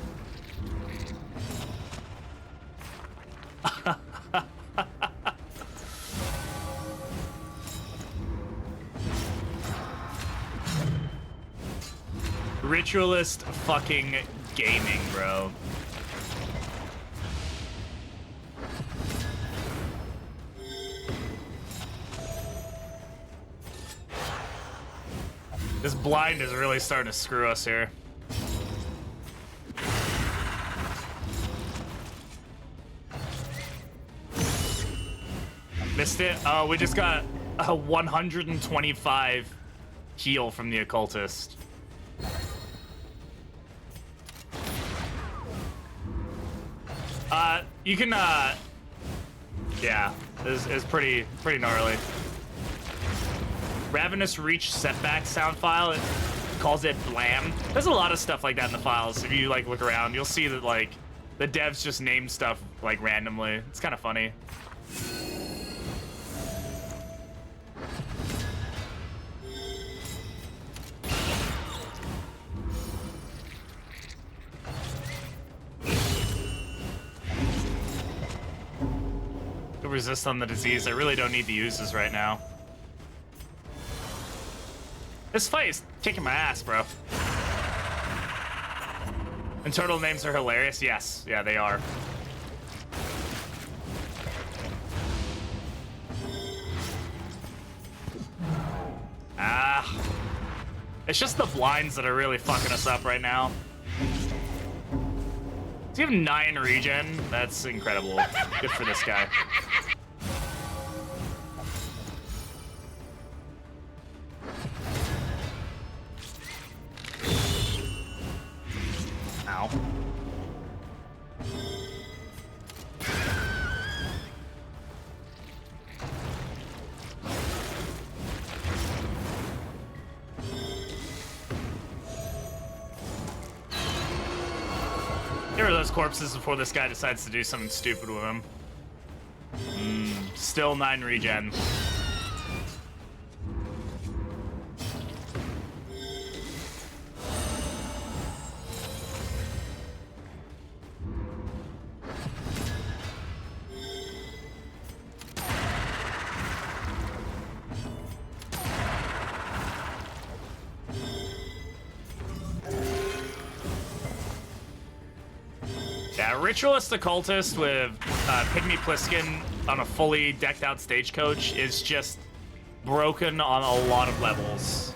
Ritualist fucking gaming, bro. This blind is really starting to screw us here. Missed it. Oh, we just got a 125 heal from the Occultist. You can, yeah, it's pretty gnarly. Ravenous Reach setback sound file, it calls it blam. There's a lot of stuff like that in the files. If you like look around, you'll see that like the devs just name stuff like randomly. It's kind of funny. Good resist on the disease. I really don't need to use this right now. This fight is kicking my ass, bro. And turtle names are hilarious. Yes, yeah, they are. Ah. It's just the blinds that are really fucking us up right now. Does he have 9 regen? That's incredible. Good for this guy. Ow. Get rid of those corpses before this guy decides to do something stupid with them. Still 9 regen. Yeah, Ritualist Occultist with Pygmy Pliskin on a fully decked out stagecoach is just broken on a lot of levels.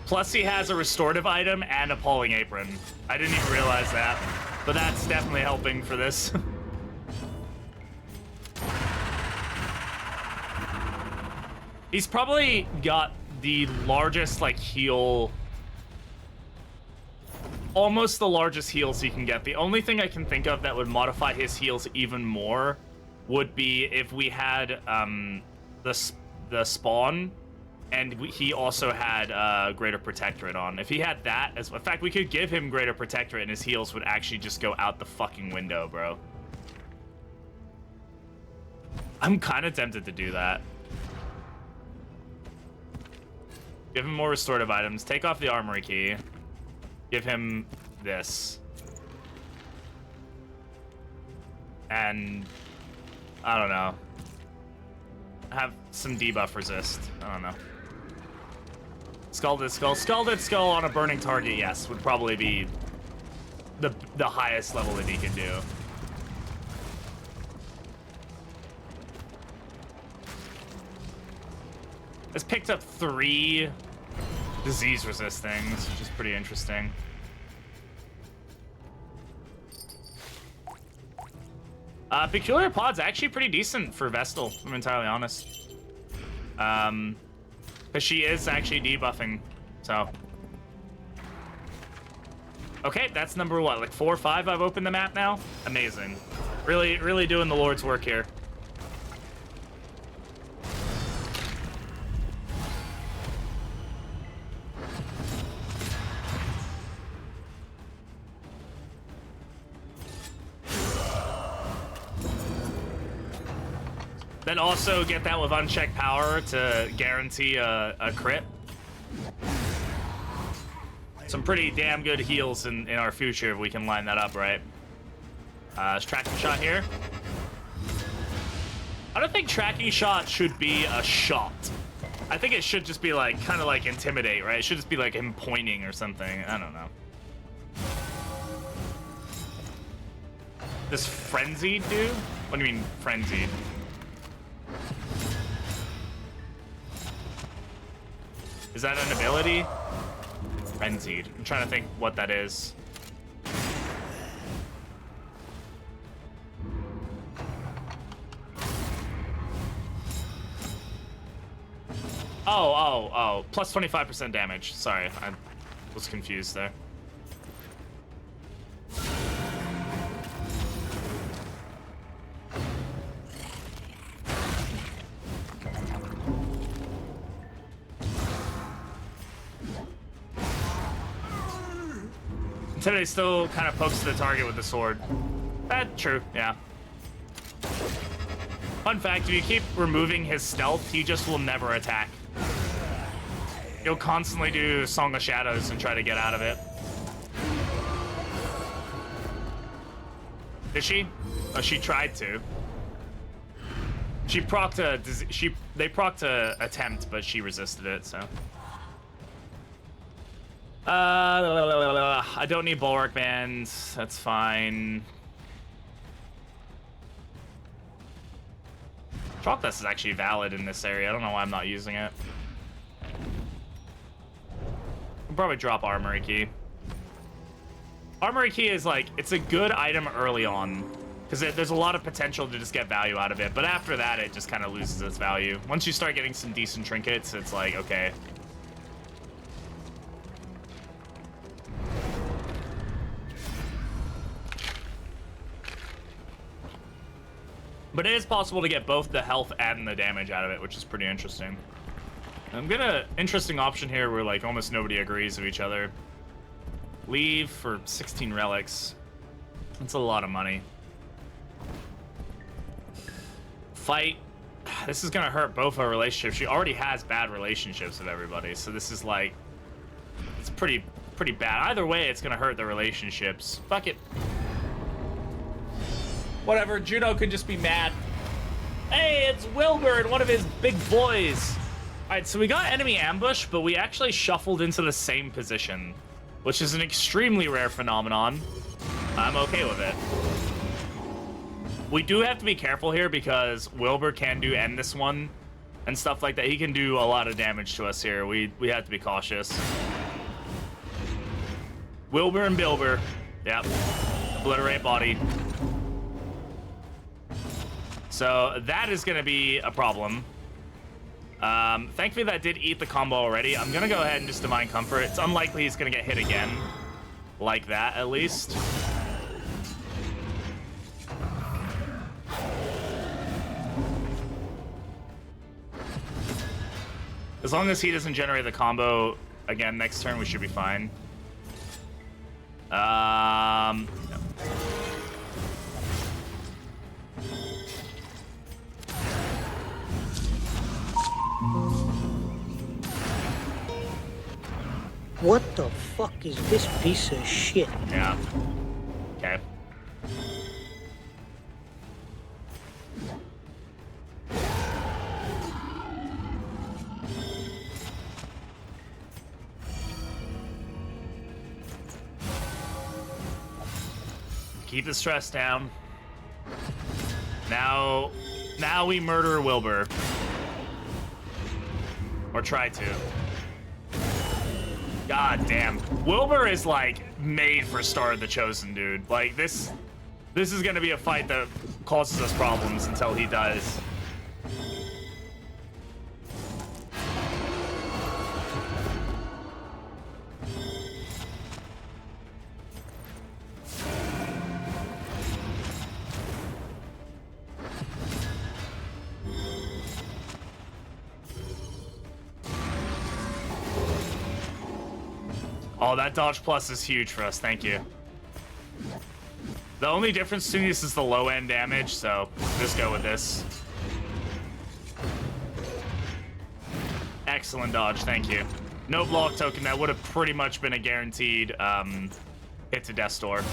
Plus he has a restorative item and a Appalling Apron. I didn't even realize that, but that's definitely helping for this. He's probably got the largest, like, heal... Almost the largest heals he can get. The only thing I can think of that would modify his heals even more would be if we had the spawn, and he also had Greater Protectorate on. If he had that, in fact, we could give him Greater Protectorate and his heals would actually just go out the fucking window, bro. I'm kind of tempted to do that. Give him more restorative items. Take off the armory key. Give him this. And I don't know. Have some debuff resist. I don't know. Scalded Skull. Scalded Skull on a burning target, yes, would probably be the highest level that he could do. It's picked up 3 disease resist things, which is pretty interesting. Peculiar Pod's actually pretty decent for Vestal, if I'm entirely honest. Because she is actually debuffing, so. Okay, that's number what, like 4 or 5 I've opened the map now? Amazing. Really, really doing the Lord's work here. Then also get that with unchecked power to guarantee a crit. Some pretty damn good heals in our future if we can line that up right. Tracking shot here. I don't think tracking shot should be a shot. I think it should just be like, kind of like intimidate, right? It should just be like him pointing or something. I don't know. This frenzied do? What do you mean frenzied? Is that an ability? Frenzied. I'm trying to think what that is. Oh. Plus 25% damage. Sorry, I was confused there. Intimidate still kind of pokes to the target with the sword. True, yeah. Fun fact, if you keep removing his stealth, he just will never attack. He'll constantly do Song of Shadows and try to get out of it. Did she? Oh, she tried to. She procced they procced a attempt, but she resisted it, so. I don't need bulwark bands. That's fine. Chalk Dust is actually valid in this area. I don't know why I'm not using it. I'll probably drop Armory Key. Armory Key is like, it's a good item early on, because there's a lot of potential to just get value out of it, but after that, it just kind of loses its value. Once you start getting some decent trinkets, it's like, okay. But it is possible to get both the health and the damage out of it, which is pretty interesting. I'm gonna interesting option here where like almost nobody agrees with each other. Leave for 16 relics. That's a lot of money. Fight. This is gonna hurt both our relationships. She already has bad relationships with everybody, so this is like, it's pretty bad. Either way, it's gonna hurt the relationships. Fuck it. Whatever, Juno could just be mad. Hey, it's Wilbur and one of his big boys. All right, so we got enemy ambush, but we actually shuffled into the same position, which is an extremely rare phenomenon. I'm okay with it. We do have to be careful here because Wilbur can do end this one and stuff like that. He can do a lot of damage to us here. We have to be cautious. Wilbur and Bilber. Yep. Obliterate body. So that is going to be a problem. Thankfully, that did eat the combo already. I'm going to go ahead and just Divine Comfort. It's unlikely he's going to get hit again. Like that, at least. As long as he doesn't generate the combo again next turn, we should be fine. No. What the fuck is this piece of shit? Yeah. Okay. Keep the stress down. Now we murder Wilbur. Or try to. God damn. Wilbur is like made for Star of the Chosen, dude. Like this is gonna be a fight that causes us problems until he dies. Oh, that dodge plus is huge for us. Thank you. The only difference between this is the low end damage, so just go with this. Excellent dodge. Thank you. No block token. That would have pretty much been a guaranteed hit to Death's Door.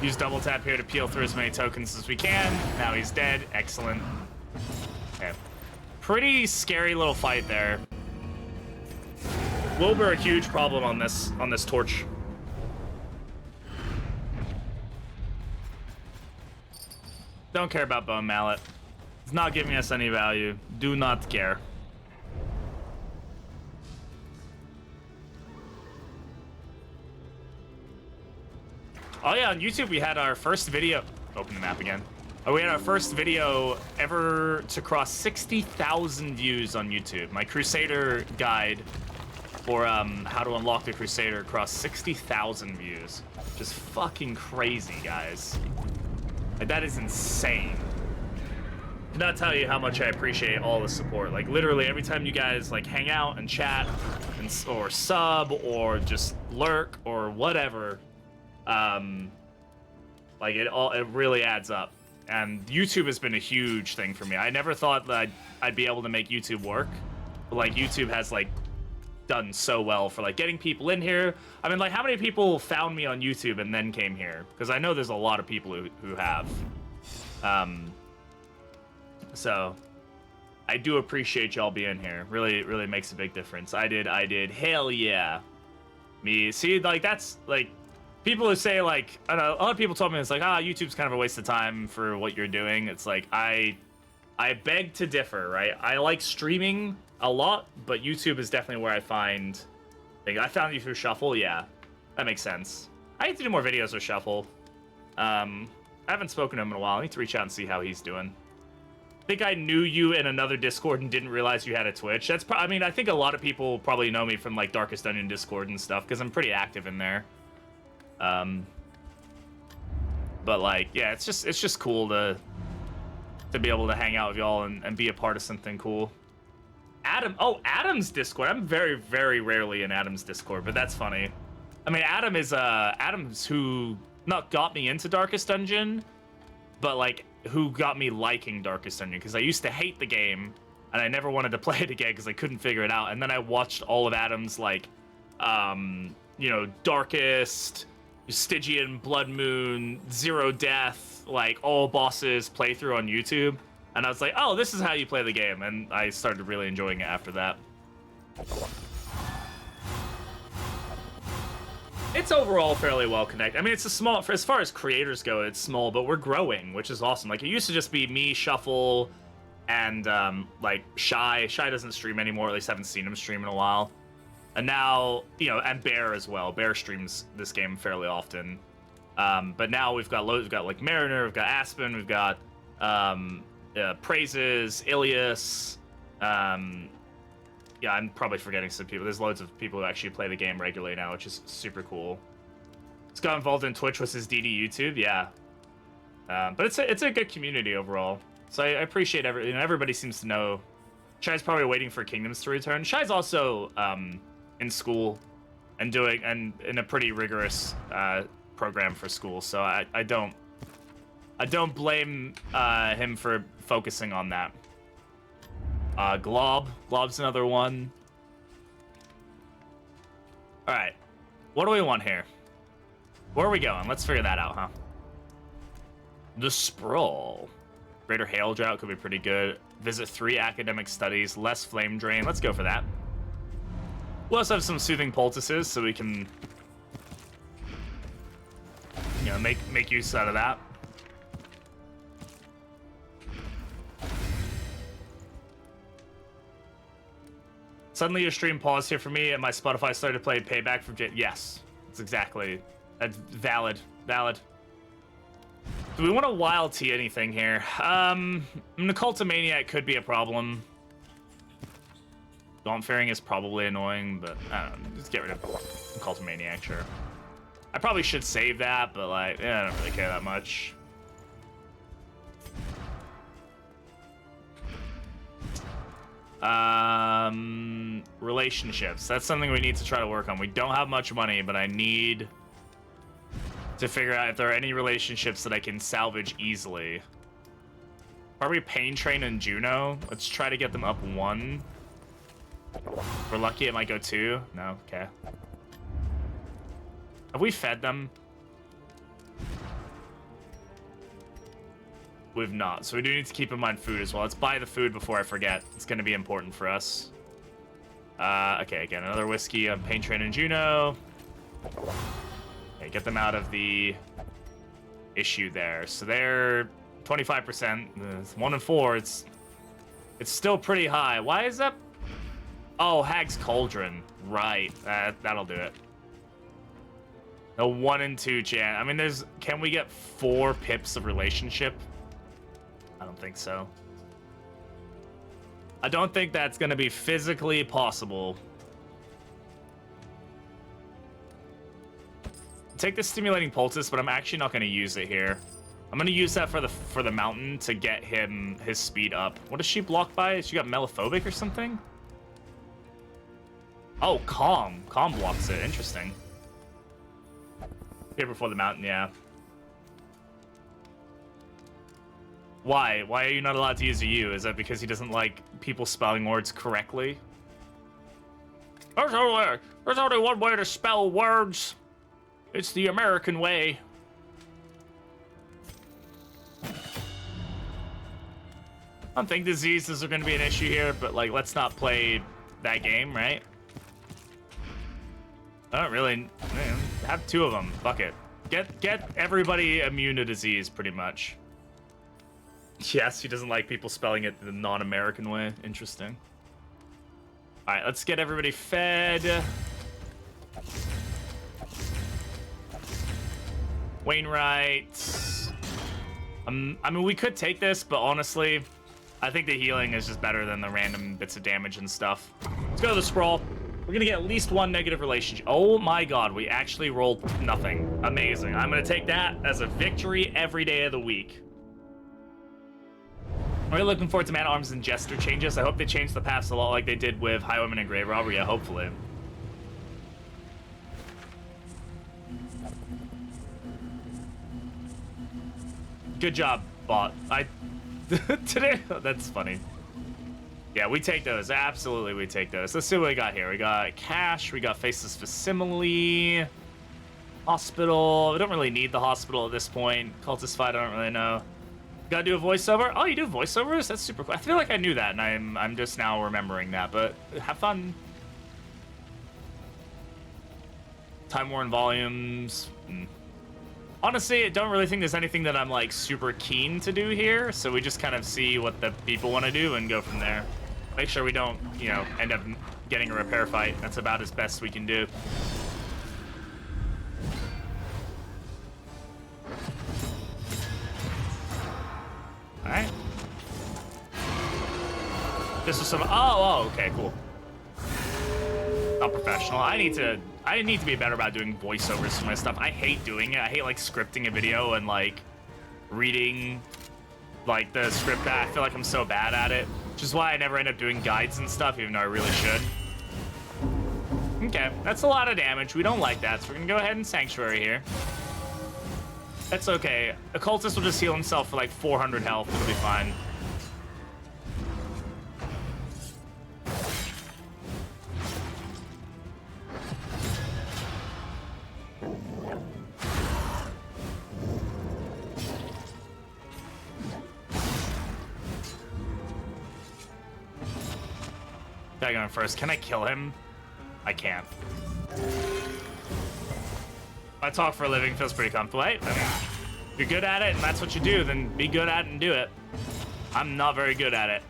Use double tap here to peel through as many tokens as we can. Now he's dead. Excellent. Okay. Pretty scary little fight there. Wilbur a huge problem on this torch. Don't care about Bone Mallet. It's not giving us any value. Do not care. Oh yeah, on YouTube we had our first video. Open the map again. Oh, we had our first video ever to cross 60,000 views on YouTube. My Crusader guide for how to unlock the Crusader crossed 60,000 views. Just fucking crazy, guys. Like, that is insane. I cannot tell you how much I appreciate all the support. Like, literally every time you guys like hang out and chat and or sub or just lurk or whatever. Like it really adds up, and YouTube has been a huge thing for me. I never thought that I'd be able to make YouTube work, but like YouTube has like done so well for like getting people in here. I mean, like, how many people found me on YouTube and then came here? Because I know there's a lot of people who have. So I do appreciate y'all being here. Really, really makes a big difference. I did. Hell yeah. Me. See, like, that's, like, people who say, like, I don't know, a lot of people told me it's like, YouTube's kind of a waste of time for what you're doing. It's like, I beg to differ, right? I like streaming a lot, but YouTube is definitely where I find, like, I found you through Shuffle. Yeah, that makes sense. I need to do more videos with Shuffle. I haven't spoken to him in a while. I need to reach out and see how he's doing. I think I knew you in another Discord and didn't realize you had a Twitch. That's I mean, I think a lot of people probably know me from, like, Darkest Dungeon Discord and stuff, because I'm pretty active in there. But, like, yeah, it's just cool to be able to hang out with y'all and be a part of something cool. Adam's Discord. I'm very, very rarely in Adam's Discord, but that's funny. I mean, Adam's who not got me into Darkest Dungeon, but, like, who got me liking Darkest Dungeon, because I used to hate the game and I never wanted to play it again because I couldn't figure it out. And then I watched all of Adam's, like, you know, Darkest, Stygian, Blood Moon, Zero Death, like, all bosses playthrough on YouTube, and I was like, oh, this is how you play the game, and I started really enjoying it after that. It's overall fairly well connected. I mean, it's a small, as far as creators go, it's small, but we're growing, which is awesome. Like, it used to just be me, Shuffle, and, like, Shy. Shy doesn't stream anymore, at least I haven't seen him stream in a while. And now, you know, and Bear as well. Bear streams this game fairly often. But now we've got loads. We've got, like, Mariner, we've got Aspen, we've got Praises, Ilias. Yeah, I'm probably forgetting some people. There's loads of people who actually play the game regularly now, which is super cool. He's got involved in Twitch with his DD YouTube, yeah. But it's a good community overall. So I appreciate everybody seems to know. Shy's probably waiting for Kingdoms to return. Shy's also in school and in a pretty rigorous program for school, so I don't blame him for focusing on that. Glob's another one. All right, what do we want here? Where are we going? Let's figure that out, huh? The Sprawl. Greater Hail Drought could be pretty good. Visit 3 academic studies. Less Flame Drain. Let's go for that. We'll also have some Soothing Poultices, so we can, you know, make use out of that. Suddenly your stream paused here for me, and my Spotify started to play Payback from Yes, it's exactly. That's valid. Do we want to wild tea anything here? An Occultomaniac could be a problem. Gauntfaring is probably annoying, but I don't know. Just get rid of Occultomaniac, sure. I probably should save that, but, like, yeah, I don't really care that much. Relationships. That's something we need to try to work on. We don't have much money, but I need to figure out if there are any relationships that I can salvage easily. Probably Pain Train and Juno. Let's try to get them up 1. If we're lucky, it might go 2. No, okay. Have we fed them? We've not, so we do need to keep in mind food as well. Let's buy the food before I forget. It's going to be important for us. Okay, again, another whiskey on Pain Train and Juno. Okay, get them out of the issue there. So they're 25%. It's 1 and 4. It's still pretty high. Why is that? Oh, Hag's Cauldron. Right. That'll do it. A 1 and 2 chance. I mean, can we get 4 pips of relationship? I don't think so. I don't think that's going to be physically possible. Take the Stimulating Poultice, but I'm actually not going to use it here. I'm going to use that for the mountain to get his speed up. What is she blocked by? She got Melophobic or something? Oh, Calm. Calm blocks it. Interesting. Here before the mountain, yeah. Why? Why are you not allowed to use a U? Is that because he doesn't like people spelling words correctly? There's only one way to spell words. It's the American way. I don't think diseases are going to be an issue here, but like, let's not play that game, right? I don't really have 2 of them. Fuck it. Get everybody immune to disease, pretty much. Yes, he doesn't like people spelling it the non-American way. Interesting. All right, let's get everybody fed. Wainwright. I mean, we could take this, but honestly, I think the healing is just better than the random bits of damage and stuff. Let's go to the sprawl. We're gonna get at least 1 negative relationship. Oh my god, we actually rolled nothing. Amazing. I'm gonna take that as a victory every day of the week. I'm really looking forward to Man-at-Arms and Jester changes. I hope they change the paths a lot like they did with Highwayman and Grave Robber. Yeah, hopefully. Good job, bot. Today, that's funny. Yeah, we take those. Absolutely, we take those. Let's see what we got here. We got Cash. We got Faceless Facsimile. Hospital. We don't really need the hospital at this point. Cultist Fight, I don't really know. Gotta do a voiceover? Oh, you do voiceovers? That's super cool. I feel like I knew that, and I'm just now remembering that, but have fun. Time War and Volumes. Honestly, I don't really think there's anything that I'm, like, super keen to do here, so we just kind of see what the people want to do and go from there. Make sure we don't, you know, end up getting a repair fight. That's about as best we can do. Alright. This is some... Oh, okay, cool. Not professional. I need to be better about doing voiceovers for my stuff. I hate doing it. I hate, like, scripting a video and, like, reading, like, the script. I feel like I'm so bad at it. Which is why I never end up doing guides and stuff, even though I really should. Okay, that's a lot of damage. We don't like that, so we're gonna go ahead and Sanctuary here. That's okay. Occultist will just heal himself for, like, 400 health. It'll be fine. Guy going first. Can I kill him? I can't. I talk for a living, feels pretty comfortable. Hey, I mean, if you're good at it and that's what you do, then be good at it and do it. I'm not very good at it.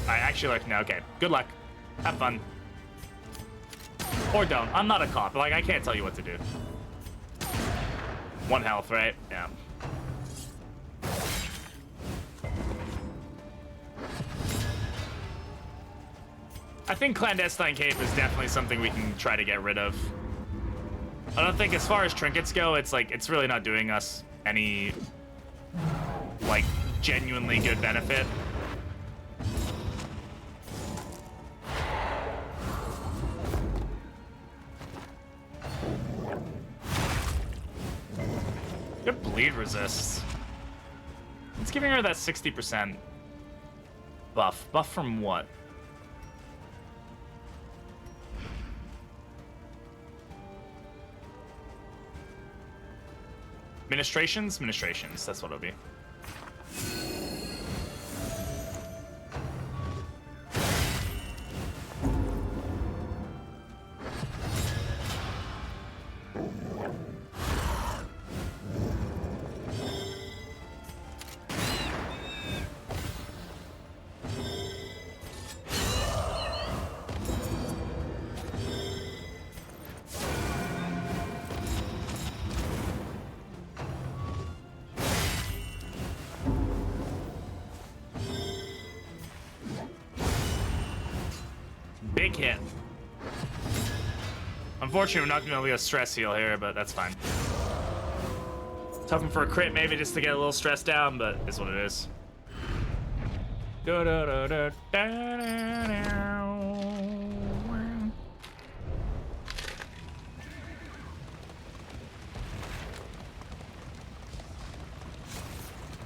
I actually like, no, okay. Good luck. Have fun. Or don't. I'm not a cop. Like, I can't tell you what to do. 1 health, right? Yeah. I think Clandestine Cape is definitely something we can try to get rid of. I don't think, as far as trinkets go, it's like, it's really not doing us any, like, genuinely good benefit. Good bleed resist. It's giving her that 60% buff. Buff from what? Ministrations? Ministrations, that's what it'll be. Big hit. Unfortunately, we're not going to be able to stress heal here, but that's fine. Hoping for a crit, maybe just to get a little stress down, but it's what it is.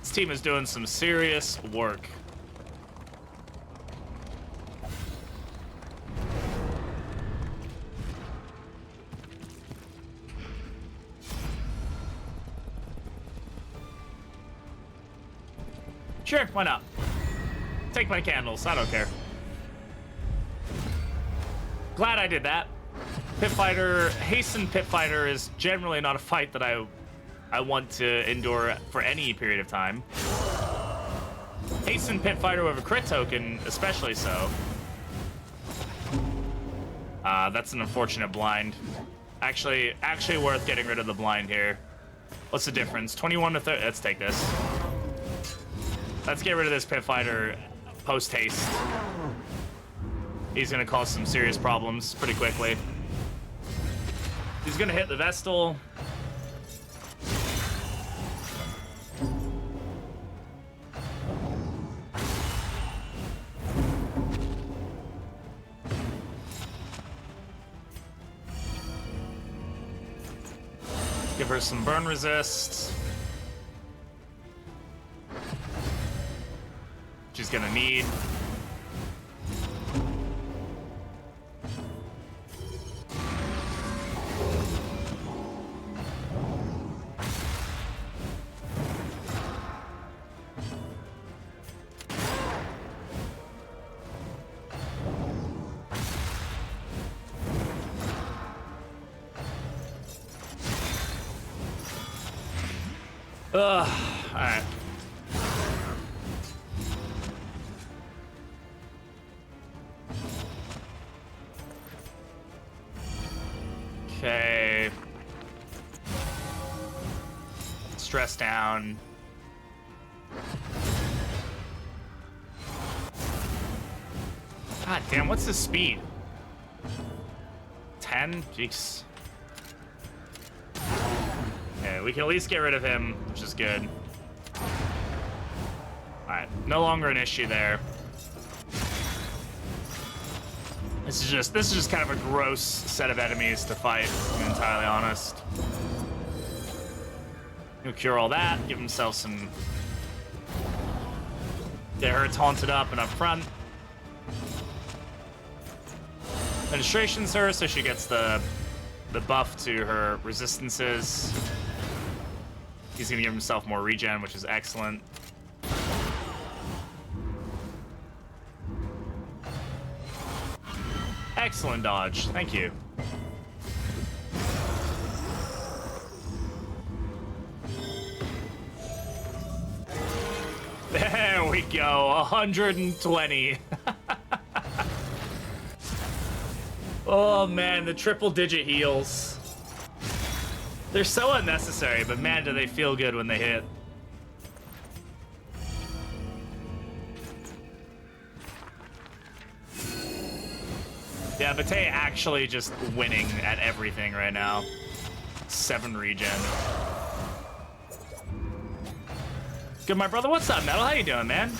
This team is doing some serious work. Sure, why not? Take my candles, I don't care. Glad I did that. Pit Fighter, Hasten Pit Fighter is generally not a fight that I want to endure for any period of time. Hasten Pit Fighter with a crit token, especially so. That's an unfortunate blind. Actually worth getting rid of the blind here. What's the difference? 21 to 30. Let's take this. Let's get rid of this Pit Fighter post haste. He's gonna cause some serious problems pretty quickly. He's gonna hit the Vestal. Give her some burn resist. She's gonna need. Ugh, alright. Okay. Stress down. God damn, what's the speed? 10? Jeez. Okay, we can at least get rid of him, which is good. Alright, no longer an issue there. This is just kind of a gross set of enemies to fight, to be entirely honest. He'll cure all that, give himself some... Get her taunted up and up front. Penetration's her, so she gets the buff to her resistances. He's gonna give himself more regen, which is excellent. Excellent dodge, thank you. There we go, 120. Oh man, the triple digit heals. They're so unnecessary, but man, do they feel good when they hit. Yeah, Bate actually just winning at everything right now. 7 regen. Good, my brother. What's up, Metal? How you doing, man?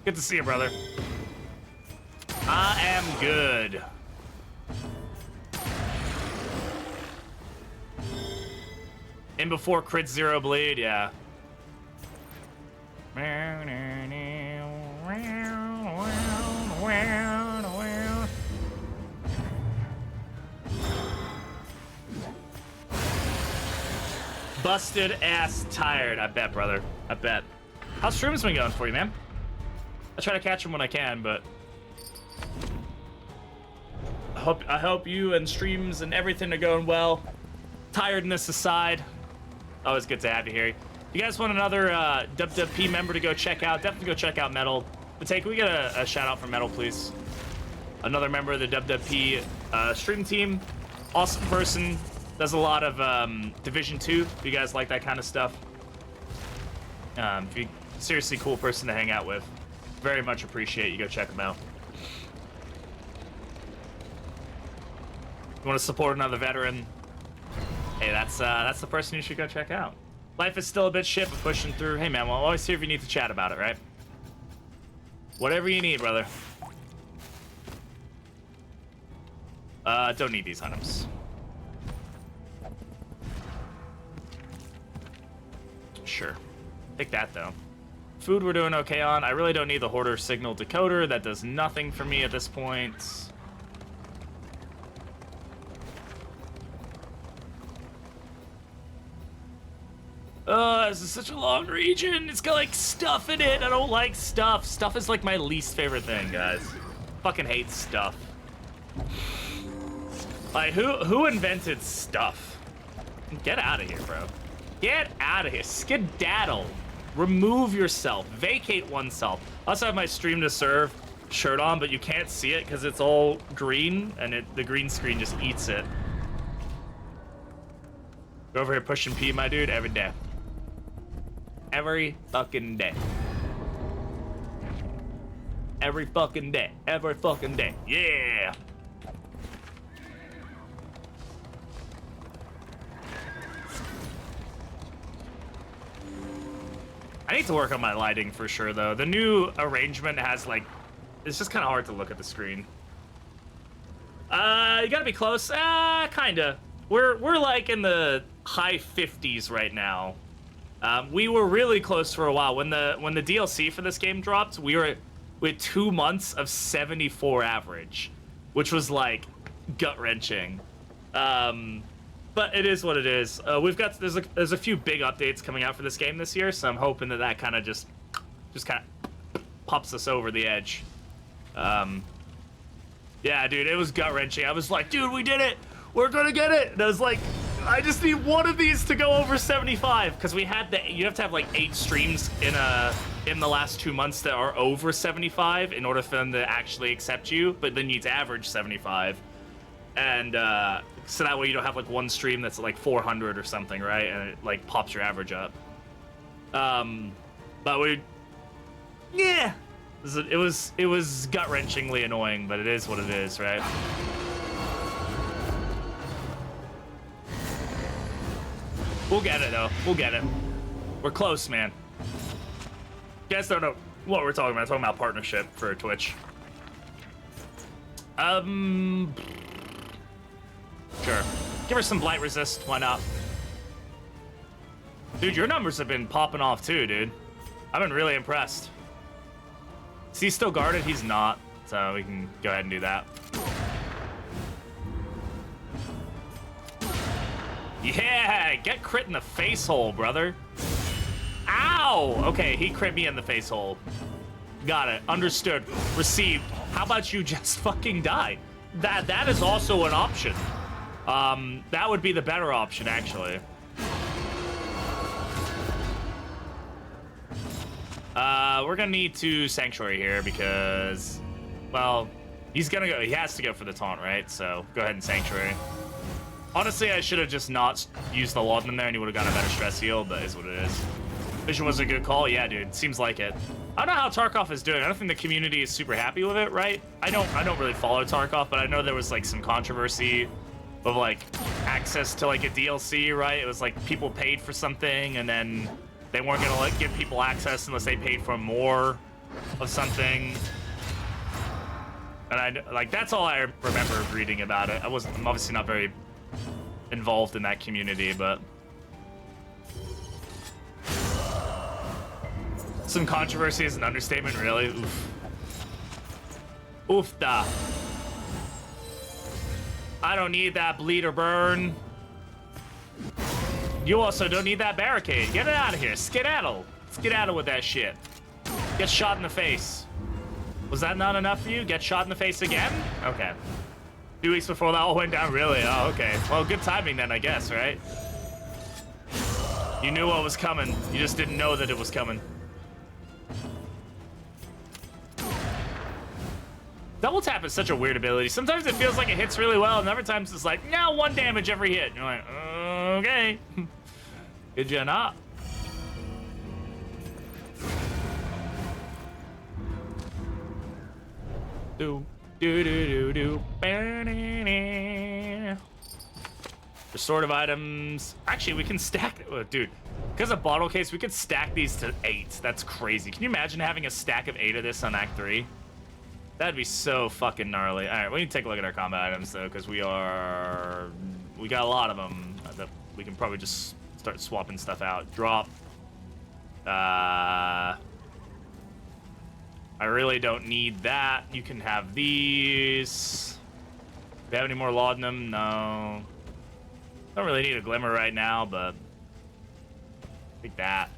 Good to see you, brother. I am good. In before crit 0 bleed, yeah. Busted ass tired. I bet, brother. I bet. How's streams been going for you, man? I try to catch them when I can, but I hope you and streams and everything are going well. Tiredness aside. Always good to have you here. You guys want another WWP member to go check out? Definitely go check out Metal. But can we get a shout out for Metal, please? Another member of the WWP stream team. Awesome person. Does a lot of Division 2. If you guys like that kind of stuff. If you seriously cool person to hang out with. Very much appreciate you go check them out. You want to support another veteran? Hey, that's the person you should go check out. Life is still a bit shit, but pushing through. Hey, man, well, I'm always here if you need to chat about it, right? Whatever you need, brother. Don't need these items. Sure. Take that, though. Food we're doing okay on. I really don't need the Hoarder Signal Decoder. That does nothing for me at this point. Oh, this is such a long region. It's got like stuff in it. I don't like stuff. Stuff is like my least favorite thing, guys. Fucking hate stuff. Like, who invented stuff? Get out of here, bro. Get out of here. Skedaddle. Remove yourself. Vacate oneself. I also have my stream to serve shirt on, but you can't see it because it's all green, and the green screen just eats it. Go over here pushing P, my dude, every day. Every fucking day. Every fucking day. Every fucking day. Yeah! I need to work on my lighting for sure, though. The new arrangement has, like... It's just kind of hard to look at the screen. You gotta be close. Kinda. We're like in the high 50s right now. We were really close for a while. When the DLC for this game dropped, we had 2 months of 74 average, which was like gut-wrenching. But it is what it is. There's a few big updates coming out for this game this year, so I'm hoping that kind of just kind of pops us over the edge. Yeah, dude, it was gut-wrenching. I was like, dude, we did it! We're gonna get it! And I was like, I just need one of these to go over 75, because you have to have like 8 streams in the last 2 months that are over 75 in order for them to actually accept you, but then you need to average 75. And so that way you don't have like one stream that's like 400 or something, right? And it like pops your average up. But yeah, it was gut-wrenchingly annoying, but it is what it is, right? We'll get it though. We'll get it. We're close, man. You guys don't know what we're talking about. I'm talking about partnership for Twitch. Sure. Give her some blight resist. Why not? Dude, your numbers have been popping off too, dude. I've been really impressed. Is he still guarded? He's not. So we can go ahead and do that. Yeah! Get crit in the face hole, brother. Ow! Okay, he crit me in the face hole. Got it. Understood. Received. How about you just fucking die? That is also an option. That would be the better option, actually. We're gonna need to Sanctuary here because, well, he's gonna go. He has to go for the taunt, right? So go ahead and Sanctuary. Honestly, I should have just not used the Laudanum there, and he would have gotten a better stress heal. But is what it is. Vision was a good call. Yeah, dude. Seems like it. I don't know how Tarkov is doing. I don't think the community is super happy with it, right? I don't really follow Tarkov, but I know there was like some controversy of like access to like a DLC, right? It was like people paid for something and then they weren't gonna like give people access unless they paid for more of something. And that's all I remember reading about it. I'm obviously not very involved in that community, but some controversy is an understatement, really. Oof. Oof-da. I don't need that bleed or burn. You also don't need that barricade. Get it out of here. Skedaddle. Skedaddle with that shit. Get shot in the face. Was that not enough for you? Get shot in the face again? Okay. 2 weeks before that all went down, really? Oh, okay. Well, good timing then, I guess, right? You knew what was coming. You just didn't know that it was coming. Double tap is such a weird ability. Sometimes it feels like it hits really well, and other times it's like, no, 1 damage every hit. And you're like, okay. Good you not? Do, do, do, do, do. Restorative items. Actually, we can stack, oh, dude. Because of bottle case, we could stack these to 8. That's crazy. Can you imagine having a stack of 8 of this on Act 3? That'd be so fucking gnarly. All right, we need to take a look at our combat items though, because we got a lot of them that we can probably just start swapping stuff out. Drop. I really don't need that. You can have these. Do we have any more laudanum? No. Don't really need a glimmer right now, but Take that.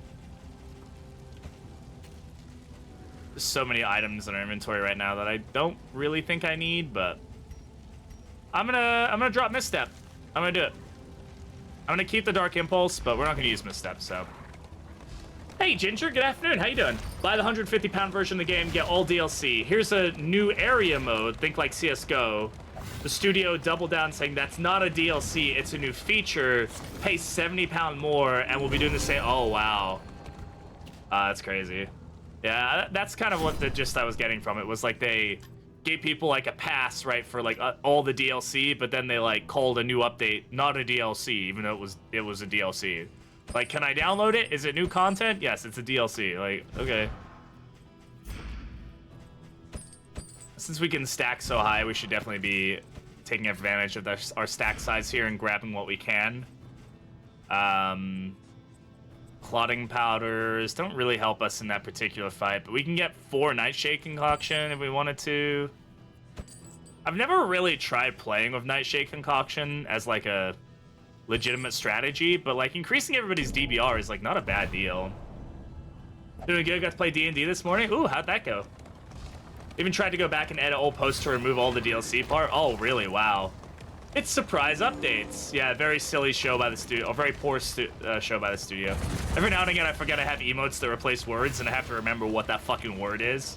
There's so many items in our inventory right now that I don't really think I need, but I'm gonna drop Misstep. I'm gonna do it. I'm gonna keep the Dark Impulse, but we're not gonna use Misstep, so. Hey, Ginger, good afternoon. How you doing? Buy the 150-pound version of the game, get all DLC. Here's a new area mode, think like CSGO. The studio doubled down saying that's not a DLC, it's a new feature. Pay £70 more, and we'll be doing the same. Oh, wow. That's crazy. Yeah, that's kind of what the gist I was getting from it was like they gave people like a pass, right, for like all the DLC, but then they like called a new update not a DLC, even though it was a DLC. Like, can I download it? Is it new content? Yes, it's a DLC. Like, okay. Since we can stack so high, we should definitely be taking advantage of our stack size here and grabbing what we can. Clotting powders don't really help us in that particular fight, but we can get 4 Nightshade Concoction if we wanted to. I've never really tried playing with Nightshade Concoction as like a legitimate strategy, but like increasing everybody's DBR is like not a bad deal. Doing good, got to play D&D this morning. Ooh, how'd that go? Even tried to go back and edit old posts to remove all the DLC part. Oh, really? Wow. It's surprise updates. Yeah, very silly show by the studio, or very poor show by the studio. Every now and again, I forget I have emotes that replace words, and I have to remember what that fucking word is.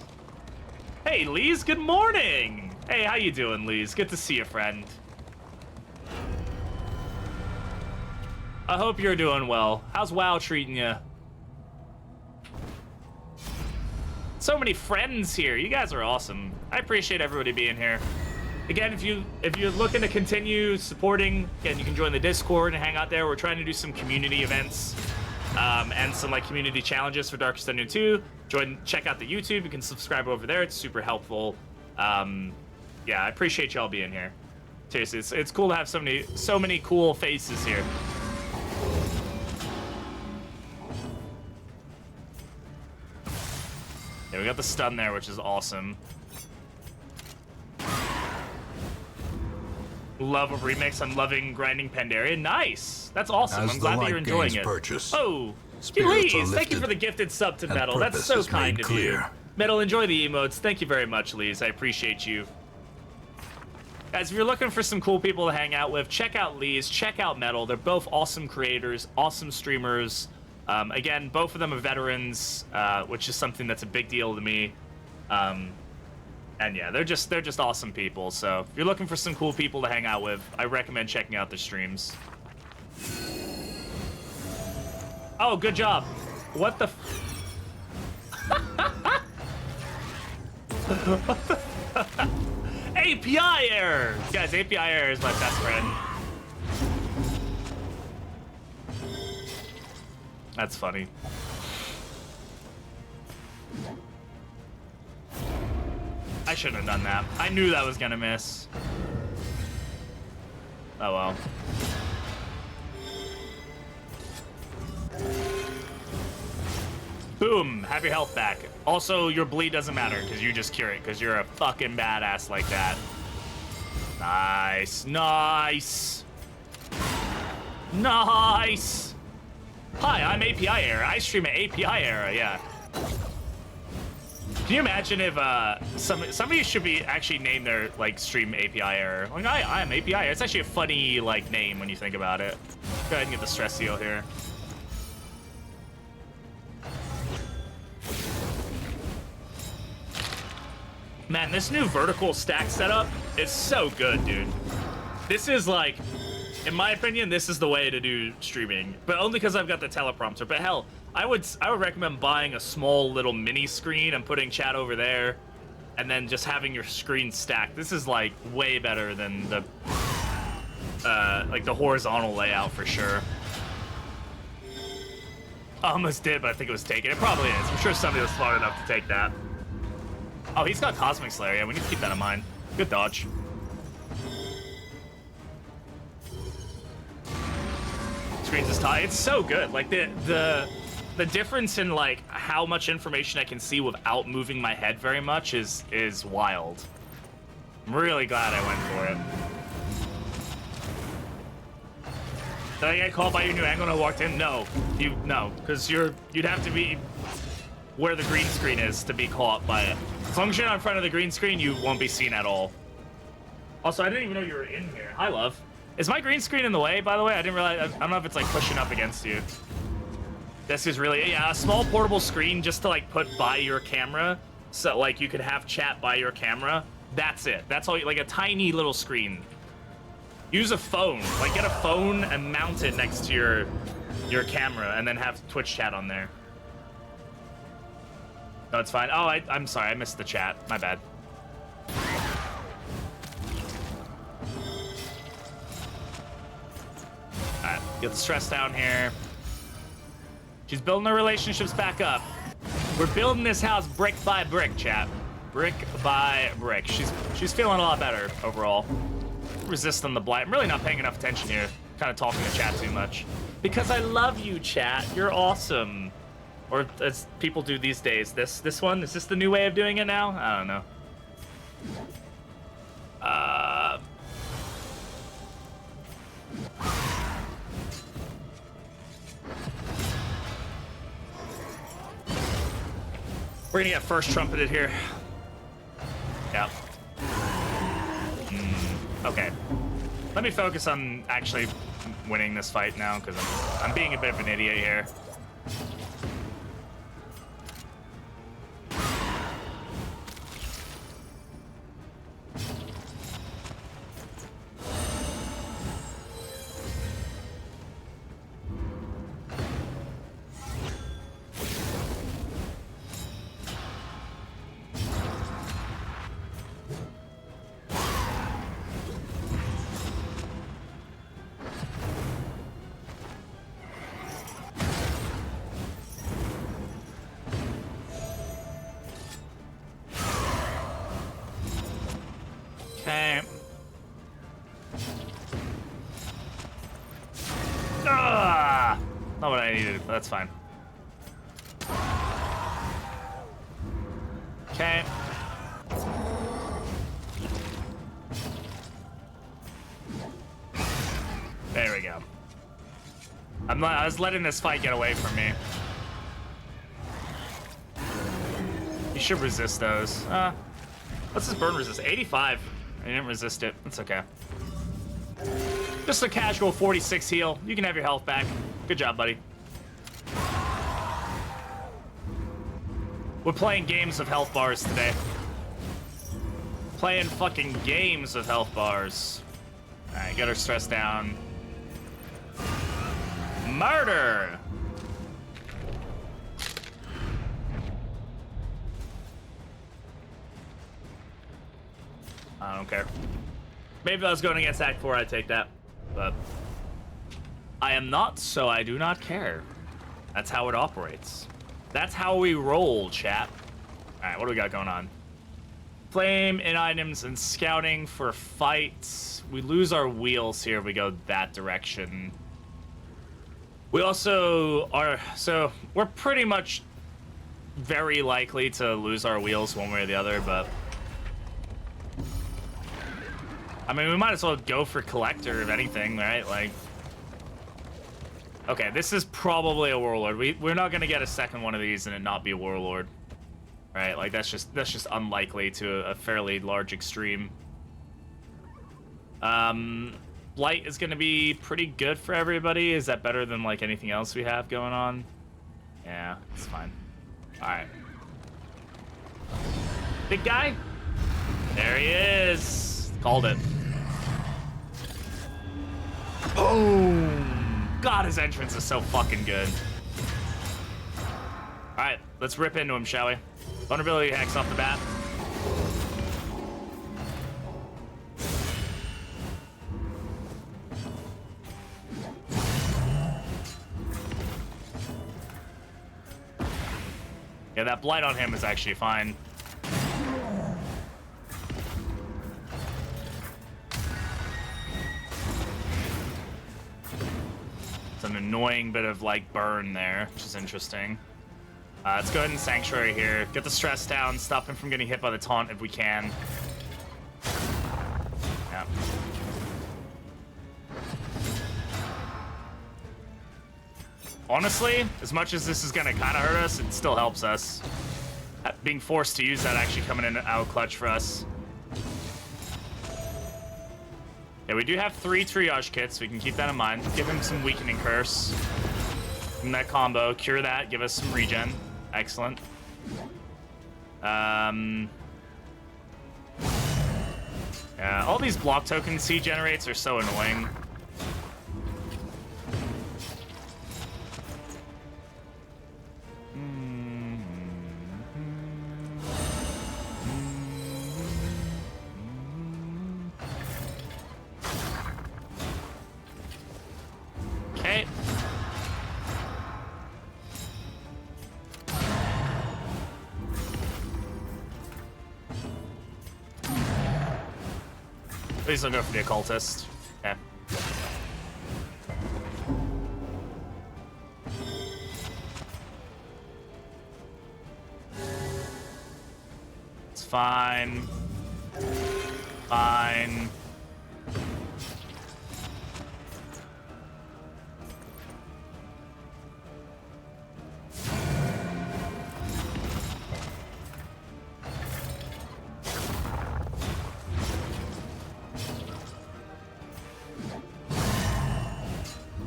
Hey, Lees, good morning. Hey, how you doing, Lees? Good to see you, friend. I hope you're doing well. How's WoW treating you? So many friends here. You guys are awesome. I appreciate everybody being here. Again, if you're looking to continue supporting, again, you can join the Discord and hang out there. We're trying to do some community events and some like community challenges for Darkest Dungeon 2. Check out the YouTube. You can subscribe over there. It's super helpful. Yeah, I appreciate y'all being here. Seriously, it's cool to have so many cool faces here. Yeah, we got the stun there, which is awesome. Love a remix. I'm loving grinding Pandaria. Nice. That's awesome. I'm glad that you're enjoying it. Oh, please. Thank you for the gifted sub to Metal. That's so kind of you. Metal, enjoy the emotes. Thank you very much, Lees. I appreciate you. Guys, if you're looking for some cool people to hang out with, check out Lees, check out Metal. They're both awesome creators, awesome streamers. Again, both of them are veterans, which is something that's a big deal to me. And yeah, they're just awesome people. So if you're looking for some cool people to hang out with, I recommend checking out their streams. Oh, good job. What the? API error, guys. API error is my best friend. That's funny. I shouldn't have done that. I knew that was gonna miss. Oh well. Boom! Have your health back. Also, your bleed doesn't matter because you just cure it because you're a fucking badass like that. Nice. Nice. Nice. Hi, I'm API Error. I stream at API Error, yeah. Can you imagine if somebody should be actually name their like stream API Error? Like I am API Error. It's actually a funny like name when you think about it. Go ahead and get the stress seal here. Man, this new vertical stack setup is so good, dude. This is like, in my opinion, this is the way to do streaming, but only because I've got the teleprompter. But hell, I would recommend buying a small little mini screen and putting chat over there, and then just having your screen stacked. This is like way better than the like the horizontal layout for sure. I almost did, but I think it was taken. It probably is. I'm sure somebody was smart enough to take that. Oh, he's got Cosmic Slayer. Yeah, we need to keep that in mind. Good dodge. Screens is tight. It's so good. Like the difference in like how much information I can see without moving my head very much is wild. I'm really glad I went for it. Did I get caught by your new angle when I walked in? No. No, because you'd have to be where the green screen is to be caught by it. As long as you're not in front of the green screen, you won't be seen at all. Also, I didn't even know you were in here. Hi, love. Is my green screen in the way, by the way? I didn't realize. I don't know if it's like pushing up against you. This is really, yeah, a small portable screen just to like put by your camera. So like you could have chat by your camera. That's it. That's all, like a tiny little screen. Use a phone. Like get a phone and mount it next to your camera and then have Twitch chat on there. No, it's fine. Oh, I'm sorry. I missed the chat. My bad. Alright, get the stress down here. She's building her relationships back up. We're building this house brick by brick, chat. Brick by brick. She's feeling a lot better overall. Resisting the blight. I'm really not paying enough attention here. Kind of talking to chat too much. Because I love you, chat. You're awesome. Or as people do these days. This one? Is this the new way of doing it now? I don't know. We're gonna get first trumpeted here. Yep. Okay. Let me focus on actually winning this fight now, because I'm being a bit of an idiot here. Okay. Ah! Not what I needed, but that's fine. Okay. There we go. I was letting this fight get away from me. You should resist those. What's this burn resist? 85. I didn't resist it. It's okay. Just a casual 46 heal. You can have your health back. Good job, buddy. We're playing games of health bars today. Playing fucking games of health bars. Alright, get her stress down. Murder! I don't care. Maybe if I was going against Act 4, I'd take that. But I am not, so I do not care. That's how it operates. That's how we roll, chat. Alright, what do we got going on? Flame in items and scouting for fights. We lose our wheels here if we go that direction. We also are... So, we're pretty much very likely to lose our wheels one way or the other, but... I mean, we might as well go for collector, if anything, right? Like... Okay, this is probably a warlord. We're not gonna get a second one of these and it not be a warlord. Right? Like, that's just unlikely to a fairly large extreme. Blight is gonna be pretty good for everybody. Is that better than, like, anything else we have going on? Yeah, it's fine. Alright. Big guy? There he is! Called it. Boom! God, his entrance is so fucking good. Alright, let's rip into him, shall we? Vulnerability hex off the bat. Yeah, that blight on him is actually fine. It's an annoying bit of, like, burn there, which is interesting. Let's go ahead and Sanctuary here. Get the stress down, stop him from getting hit by the taunt if we can. Yeah. Honestly, as much as this is gonna kind of hurt us, it still helps us. Being forced to use that actually coming in out clutch for us. Yeah, we do have 3 triage kits. We can keep that in mind. Give him some weakening curse. Give him that combo. Cure that. Give us some regen. Excellent. Yeah, all these block tokens he generates are so annoying. Okay. Please don't go for the occultist. Okay. It's fine. Fine.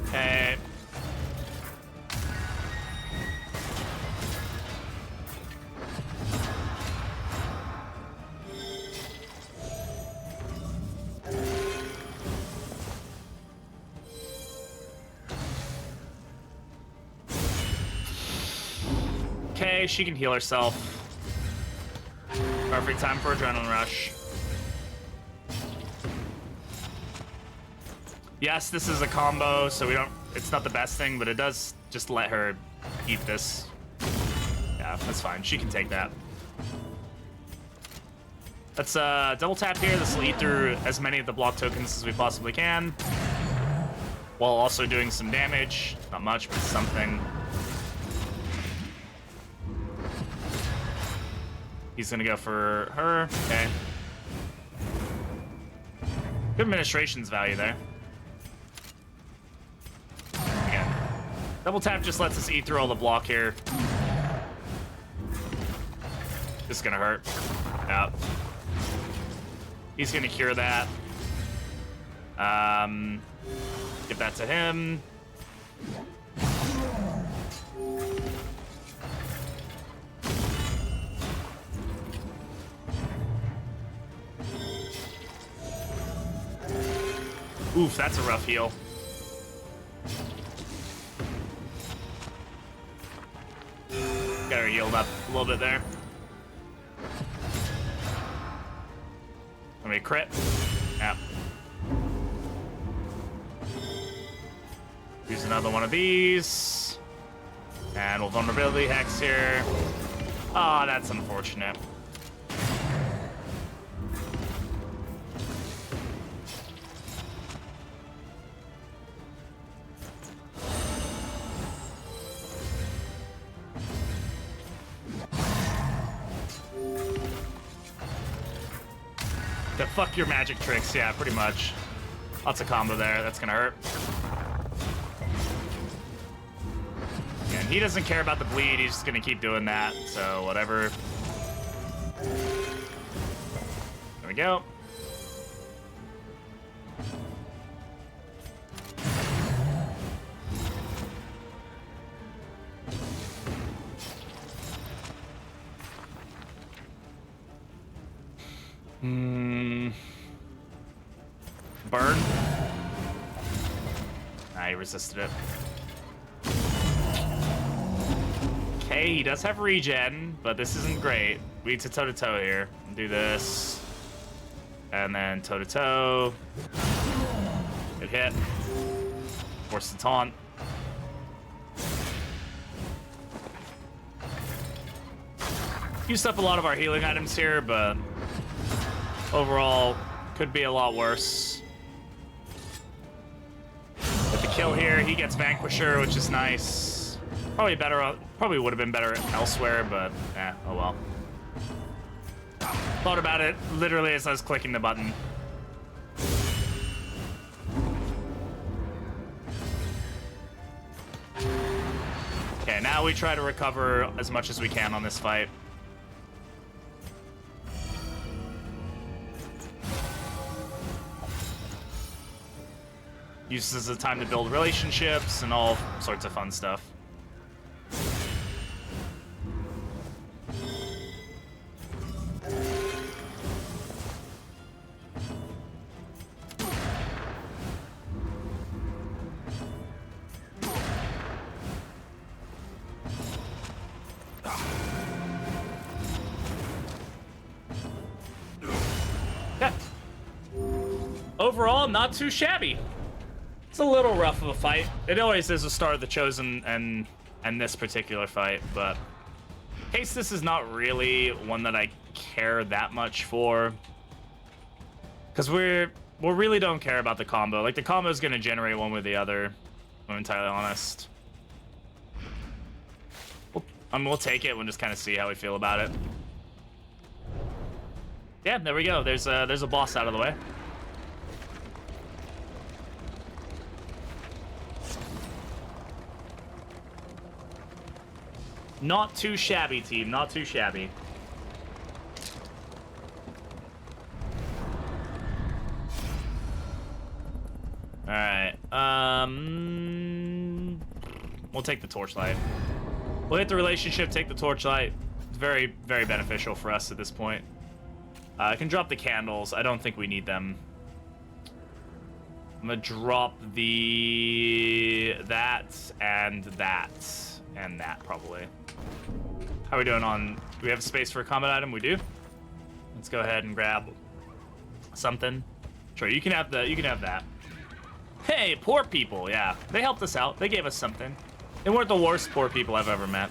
Okay. Okay, she can heal herself. Perfect time for adrenaline rush. Yes, this is a combo, so we don't. It's not the best thing, but it does just let her eat this. Yeah, that's fine. She can take that. Let's double tap here. This will eat through as many of the block tokens as we possibly can, while also doing some damage. Not much, but something. He's gonna go for her. Okay. Good administration's value there. Again. Double tap just lets us eat through all the block here. This is gonna hurt. Yeah. He's gonna cure that. Give that to him. Oof, that's a rough heal. Got her healed up a little bit there. Let me crit. Yeah. Use another one of these. And we'll vulnerability hex here. Oh, that's unfortunate. The fuck your magic tricks, yeah, pretty much. Lots of combo there, that's gonna hurt. And he doesn't care about the bleed, he's just gonna keep doing that, so whatever. There we go. Burn. Nah, he resisted it. Okay, he does have regen, but this isn't great. We need to toe-to-toe here. Do this. And then toe-to-toe. Good hit. Force the taunt. Used up a lot of our healing items here, but overall, could be a lot worse. With the kill here, he gets Vanquisher, which is nice. Probably better. Probably would have been better elsewhere, but oh well. Thought about it literally as I was clicking the button. now we try to recover as much as we can on this fight. Use this as a time to build relationships and all sorts of fun stuff. Yeah. Overall, not too shabby. It's a little rough of a fight. It always is the start of the Chosen and this particular fight, but in case this is not really one that I care that much for, because we really don't care about the combo. Like, the combo is going to generate one way or the other, if I'm entirely honest. We'll take it and just kind of see how we feel about it. Yeah, there we go. There's a boss out of the way. Not too shabby, team. Not too shabby. All right. We'll take the torchlight. We'll hit the relationship, take the torchlight. It's very, very beneficial for us at this point. I can drop the candles. I don't think we need them. I'm gonna drop that and that probably. How are we doing on? Do we have space for a combat item? We do. Let's go ahead and grab something. Sure, you can have that. Hey, poor people. Yeah, they helped us out. They gave us something. They weren't the worst poor people I've ever met.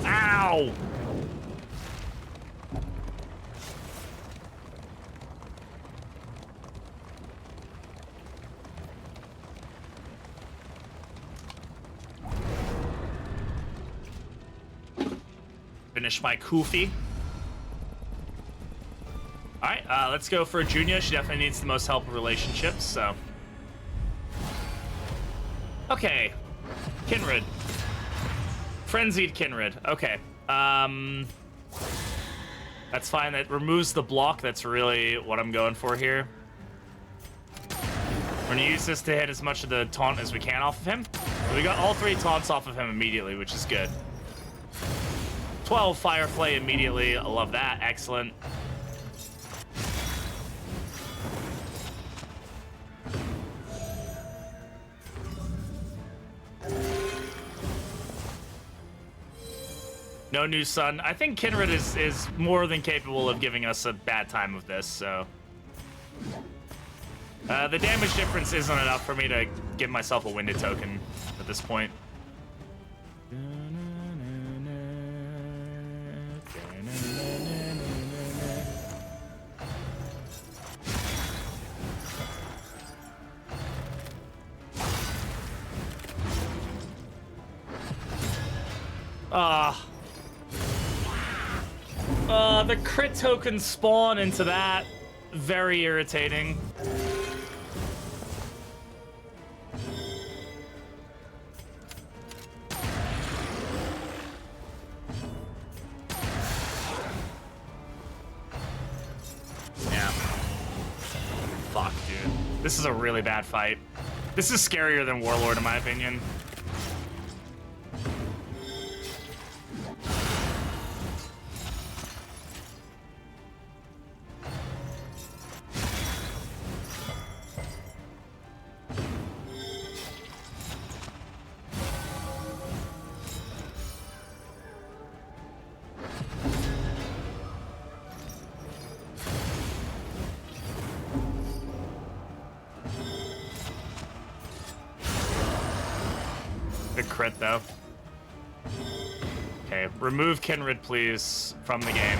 Ow! Finish my Koofy. Alright, let's go for Junia. She definitely needs the most help with relationships, so. Okay. Kinrid. Frenzied Kinrid. Okay. That's fine. That removes the block. That's really what I'm going for here. We're gonna use this to hit as much of the taunt as we can off of him. We got all 3 taunts off of him immediately, which is good. 12 Fireflay immediately. I love that. Excellent. No new sun. I think Kinrid is more than capable of giving us a bad time with this, so. The damage difference isn't enough for me to give myself a winded token at this point. The crit tokens spawn into that. Very irritating. Yeah. Fuck, dude. This is a really bad fight. This is scarier than Warlord, in my opinion. Good crit, though. Okay, remove Kinrid, please, from the game.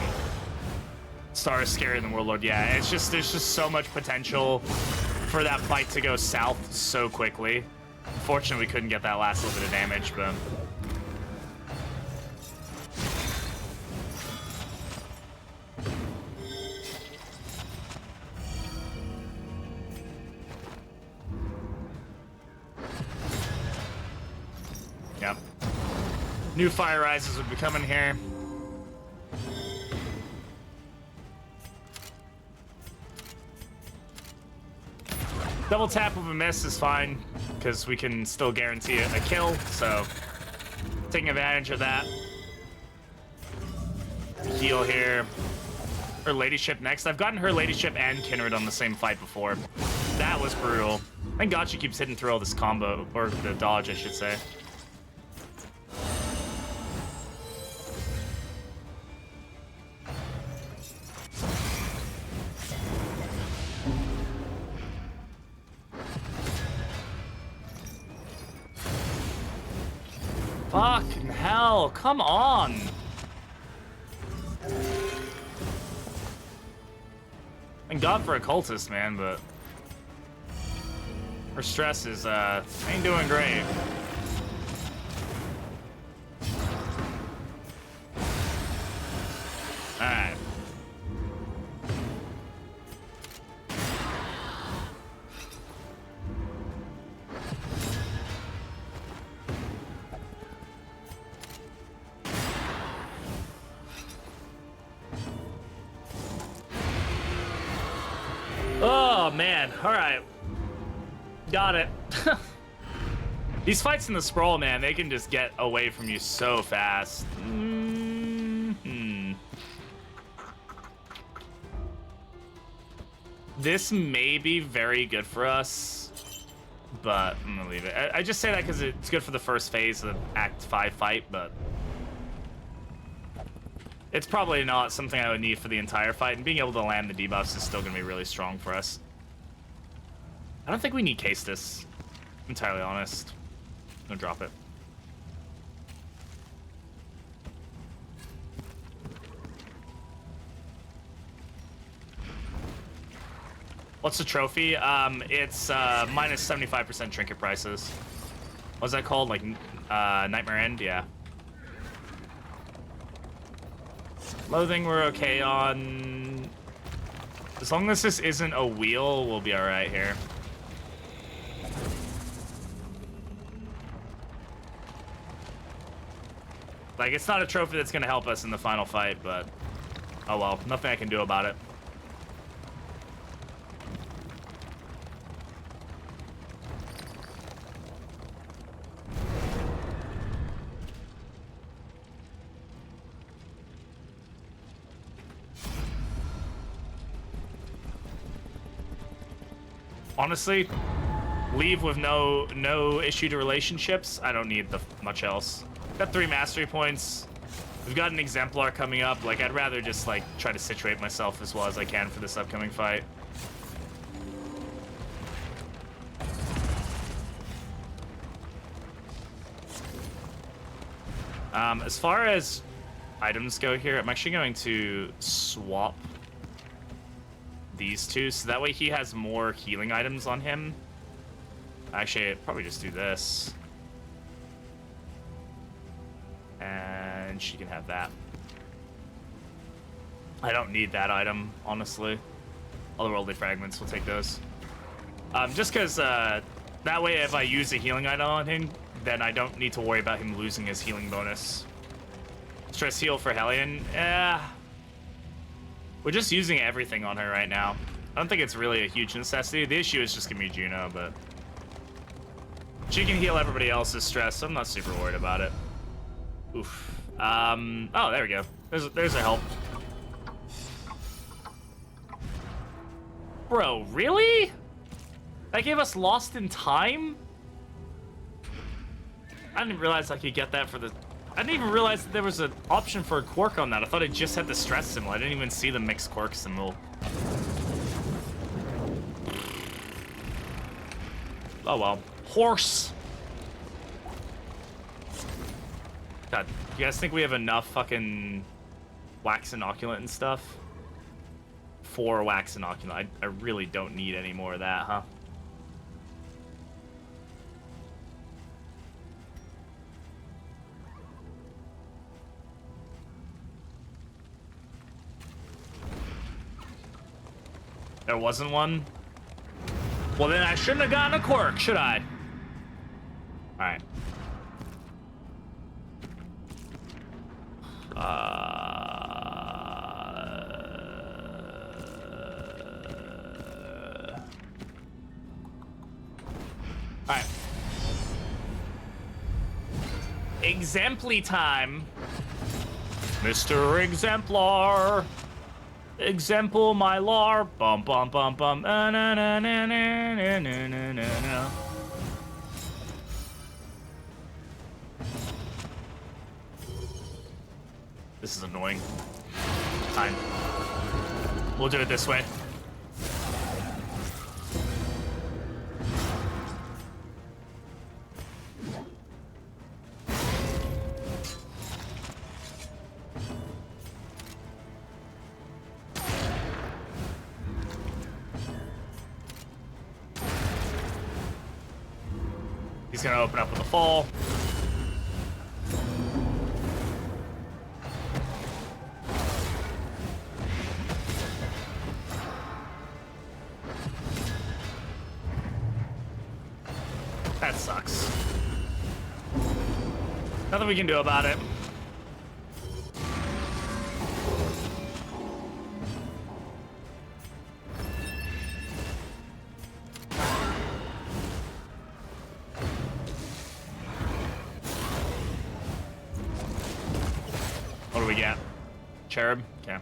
Star is scarier than Warlord. Yeah, it's just there's just so much potential for that fight to go south so quickly. Unfortunately, we couldn't get that last little bit of damage, but. New fire rises would be coming here. Double tap with a miss is fine, because we can still guarantee a kill, so taking advantage of that. Heal here. Her ladyship next. I've gotten her ladyship and Kindred on the same fight before. That was brutal. Thank God she keeps hitting through all this combo, or the dodge, I should say. Fucking hell, come on! Thank God for Occultist, man, but her stress is, ain't doing great. Alright. Oh, man. All right. Got it. These fights in the sprawl, man, they can just get away from you so fast. This may be very good for us, but I'm gonna leave it. I just say that because it's good for the first phase of Act 5 fight, but it's probably not something I would need for the entire fight, and being able to land the debuffs is still going to be really strong for us. I don't think we need case this, entirely honest. I'm going to drop it. What's the trophy? It's minus 75% trinket prices. What's that called? Like, Nightmare End? Yeah. Loathing we're okay on. As long as this isn't a wheel, we'll be alright here. Like, it's not a trophy that's gonna help us in the final fight, but oh well, nothing I can do about it. Honestly, leave with no issue to relationships. I don't need much else. Got 3 mastery points. We've got an Exemplar coming up. Like, I'd rather just, like, try to situate myself as well as I can for this upcoming fight. As far as items go here, I'm actually going to swap these two, so that way he has more healing items on him. Actually, I'd probably just do this. And she can have that. I don't need that item, honestly. Otherworldly fragments, we'll take those. Just because that way if I use a healing item on him, then I don't need to worry about him losing his healing bonus. Stress heal for Hellion. We're just using everything on her right now. I don't think it's really a huge necessity. The issue is just gonna be Juno, but she can heal everybody else's stress, so I'm not super worried about it. Oof. Oh, there we go. There's a help. Bro, really? That gave us Lost in Time? I didn't realize I could get that for the... I didn't even realize that there was an option for a quirk on that. I thought it just had the stress symbol. I didn't even see the mixed quirk symbol. Oh well. Horse! God, you guys think we have enough fucking wax inoculant and stuff? 4 wax inoculant. I really don't need any more of that, huh? There wasn't one? Well, then I shouldn't have gotten a quirk, should I? Alright. Alright. Exemply time. Mr. Exemplar. Example my lar. Bum bum bum bum. Na na na na na na na na na. This is annoying. Fine. We'll do it this way. He's gonna open up with a fall. That sucks. Nothing we can do about it. What do we get? Cherub? Okay.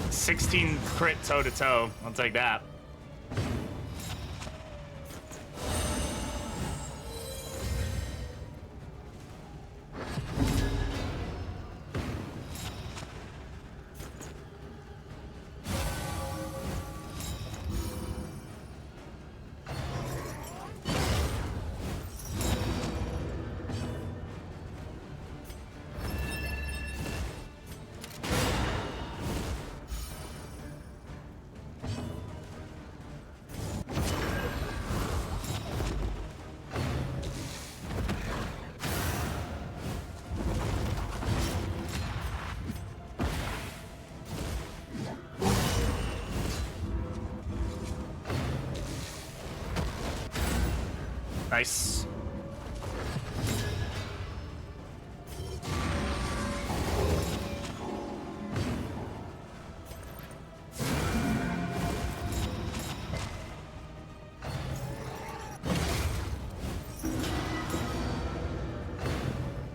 $16 crit toe-to-toe. I'll take that. Nice.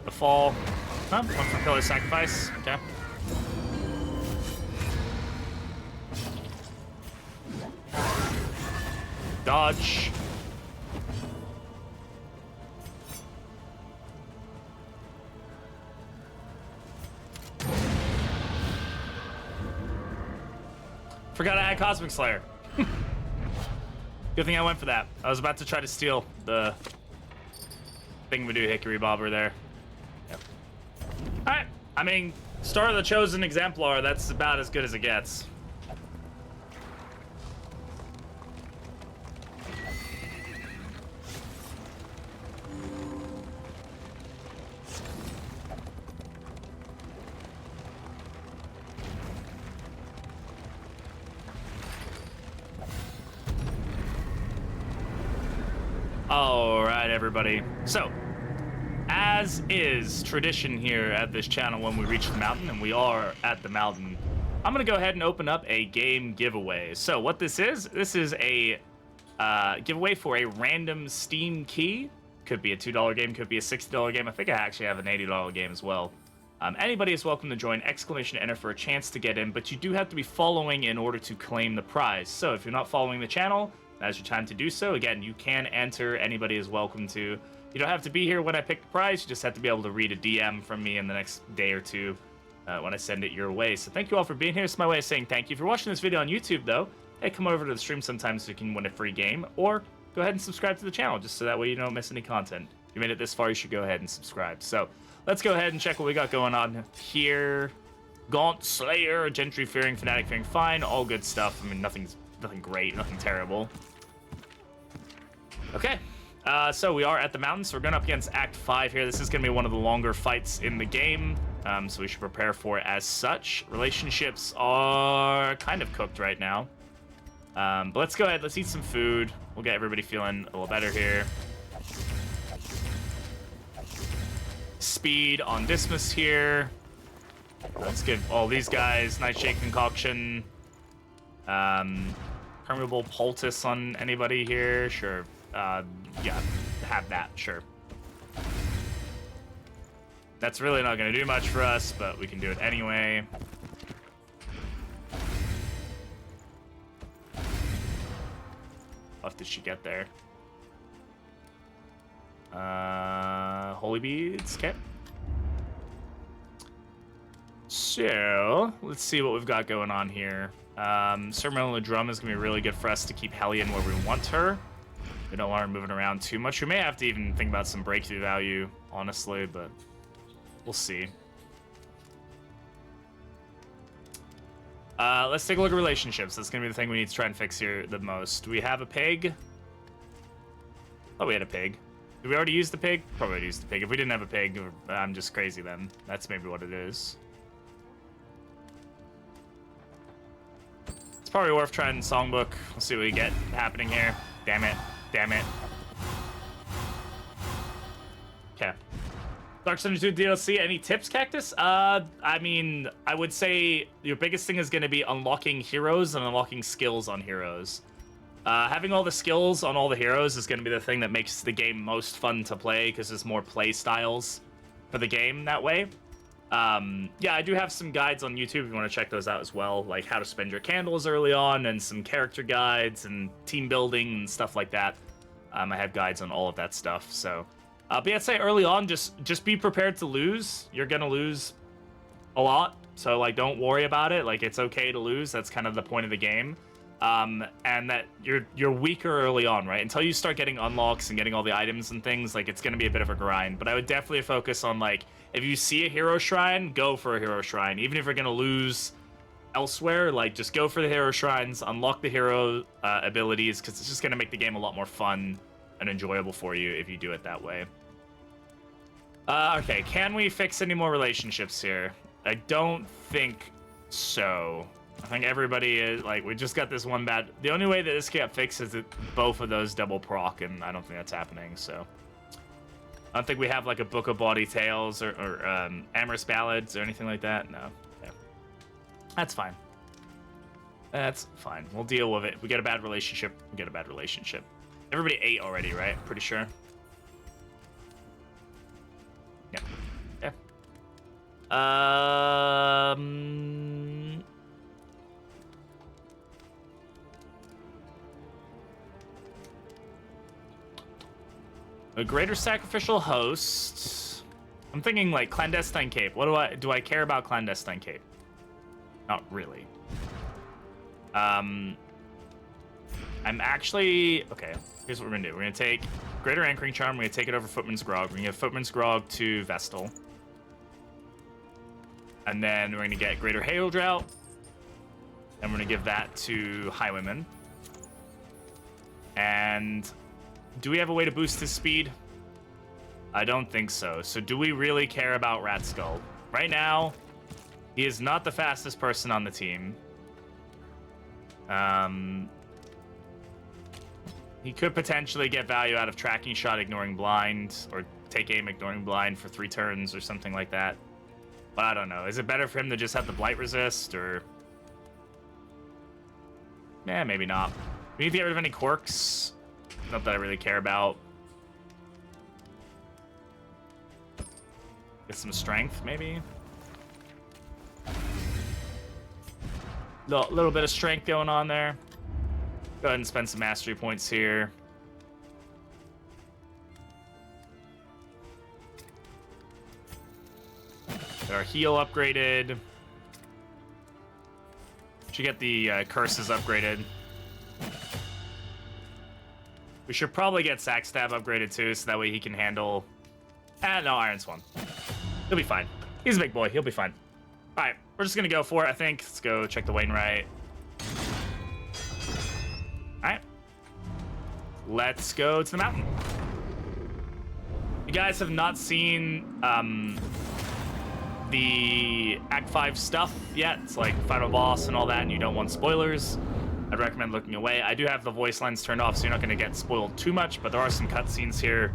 The fall. Huh? One for pillar sacrifice. Okay. Dodge. Forgot I had Cosmic Slayer. Good thing I went for that. I was about to try to steal the thingamadoo hickory bobber there. Yep. Alright. I mean, Star of the Chosen Exemplar, that's about as good as it gets. All right, everybody. So, as is tradition here at this channel when we reach the mountain, and we are at the mountain, I'm going to go ahead and open up a game giveaway. So what this is a giveaway for a random Steam key. Could be a $2 game, could be a $60 game. I think I actually have an $80 game as well. Anybody is welcome to join, exclamation enter for a chance to get in, but you do have to be following in order to claim the prize. So if you're not following the channel, now's your time to do so. Again, you can enter. Anybody is welcome to. You don't have to be here when I pick the prize. You just have to be able to read a DM from me in the next day or two when I send it your way. So thank you all for being here. It's my way of saying thank you. If you're watching this video on YouTube, though, hey, come over to the stream sometime so you can win a free game. Or go ahead and subscribe to the channel just so that way you don't miss any content. If you made it this far, you should go ahead and subscribe. So let's go ahead and check what we got going on here. Gaunt Slayer, Gentry Fearing, Fanatic Fearing, fine. All good stuff. I mean, nothing great, nothing terrible. Okay, so we are at the mountain, so we're going up against Act 5 here. This is going to be one of the longer fights in the game, so we should prepare for it as such. Relationships are kind of cooked right now. But let's go ahead, let's eat some food. We'll get everybody feeling a little better here. Speed on Dismas here. Let's give all these guys Nightshade Concoction. Permeable Poultice on anybody here. Sure. Yeah, have that. Sure. That's really not going to do much for us, but we can do it anyway. What did she get there? Holy Beads. Okay. So, let's see what we've got going on here. Sermon the Drum is going to be really good for us to keep Hellion where we want her. We don't want her moving around too much. We may have to even think about some breakthrough value, honestly, but we'll see. Let's take a look at relationships. That's going to be the thing we need to try and fix here the most. We have a pig. Oh, we had a pig. Did we already use the pig? Probably already used the pig. If we didn't have a pig, I'm just crazy then. That's maybe what it is. It's probably worth trying Songbook. We'll see what we get happening here. Damn it. Damn it. Okay. Dark 72 DLC, any tips, Cactus? I mean, I would say your biggest thing is going to be unlocking heroes and unlocking skills on heroes. Having all the skills on all the heroes is going to be the thing that makes the game most fun to play, because there's more play styles for the game that way. Yeah, I do have some guides on YouTube if you want to check those out as well, like how to spend your candles early on, and some character guides and team building and stuff like that. I have guides on all of that stuff, so... but yeah, I'd say early on, just be prepared to lose. You're gonna lose a lot, so like don't worry about it. Like it's okay to lose. That's kind of the point of the game. And that you're weaker early on, right? Until you start getting unlocks and getting all the items and things, like it's gonna be a bit of a grind. But I would definitely focus on like if you see a hero shrine, go for a hero shrine. Even if you're gonna lose elsewhere, like just go for the hero shrines, unlock the hero abilities, because it's just gonna make the game a lot more fun and enjoyable for you if you do it that way. Okay, can we fix any more relationships here? I don't think so. I think everybody is, like, we just got this one bad... The only way that this got fixed is that both of those double proc, and I don't think that's happening, so... I don't think we have, like, a Book of Bawdy Tales or Amorous Ballads or anything like that. No. Yeah. That's fine. That's fine. We'll deal with it. If we get a bad relationship, we get a bad relationship. Everybody ate already, right? Pretty sure. Yeah. Yeah. A greater sacrificial host. I'm thinking like clandestine cape. What do I care about clandestine cape? Not really. I'm actually okay. Here's what we're gonna do. We're gonna take Greater Anchoring Charm. We're gonna take it over Footman's Grog. We're gonna give Footman's Grog to Vestal. And then we're gonna get Greater Hail Drought. And we're gonna give that to Highwayman. And do we have a way to boost his speed? I don't think so. So do we really care about Rat Skull? Right now, he is not the fastest person on the team. He could potentially get value out of Tracking Shot, Ignoring Blind, or Take Aim, Ignoring Blind for 3 turns or something like that. But I don't know. Is it better for him to just have the Blight Resist, or... Eh, maybe not. We need to get rid of any quirks. Not that I really care about. Get some strength, maybe. Little bit of strength going on there. Go ahead and spend some mastery points here. Get our heal upgraded. Should get the curses upgraded. We should probably get Sack Stab upgraded too, so that way he can handle... no, Iron Swan. He'll be fine. He's a big boy. He'll be fine. All right, we're just gonna go for it, I think. Let's go check the Wainwright. All right. Let's go to the mountain. You guys have not seen the Act 5 stuff yet. It's like final boss and all that, and you don't want spoilers. I'd recommend looking away. I do have the voice lines turned off, so you're not going to get spoiled too much, but there are some cutscenes here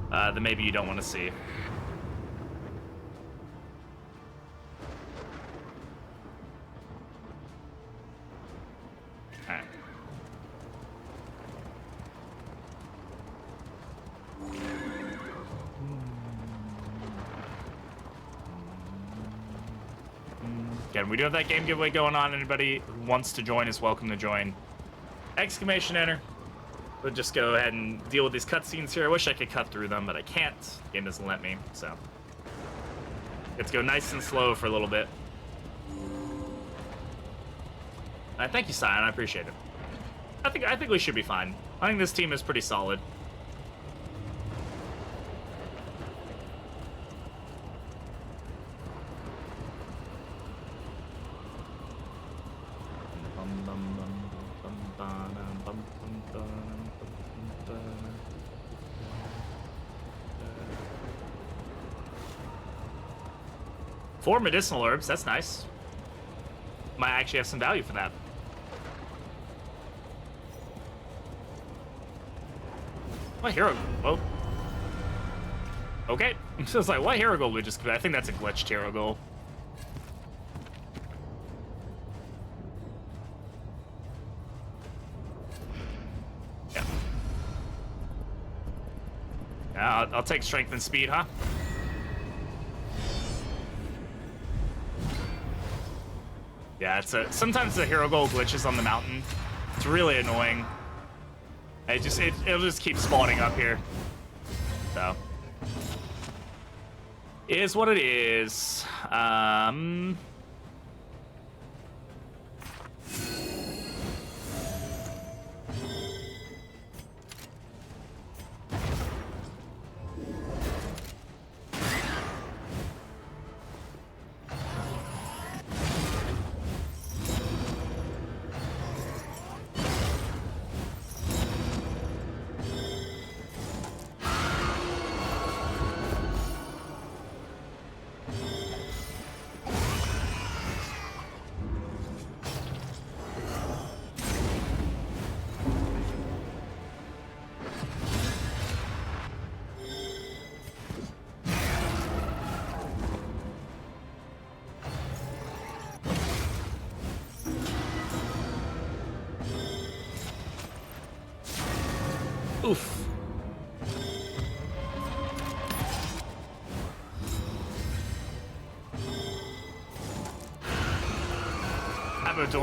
that maybe you don't want to see. Alright. Again, we do have that game giveaway going on. Anybody who wants to join is welcome to join. Exclamation enter. We'll just go ahead and deal with these cutscenes here. I wish I could cut through them, but I can't. The game doesn't let me, so. Let's go nice and slow for a little bit. Thank you, Sion. I appreciate it. I think we should be fine. I think this team is pretty solid. Four medicinal herbs, that's nice. Might actually have some value for that. What hero? Oh. Okay. So it's like, what hero goal we just... I think that's a glitched hero goal. Yeah. Yeah, I'll take strength and speed, huh? Yeah, sometimes the hero goal glitches on the mountain. It's really annoying. It'll just keep spawning up here. So. It is what it is. Oof.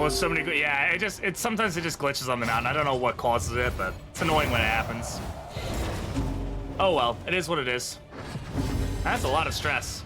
So many good. Yeah, sometimes it just glitches on the mountain. I don't know what causes it, but it's annoying when it happens. Oh well, it is what it is. That's a lot of stress.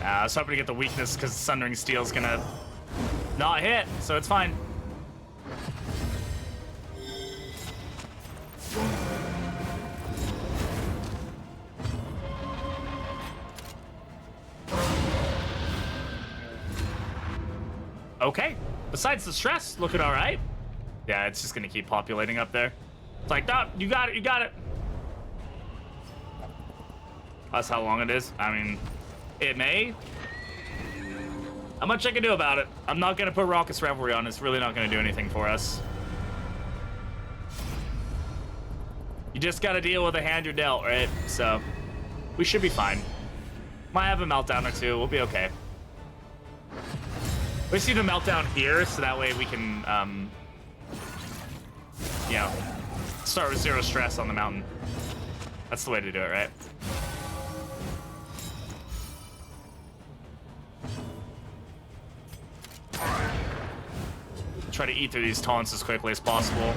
I was hoping to get the weakness because Sundering Steel's gonna not hit, so it's fine. Okay. Besides the stress, looking all right. Yeah, it's just gonna keep populating up there. It's like, oh, you got it, you got it. That's how long it is. I mean, it may. How much I can do about it? I'm not gonna put Raucous Revelry on. It's really not gonna do anything for us. You just gotta deal with the hand you're dealt, right? So, we should be fine. Might have a meltdown or two. We'll be okay. We just need a meltdown here, so that way we can, you know, start with zero stress on the mountain. That's the way to do it, right? Try to eat through these taunts as quickly as possible.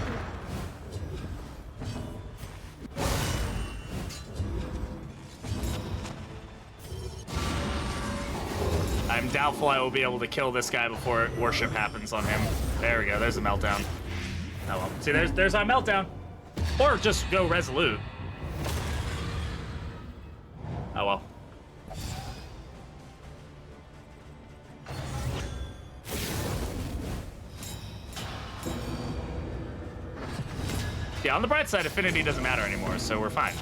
I'm doubtful I will be able to kill this guy before worship happens on him. There we go, there's a meltdown. Oh well. See, there's our meltdown. Or just go resolute. Oh well. Yeah, on the bright side, affinity doesn't matter anymore, so we're fine.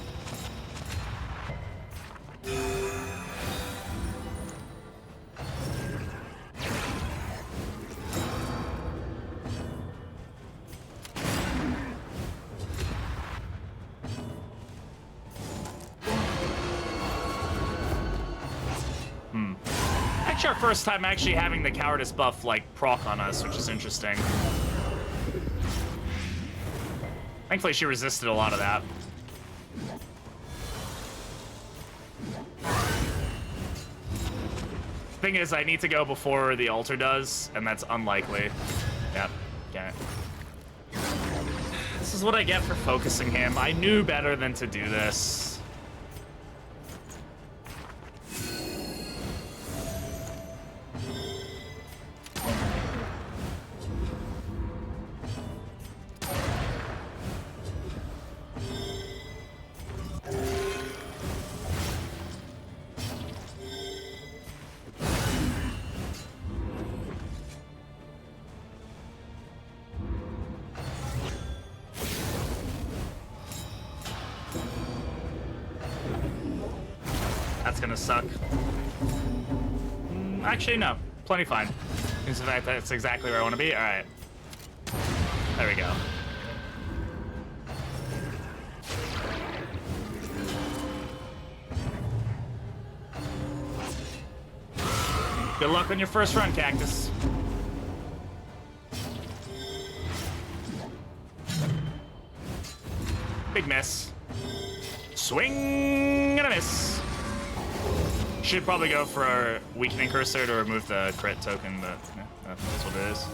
Actually, our first time actually having the cowardice buff like proc on us, which is interesting. Thankfully, she resisted a lot of that. Thing is, I need to go before the altar does, and that's unlikely. Yep. Okay. This is what I get for focusing him. I knew better than to do this. That's gonna suck. Actually, no. Plenty fine. In fact, that's exactly where I want to be. All right. There we go. Good luck on your first run, Cactus. Big miss. Swing and a miss. Should probably go for our weakening cursor to remove the crit token, but yeah, that's what it is.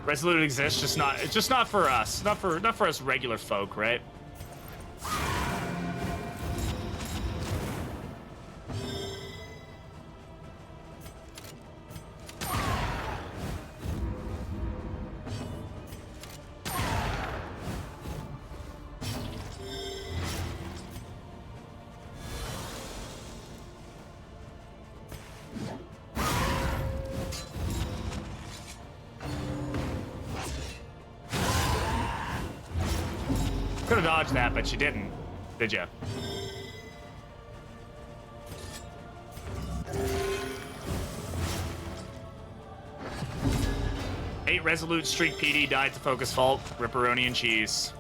Resolute exists, it's just not for us, not for us regular folk, right? Could have dodged that, but you didn't, did you? Eight Resolute Streak PD died to Focus Fault, Ripperoni and cheese.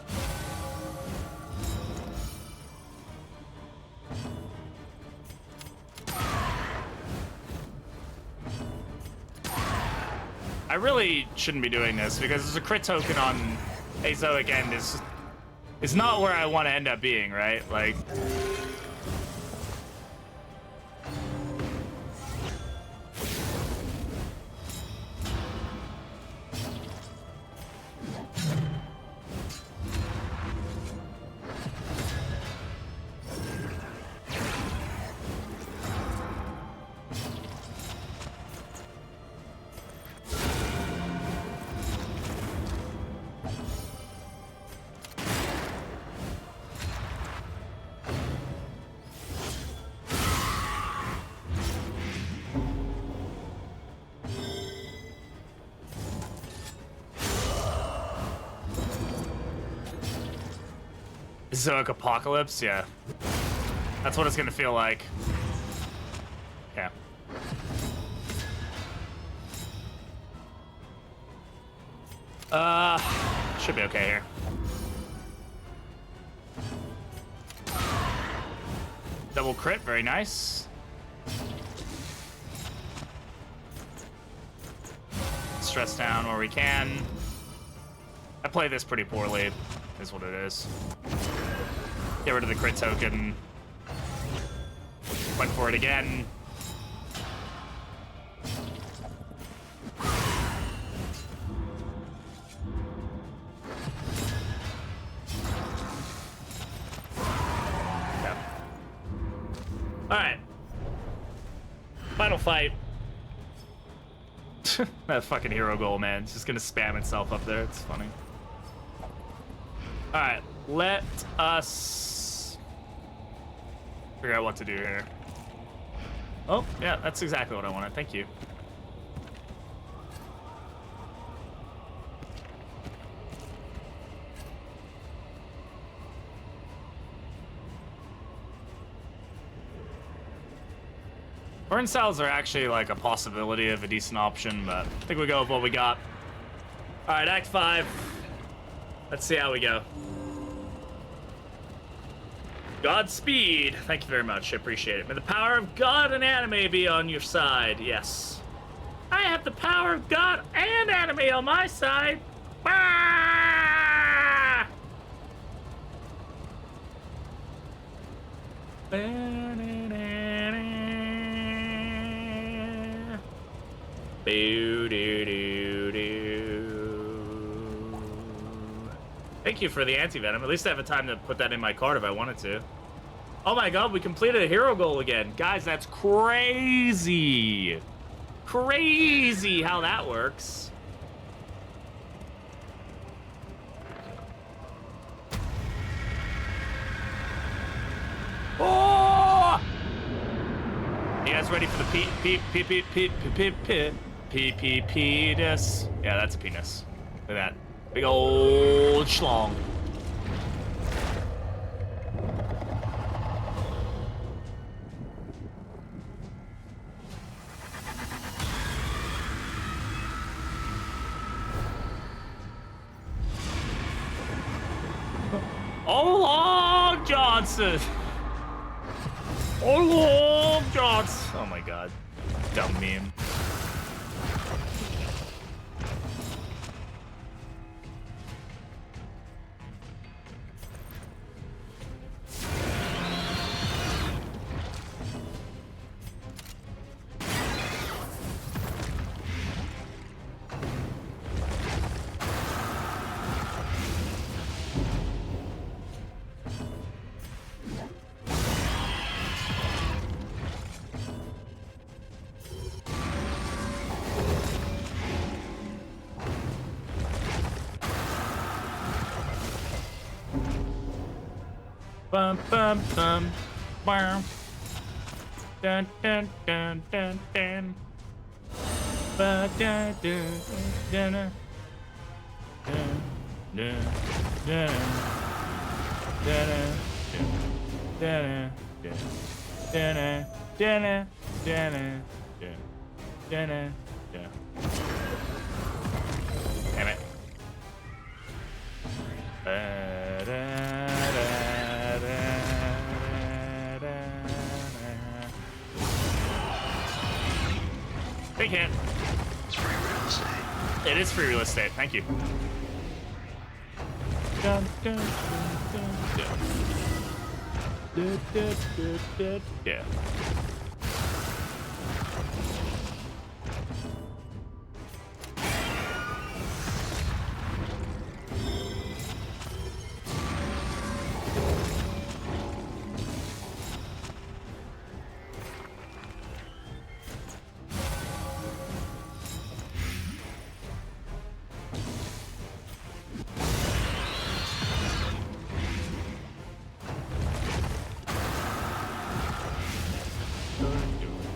I really shouldn't be doing this because there's a crit token on Azoic End is not where I want to end up being, right? Like, Zoic Apocalypse, yeah. That's what it's gonna feel like. Yeah. Should be okay here. Double crit, very nice. Stress down where we can. I play this pretty poorly, is what it is. Get rid of the crit token. Went for it again. Yeah. Alright. Final fight. That fucking hero goal, man. It's just gonna spam itself up there. It's funny. Alright, let us figure out what to do here. Oh, yeah, that's exactly what I wanted. Thank you. Burn cells are actually like a possibility of a decent option, but I think we go with what we got. All right, Act 5. Let's see how we go. Godspeed. Thank you very much. I appreciate it. May the power of God and anime be on your side. Yes. I have the power of God and anime on my side. Ah! Thank you for the anti-venom. At least I have a time to put that in my card if I wanted to. Oh my god, we completed a hero goal again. Guys, that's crazy. Crazy how that works. Oh! You guys ready for the penis? Yeah, that's a penis. Look at that. Big old schlong. Oh, Long Johnson. Oh, Long Johnson. Oh my god. Dumb meme. Bum bum bum bum. Dun dun dun dun dun. Ba dun dun dun dun dun dun dun dun dun dun. Damn it. Big hit. It's free real estate. It is free real estate. Thank you. Dun, dun, dun, dun, dun. Dun, dun, dun, dun. Yeah.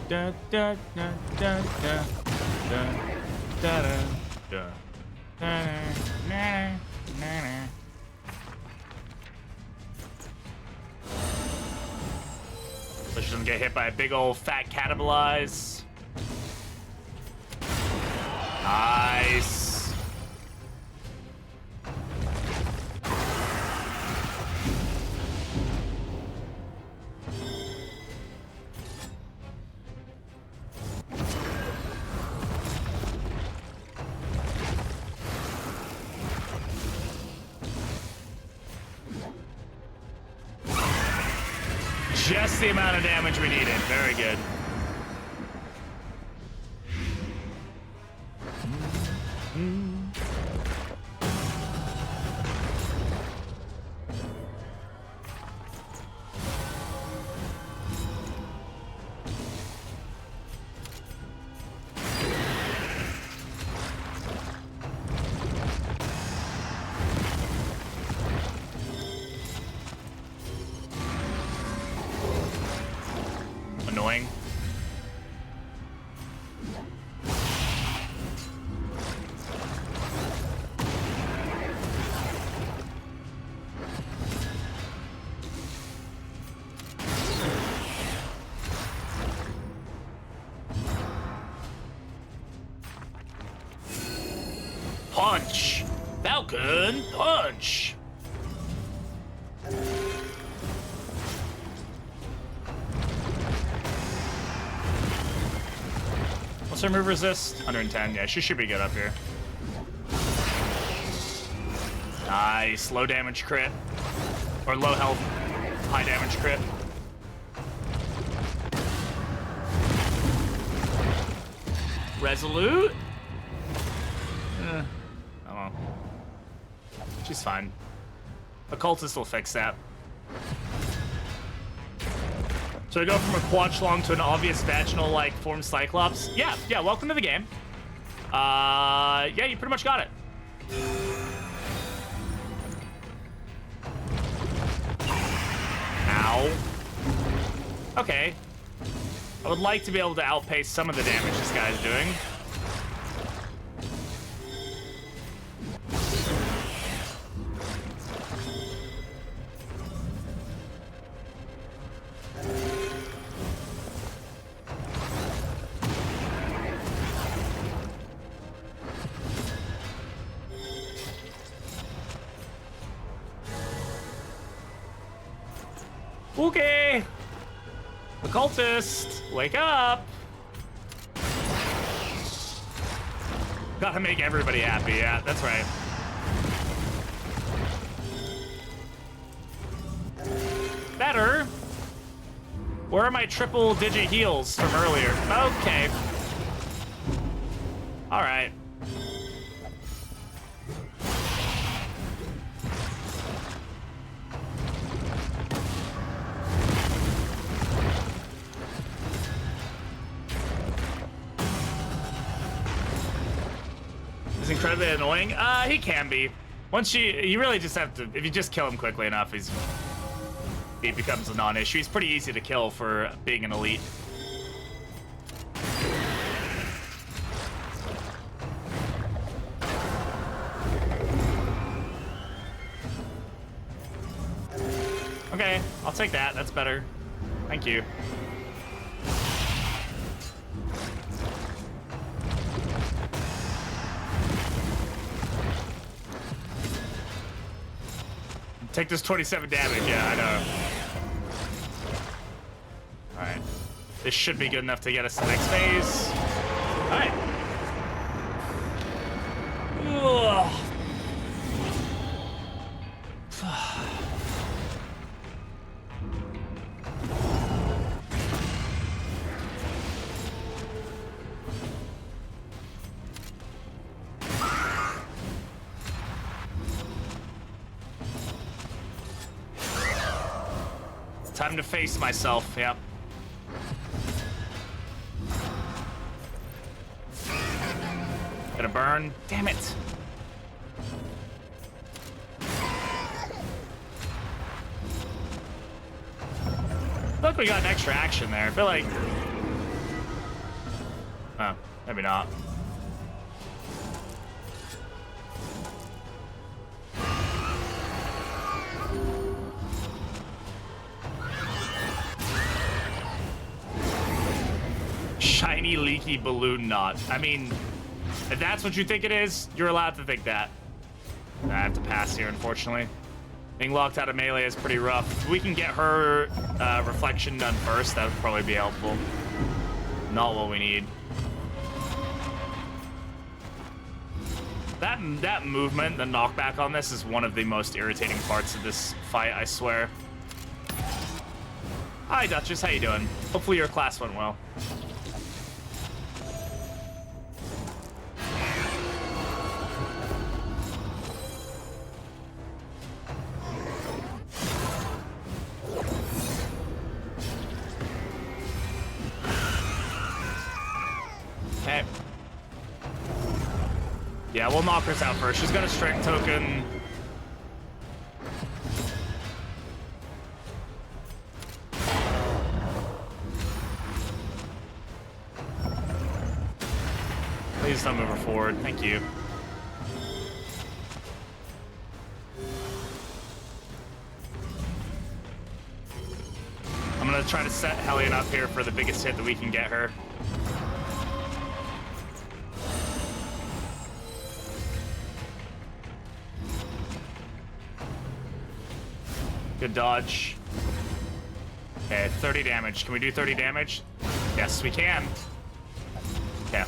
Da da da da da da da da da na na na. So she doesn't get hit by a big old fat catabolize. Nice. Just the amount of damage we needed. Very good. Annoying. punch. Falcon punch. What's her move resist? 110. Yeah, she should be good up here. Nice. Low damage crit. Or low health, high damage crit. Resolute? Oh well. She's fine. Occultist will fix that. So I go from a quadchlong to an obvious vaginal-like form Cyclops? Yeah, welcome to the game. Yeah, you pretty much got it. Ow. Okay. I would like to be able to outpace some of the damage this guy's doing. Okay. Occultist, wake up. Gotta make everybody happy, yeah, that's right. Better. Where are my triple digit heals from earlier? Okay. All right. He's incredibly annoying. He can be. Once you really just have to, if you just kill him quickly enough, he becomes a non-issue. He's pretty easy to kill for being an elite. Okay, I'll take that. That's better. Thank you. Take this 27 damage, yeah, I know. Alright. This should be good enough to get us to the next phase. Alright. Time to face myself, yep. Gonna burn. Damn it. Look, we got an extra action there. I feel like... Oh, maybe not. Shiny, leaky balloon knot. I mean, if that's what you think it is, you're allowed to think that. I have to pass here, unfortunately. Being locked out of melee is pretty rough. If we can get her reflection done first, that would probably be helpful. Not what we need. That movement, the knockback on this, is one of the most irritating parts of this fight, I swear. Hi, Duchess. How you doing? Hopefully your class went well. Okay. Yeah, we'll knock her out first. She's got a strength token. Please don't move her forward. Thank you. I'm gonna try to set Hellion up here for the biggest hit that we can get her. Good dodge. Okay, 30 damage. Can we do 30 damage? Yes, we can. Okay.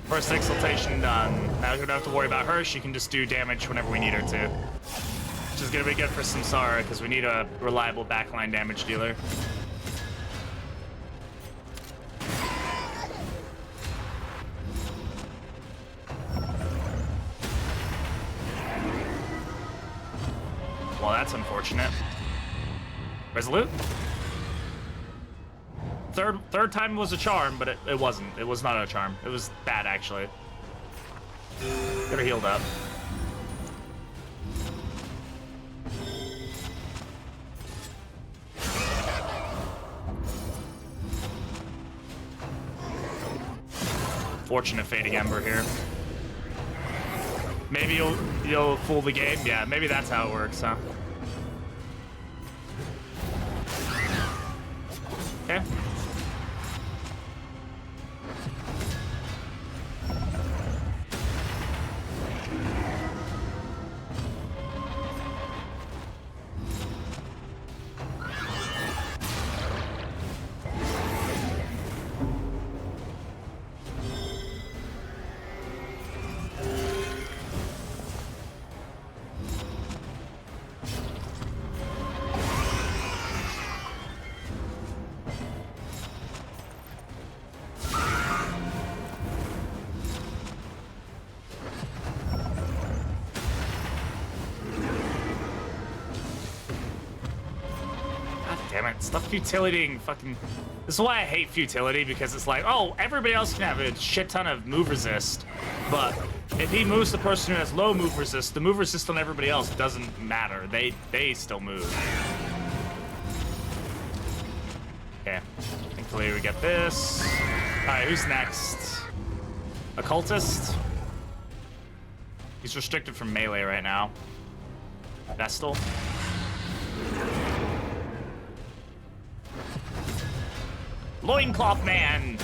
First exaltation done. Now we don't have to worry about her. She can just do damage whenever we need her to. Which is gonna be good for Samsara, because we need a reliable backline damage dealer. Well, that's unfortunate. Resolute? Third time was a charm, but it wasn't. It was not a charm. It was bad, actually. Could have healed up. Fortunate Fading Ember here. Maybe you'll fool the game? Yeah, maybe that's how it works, huh? Okay. Damn it, stop futilitying fucking... This is why I hate futility, because it's like, oh, everybody else can have a shit ton of move resist, but if he moves the person who has low move resist, the move resist on everybody else doesn't matter. They still move. Okay, thankfully we get this. Alright, who's next? Occultist? He's restricted from melee right now. Vestal? Loincloth Man!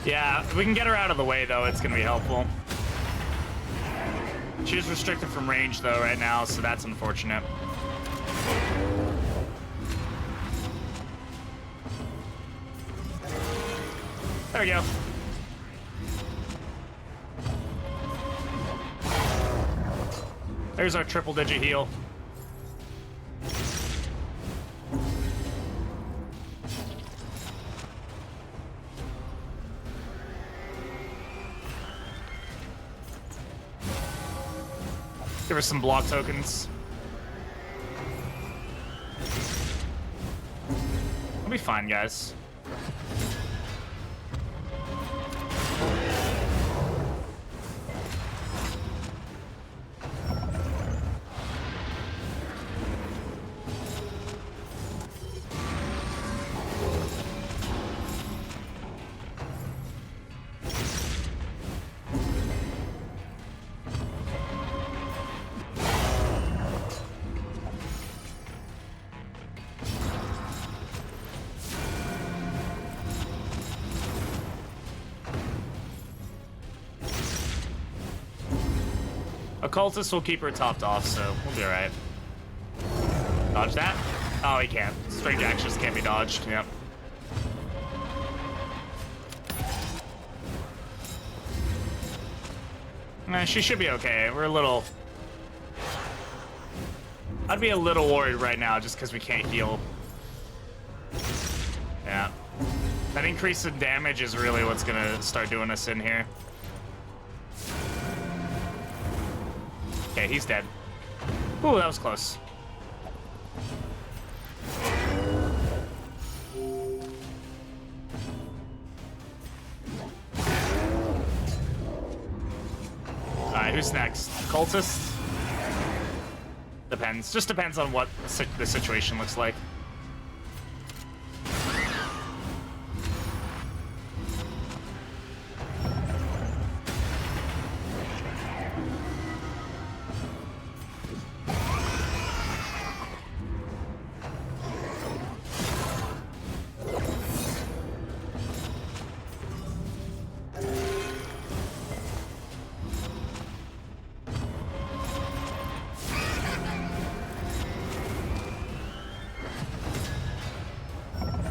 Yeah, if we can get her out of the way, though, it's going to be helpful. She's restricted from range, though, right now, so that's unfortunate. There we go. There's our triple-digit heal. Give her some block tokens. We'll be fine, guys. Occultist will keep her topped off, so we'll be alright. Dodge that? Oh, he can't. Strange actions can't be dodged. Yep. Nah, she should be okay. We're a little... I'd be a little worried right now just because we can't heal. Yeah. That increase in damage is really what's gonna start doing us in here. Okay, he's dead. Ooh, that was close. who's next? Occultist? Depends. Just depends on what the situation looks like.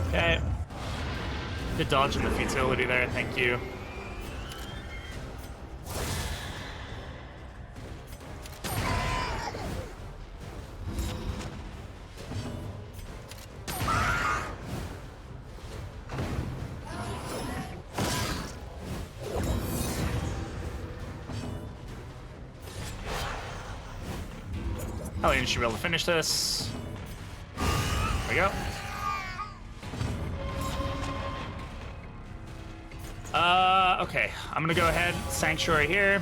Okay. Good dodge in the futility there, thank you. Hellion should be able to finish this. There we go. Okay, I'm gonna go ahead, Sanctuary here.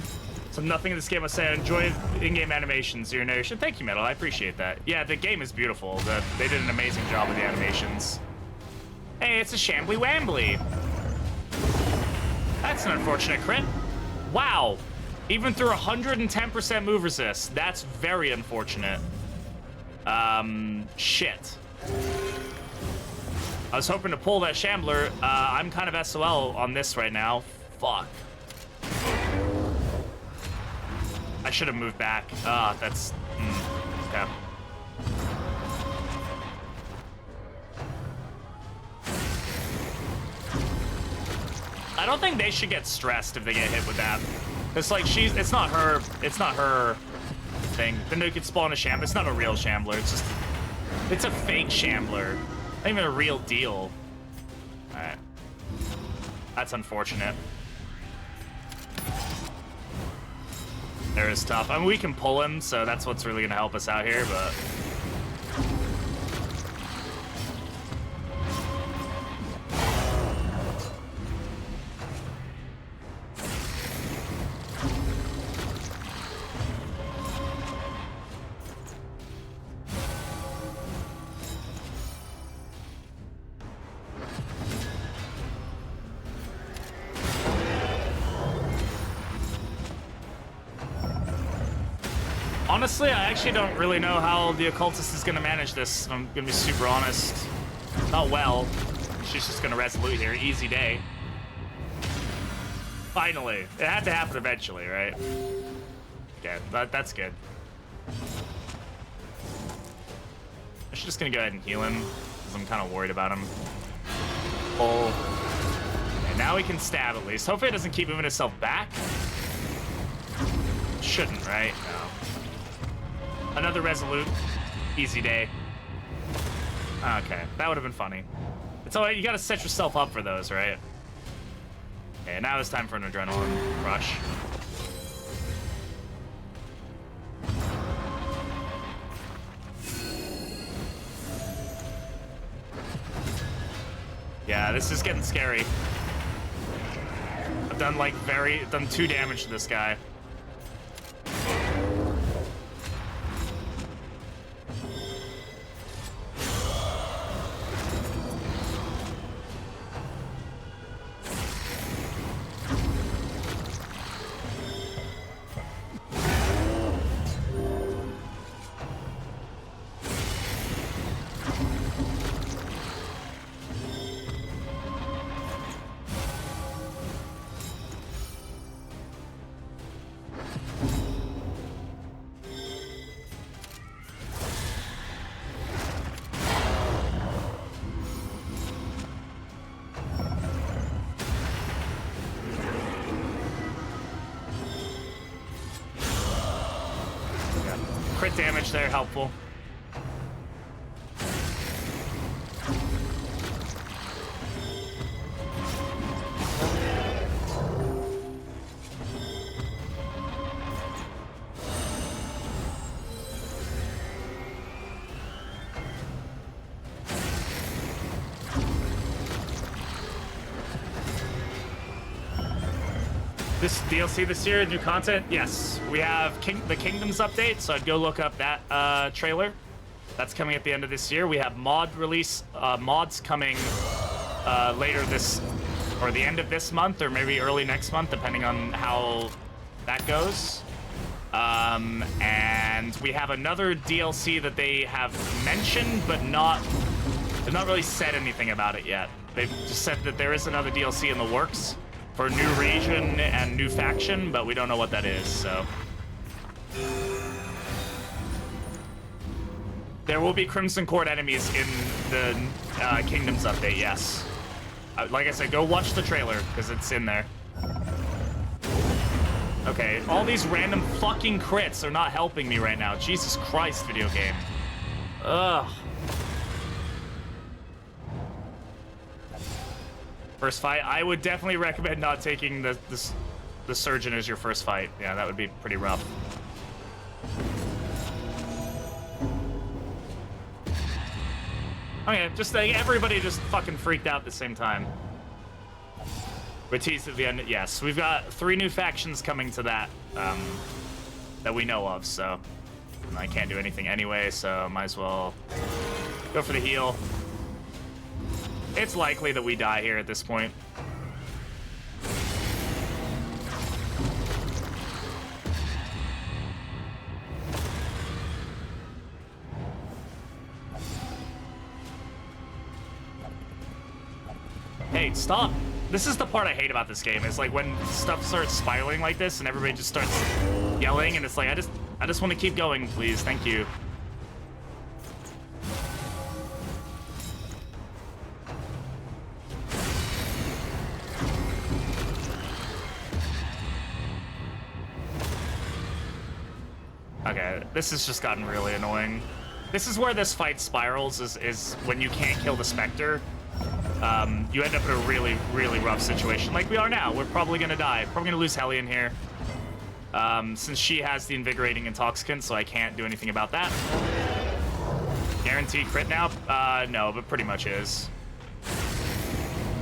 So nothing in this game I say, enjoy in-game animations, your narration. Thank you, Metal, I appreciate that. Yeah, the game is beautiful. They did an amazing job with the animations. Hey, it's a Shambly Wambly. That's an unfortunate crit. Wow, even through 110% move resist, that's very unfortunate. Shit. I was hoping to pull that Shambler. I'm kind of SOL on this right now. Fuck. I should have moved back. That's... okay. I don't think they should get stressed if they get hit with that. It's like it's not her thing. Then they could spawn a Shambler. It's not a real Shambler. It's a fake Shambler. Not even a real deal. Alright. That's unfortunate. There is tough. I mean, we can pull him, so that's what's really gonna help us out here, but... Honestly, I actually don't really know how the Occultist is going to manage this. I'm going to be super honest. Not well. She's just going to resolute here. Easy day. Finally. It had to happen eventually, right? Yeah, that's good. I'm just going to go ahead and heal him, because I'm kind of worried about him. Pull. And now he can stab at least. Hopefully it doesn't keep moving itself back. Shouldn't, right? No. Another resolute. Easy day. Okay, that would have been funny. It's alright, you gotta set yourself up for those, right? Okay, now it's time for an adrenaline rush. Yeah, this is getting scary. I've done done 2 damage to this guy. Crit damage there, helpful. This DLC this year, new content? Yes. We have the Kingdoms update, so I'd go look up that trailer. That's coming at the end of this year. We have mods coming later this, or the end of this month, or maybe early next month, depending on how that goes. And we have another DLC that they have mentioned, but they've not really said anything about it yet. They've just said that there is another DLC in the works for a new region and new faction, but we don't know what that is, so. There will be Crimson Court enemies in the Kingdoms update, yes. Like I said, go watch the trailer, because it's in there. Okay, all these random fucking crits are not helping me right now. Jesus Christ, video game. Ugh. First fight, I would definitely recommend not taking the Surgeon as your first fight. Yeah, that would be pretty rough. Okay, just like everybody just fucking freaked out at the same time. Batiste at the end, yes. We've got 3 new factions coming to that, that we know of, so. I can't do anything anyway, so might as well go for the heal. It's likely that we die here at this point. Hey, stop. This is the part I hate about this game. It's like when stuff starts spiraling like this and everybody just starts yelling and it's like, I just want to keep going, please. Thank you. Okay, this has just gotten really annoying. This is where this fight spirals, is when you can't kill the Spectre. You end up in a really, really rough situation, like we are now. We're probably gonna die. Probably gonna lose Hellion here. Since she has the Invigorating Intoxicant, so I can't do anything about that. Guaranteed crit now? No, but pretty much is.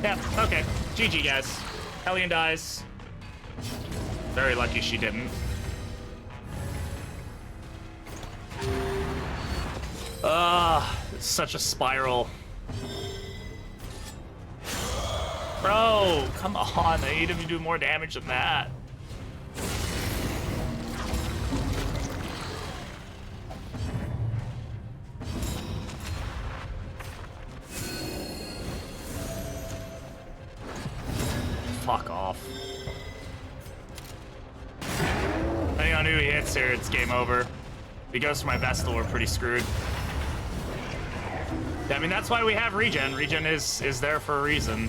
Yeah, okay. GG, guys. Hellion dies. Very lucky she didn't. It's such a spiral. Bro, come on. I need him to do more damage than that. Fuck off. Depending on who he hits here, it's game over. If he goes for my Vestal, we're pretty screwed. I mean, that's why we have regen. Regen is there for a reason.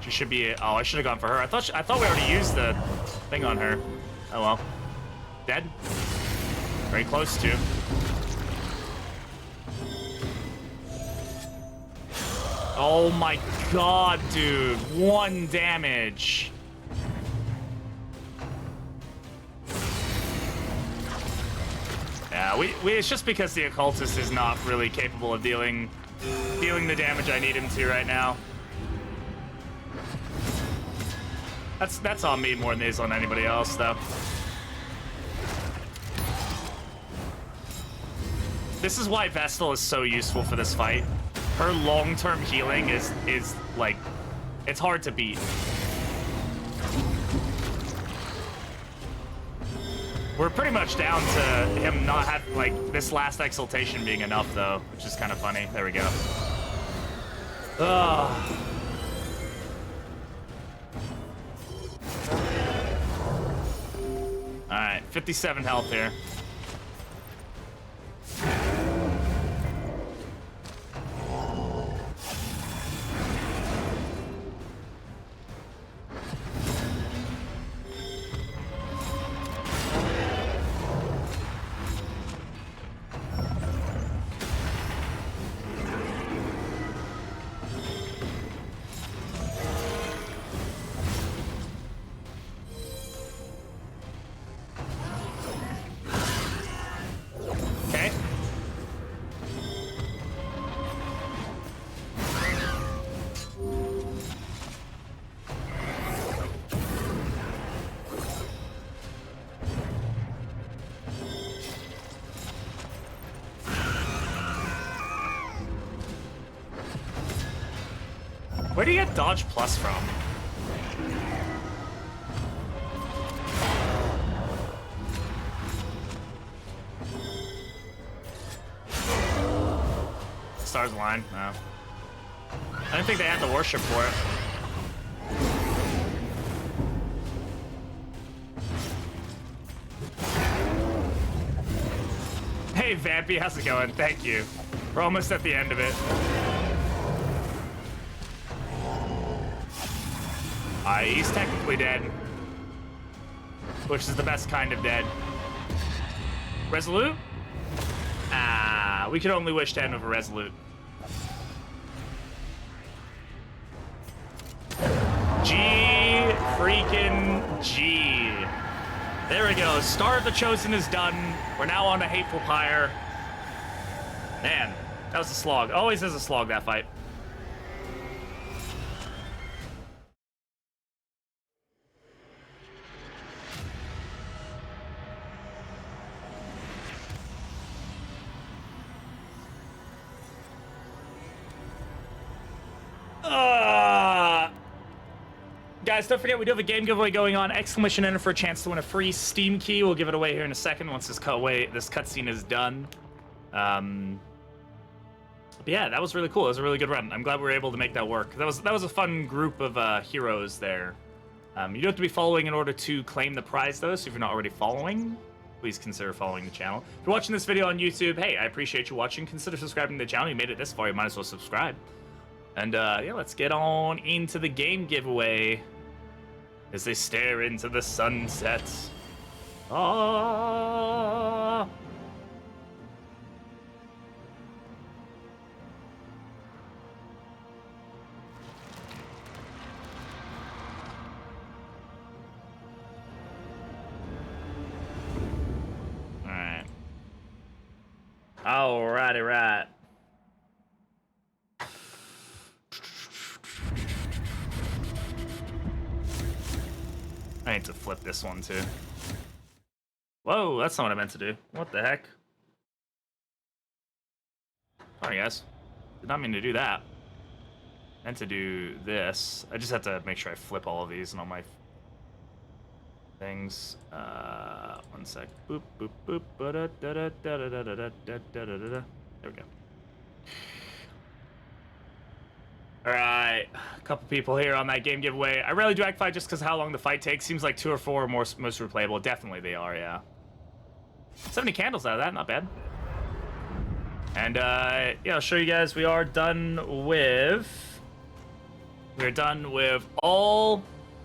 She should be. Oh, I should have gone for her. I thought we already used the thing on her. Oh well. Dead. Very close to. Oh my god, dude! 1 damage. Yeah, it's just because the Occultist is not really capable of dealing the damage I need him to right now. That's on me more than it is on anybody else, though. This is why Vestal is so useful for this fight. Her long-term healing is like, it's hard to beat. We're pretty much down to him not having, like, this last exaltation being enough, though, which is kind of funny. There we go. Ugh. Alright, 57 health here. Where do you get dodge plus from? Stars align? No. I didn't think they had the worship for it. Hey, Vampy, how's it going? Thank you. We're almost at the end of it. He's technically dead. Which is the best kind of dead. Resolute? Ah, we could only wish to end with a Resolute. G freaking G. There we go. Star of the Chosen is done. We're now on to Hateful Pyre. Man, that was a slog. Always is a slog, that fight. Guys, don't forget we do have a game giveaway going on. Exclamation enter for a chance to win a free Steam key. We'll give it away here in a second once this cutscene is done. But yeah, that was really cool. It was a really good run. I'm glad we were able to make that work. That was a fun group of heroes there. You don't have to be following in order to claim the prize though. So if you're not already following, please consider following the channel. If you're watching this video on YouTube, hey, I appreciate you watching. Consider subscribing to the channel. You made it this far, you might as well subscribe. And yeah, let's get on into the game giveaway. As they stare into the sunset. Ah. Alright. Alrighty, right. I need to flip this one too. Whoa, that's not what I meant to do. What the heck? Sorry, guys. Did not mean to do that. Meant to do this. I just have to make sure I flip all of these and all my things. One sec. Boop, boop, boop. There we go. Alright, a couple people here on that game giveaway. I rarely do act fight just because how long the fight takes. Seems like 2 or 4 are most replayable. Definitely they are, yeah. 70 candles out of that, not bad. And yeah, I'll show you guys we are done with all